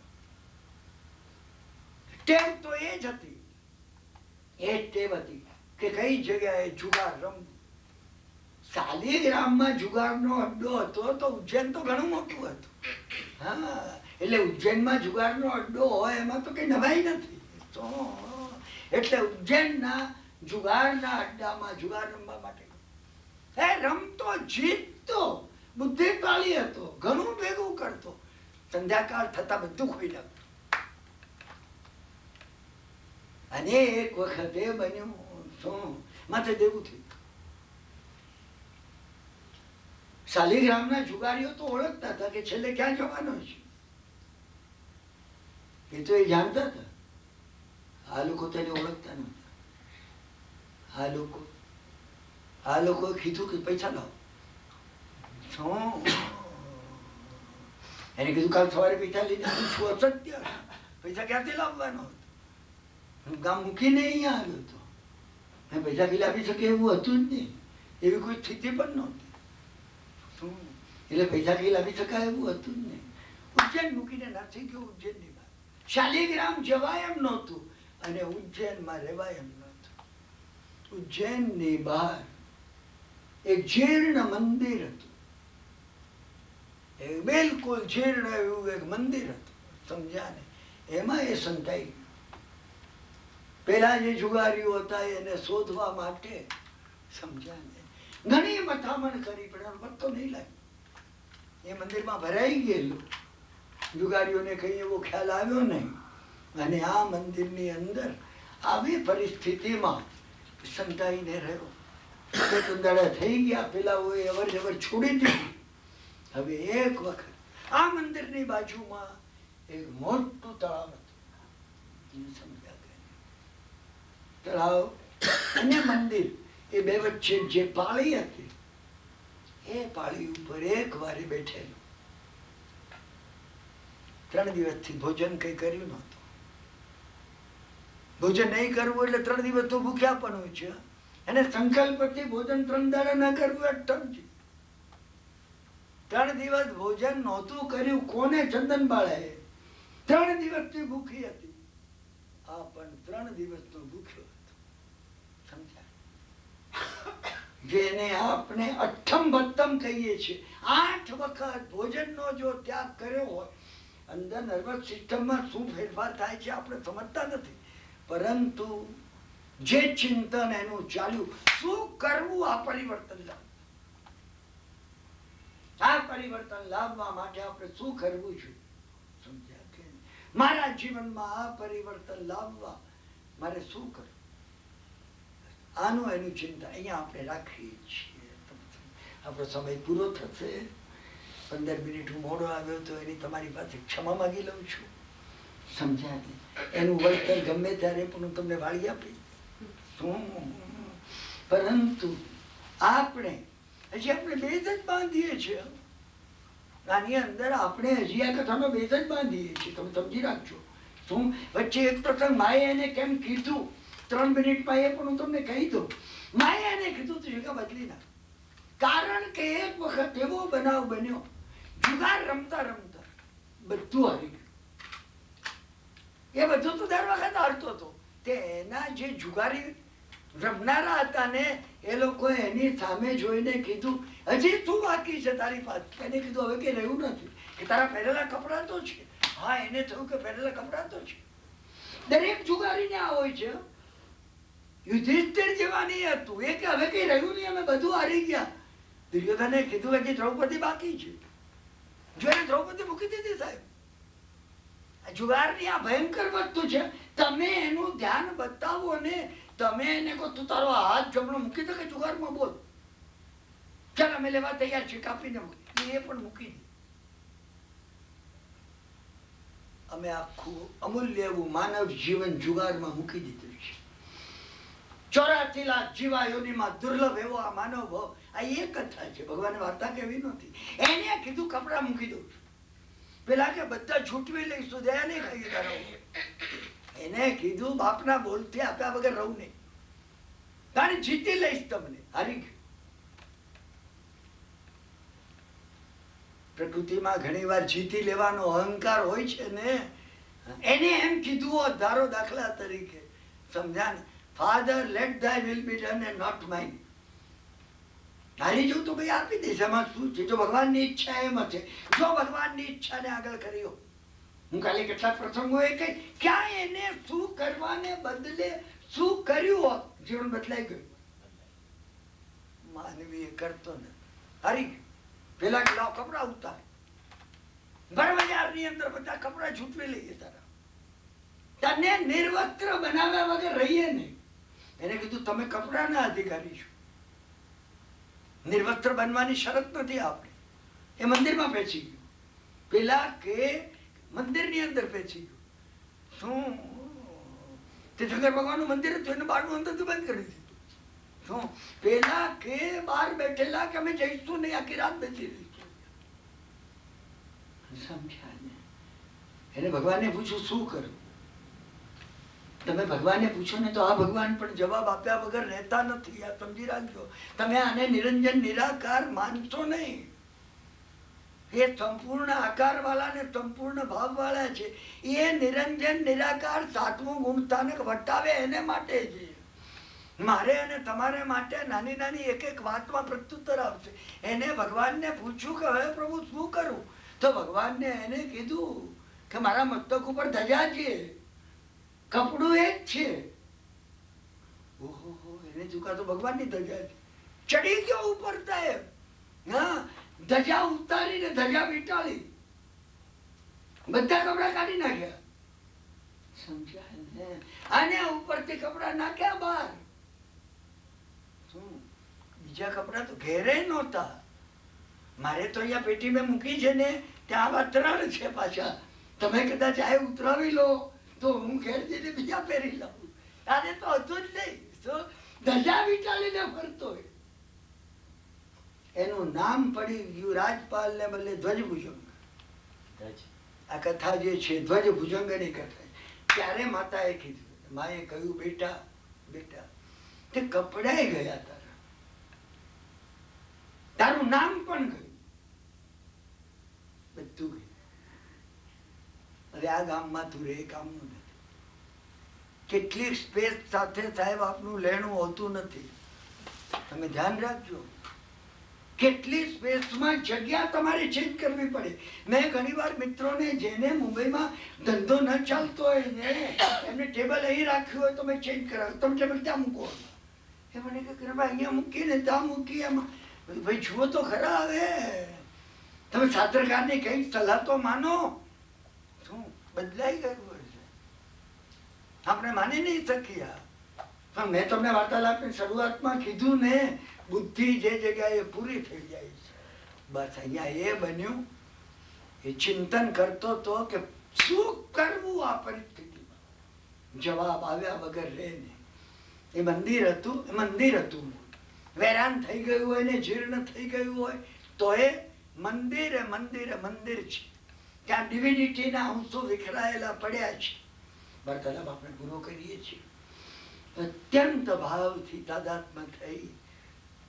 ટેવ તો એ જ હતી, એ ટેવ હતી કે કઈ જગ્યાએ જુગાર રમવું. શાલિગ્રામમાં જુગારનો અડ્ડો હતો તો ઉજ્જૈન તો ઘણું મોટું હતું. હા, એટલે ઉજ્જૈનમાં જુગારનો અડ્ડો હોય એમાં તો કઈ નવાઈ નથી. તો એટલે ઉજ્જૈનના જુગારના અડ્ડામાં જુગાર રમવા માટે રમતો, જીતતો, બુદ્ધિશાળી હતો, ઘણું ભેગું કરતો. સંધ્યાકાળ થતા બધું ખોઈ નાખતો. અને એક વખતે બન્યું શું, માથે દેવું થયું. શાલિગ્રામના જુગારીઓ તો ઓળખતા હતા કે છેલ્લે ક્યાં જવાનો છે. એ તો એ જાણતા હતા. આ લોકો તેને ઓળખતા નહોતા. આ લોકો કીધું કે પૈસા લાવો. એને કીધું કાલ સવારે પૈસા લઈને શું અસત્ય, પૈસા ક્યાંથી લાવવાનો હતો? ગામ મૂકીને અહીંયા આવ્યો હતો. પૈસા બી લાવી શકે એવું હતું જ નહીં, એવી કોઈ સ્થિતિ પણ નહોતી. એટલે પૈસા કઈ લાવી શકાય એવું હતું જ નહીં. ઉજ્જૈન મૂકીને નાસી ગયો ઉજ્જૈનની બહાર. શાલિગ્રામ જવાય એમ નહોતું અને ઉજ્જૈનમાં રહેવાય એમ નહોતું. ઉજ્જૈનની બહાર એક જીર્ણ મંદિર હતું, બિલકુલ જીર્ણ એવું એક મંદિર હતું, સમજ્યા ને? એમાં એ સંતાઈ ગયો. પેલા જે જુગારીઓ હતા એને શોધવા માટે સમજ્યા ને ઘણી મથામણ કરી પણ પત્તો નહીં લાગ્યો. એ મંદિરમાં ભરાઈ ગયેલું, જુગારીઓને કઈ એવો ખ્યાલ આવ્યો નહીં. અને આ મંદિરની અંદર આવી પરિસ્થિતિમાં સંતાઈને રહ્યો. બે ત્રણ થઈ ગયા, પેલાઓએ અવર જવર છોડી દીધી. હવે એક વખત આ મંદિરની બાજુમાં એક મોટું તળાવ હતું. સમજ્યા? તળાવ અને મંદિર એ બે વચ્ચે જે પાળી હતી એ પાળી ઉપર એક વારે બેઠેલું. 3 દિવસથી ભોજન કઈ કર્યું નહોતું. ભોજન નહીં કરવું એટલે 3 દિવસ તો ભૂખ્યા પણ હોય છે. અને સંકલ્પથી ભોજન 3 દાડા ના કરવું અટકજી. 3 દિવસ ભોજન નહોતું કર્યું. કોને? ચંદન બાળાએ. 3 દિવસથી ભૂખી હતી. આ પણ 3 દિવસ તો ભૂખ્યો હતો. સમજ્યા? જેને આપણે અઠમ ભત્તમ કહીએ છીએ. 8 વખત ભોજનનો જો ત્યાગ કર્યો હોય, અંદર નર્વસ સિસ્ટમમાં શું ફેરફાર થાય છે આપણે સમજતા નથી. પરંતુ જે ચિંતન એનું ચાલ્યું, શું કરવું આ પરિવર્તન લાવવું. આ પરિવર્તન લાવવા માટે આપણે શું કરવું જોઈએ? સમજ્યા કે મારા જીવનમાં આ પરિવર્તન લાવવા મારે શું કરવું? આનું એનું ચિંતા અહીંયા આપણે રાખીએ છીએ. આપણો સમય પૂરો થશે. 15 મિનિટ હું મોડો આવ્યો તો એની તમારી પાસે ક્ષમા માંગી લઉં છું. સમજ્યા? એનું વળતર ગમે ત્યારે પણ હું તમને વાળી આપી. પરંતુ આપણે બેજ જ બાંધીએ છીએ. આની અંદર આપણે હજી આ કથાનો બેજ જ બાંધીએ છીએ. તમે સમજી રાખજો. શું વચ્ચે એક પ્રસંગ માએ એને કેમ કીધું 3 મિનિટમાં એ પણ હું તમને કહી દઉં. માએ એને કીધું તો જગા બદલી ના. કારણ કે એક વખત એવો બનાવ બન્યો, જુગાર રમતા રમતા બધું હારી ગયું. એ બધું તો દર વખત હારતો હતો. તે એના જે જુગારી રમનારા હતા ને એ લોકો એની સામે જોઈને કીધું, હજી શું બાકી છે તારી પાસે? એને કીધું હવે કે રહ્યું નથી. કે તારા પહેરેલા કપડા તો છે. હા, એને થયું કે પહેરેલા કપડા તો છે. દરેક જુગારીને આ હોય છે. યુધિષ્ઠિર જેવા નહીં હતું. એ કે હવે કઈ રહ્યું નહીં, અમે બધું હારી ગયા. દુર્યોધને કીધું કે દ્રૌપદી બાકી છે. જો એને દ્રૌપદી મૂકી દીધી સાહેબ. જુગારની આ ભયંકર વસ્તુ છે. તમે એનું ધ્યાન બતાવો ને તમે એને કહો તું તારો હાથ જમણો મૂકી દે કે જુગારમાં બોલ, ચાલ અમે લેવા તૈયાર છીએ, કાપીને મૂકી. એ પણ મૂકી દે. અમે આખું અમૂલ્ય એવું માનવ જીવન જુગારમાં મૂકી દીધું છે. 84 લાખ જીવાયોનીમાં દુર્લભ એવો આ માનવ ભાવ. આ એક કથા છે, ભગવાને વાર્તા કેવી નથી. એને કીધું કપડા મૂકી દઉં છું. પેલા કે બધા છૂટવી લઈશું, દયા નહીં ખાઈ તારો. એને કીધું બાપના બોલથી આપ્યા વગર રહું નહીં, કારણ જીતી લઈશ તમને. હારી ગયું. પ્રકૃતિમાં ઘણી વાર જીતી લેવાનો અહંકાર હોય છે ને, એને એમ કીધું ધારો દાખલા તરીકે, સમજ્યા ને, father let thy will be done and not mine. હારી જવું તો ભાઈ આપી દઈશ, એમાં શું છે? જો ભગવાનની ઈચ્છા એમ છે. જો ભગવાનની ઈચ્છાને આગળ કર્યો. હું કાલે કેટલાક પ્રસંગોએ કહી ક્યાં એને શું કરવાને બદલે શું કર્યું હોત જીવન બદલાઈ ગયું. માનવી એ કરતો ને હારી ગયું. પેલા કે લાવ કપડા ઉતાર, બજારની અંદર બધા કપડા છૂટવી લઈએ તારા. તને નિર્વસ્ત્ર બનાવ્યા વગર રહીએ નહીં. એને કીધું તમે કપડાના અધિકારી છો. નિર્વસ્ત્ર બનવાની શરત નથી આપણે. એ મંદિરમાં પેચી ગયું. પેલા કે મંદિરની અંદર પેચી ગયું. શું તીર્થંકર ભગવાનનું મંદિર હતું, એને બારનું અંદર બંધ કરી દીધું. શું પેલા કે બહાર બેઠેલા કે અમે જઈશું નહીં, આખી રાત બેસી રહીશું. સમજ્યા ને? એને ભગવાનને પૂછ્યું શું કરું? તમે ભગવાનને પૂછો ને તો આ ભગવાન પણ જવાબ આપ્યા વગર રહેતા નથી. આ સમજી રાખજો. તમે આને નિરંજન નિરાકાર માનશો નહીં. એ સંપૂર્ણ આકાર વાળા ને સંપૂર્ણ ભાવ વાળા છે. એ નિરંજન નિરાકાર સાતમું ગુણ સ્થાનક વટાવે એને માટે છે. મારે અને તમારે માટે નાની નાની એક એક વાતમાં પ્રત્યુત્તર આવશે. એને ભગવાનને પૂછ્યું કે હવે પ્રભુ શું કરું? તો ભગવાનને એને કીધું કે મારા મસ્તક ઉપર ધજા છે, કપડું એક છે, ઓહો, એને ચૂકા તો ભગવાનની ધજા હતી. ચડી ગયો ઉપર સાહેબ. હા, ધજા ઉતારીને ધજા વીંટાળી, બધા કપડા કાઢી નાખ્યા. સમજાય ને? અને ઉપરથી કપડા નાખ્યા બહાર. શું બીજા કપડા તો ઘેરે નહોતા. મારે તો અહીંયા પેટીમાં મૂકી છે ને, ત્યાં આવા 3 છે પાછા. તમે કદાચ આ ઉતરાવી લો તો હું ઘેર જઈને બીજા પહેરી લઉં. આને તો હતું જ નહીં. ધજા વીંટાળીને ફરતો હોય. એનું નામ પડી ગયું રાજપાલ ને બદલે ધ્વજભુજંગ. આ કથા જે છે ધ્વજભુજંગની કથા. ત્યારે માતાએ કીધું, માએ કહ્યું, બેટા બેટા તે કપડાએ ગયા તારા, તારું નામ પણ ગયું, બધું ગયું. હવે આ ગામમાં તું રે કામનું નથી. કેટલીક સ્પેસ સાથે સાહેબ આપનું લેણું હોતું નથી. તમે ધ્યાન રાખજો. કેટલી સ્પેસમાં જગ્યા તમારે ચેન્જ કરવી પડે. મેં ઘણીવાર મિત્રોને જેને મુંબઈમાં ધંધો ન ચાલતો હોય ને, એમને ટેબલ અહીં રાખ્યું હોય તો મેં ચેન્જ કરાવ્યું. તમે ટેબલ ત્યાં મૂકો. એ મને કે અહીંયા મૂકીને ત્યાં મૂકી. એમાં ભાઈ જુઓ તો ખરા. હવે તમે સાત્રકારની કઈ સલાહ તો માનો. શું બદલાઈ ગયું હોય છે, આપણે માની નહીં શકીએ. પણ મેં તમને વાર્તાલાપની શરૂઆતમાં કીધું ને, બુદ્ધિ જે જગ્યાએ પૂરી થઈ જાય છે. બસ અહીંયા એ બન્યું. એ ચિંતન કરતો તો કે શું કરવું આ પરિસ્થિતિમાં. જવાબ આવ્યા વગર રહે ને. એ મંદિર હતું, મંદિર હતું. વેરાન થઈ ગયું હોય ને જીર્ણ થઈ ગયું હોય તો એ મંદિર મંદિર મંદિર છે. ત્યાં ડિવિનિટીના અંશો વિખરાયેલા પડ્યા છે. વાર્તાલાપ આપણે પૂરો કરીએ છીએ. અત્યંત ભાવથી તાદાત્મ્ય થઈ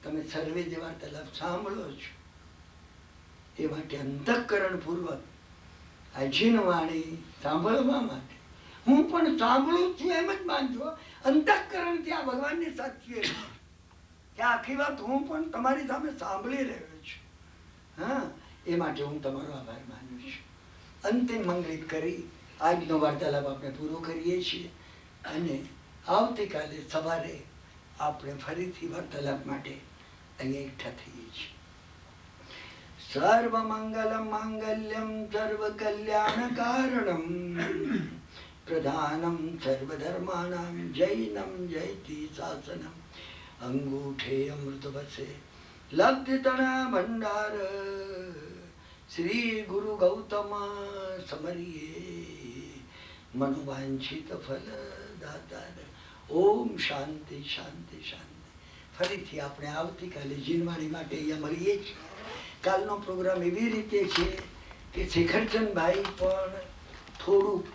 તમે સર્વે જે વાર્તાલાપ સાંભળો છો એ માટે અંતઃકરણ પૂર્વક આ જીનવાણી સાંભળવા માટે હું પણ સાંભળું છું એમ જ માનજો. અંતઃકરણથી આ ભગવાનની સાચી કે આખી વાત હું પણ તમારી સામે સાંભળી રહ્યો છું. હા, એ માટે હું તમારો આભાર માનું છું. અંતિમ મંગલિત કરી આજનો વાર્તાલાપ આપણે પૂરો કરીએ છીએ અને આવતીકાલે સવારે આપણે ફરીથી વાર્તાલાપ માટે અહીંયા એકઠા થઈએ છીએ. સર્વ મંગલમ માંગલ્યમ સર્વ કલ્યાણ કારણમ પ્રધાનમ સર્વધર્માણામ જૈનમ જયતિ શાસનમ અંગૂઠે અમૃત વસે લબ્ધતણા ભંડાર શ્રી ગુરુ ગૌતમ સમરીએ મનોવાંછિત ફલ દાતાર. ઓમ શાંતિ શાંતિ શાંતિ. ફરીથી આપણે આવતીકાલે જીનવાણી માટે અહીંયા મળીએ છીએ. કાલનો પ્રોગ્રામ એવી રીતે છે કે શેખરચંદભાઈ પણ થોડુંક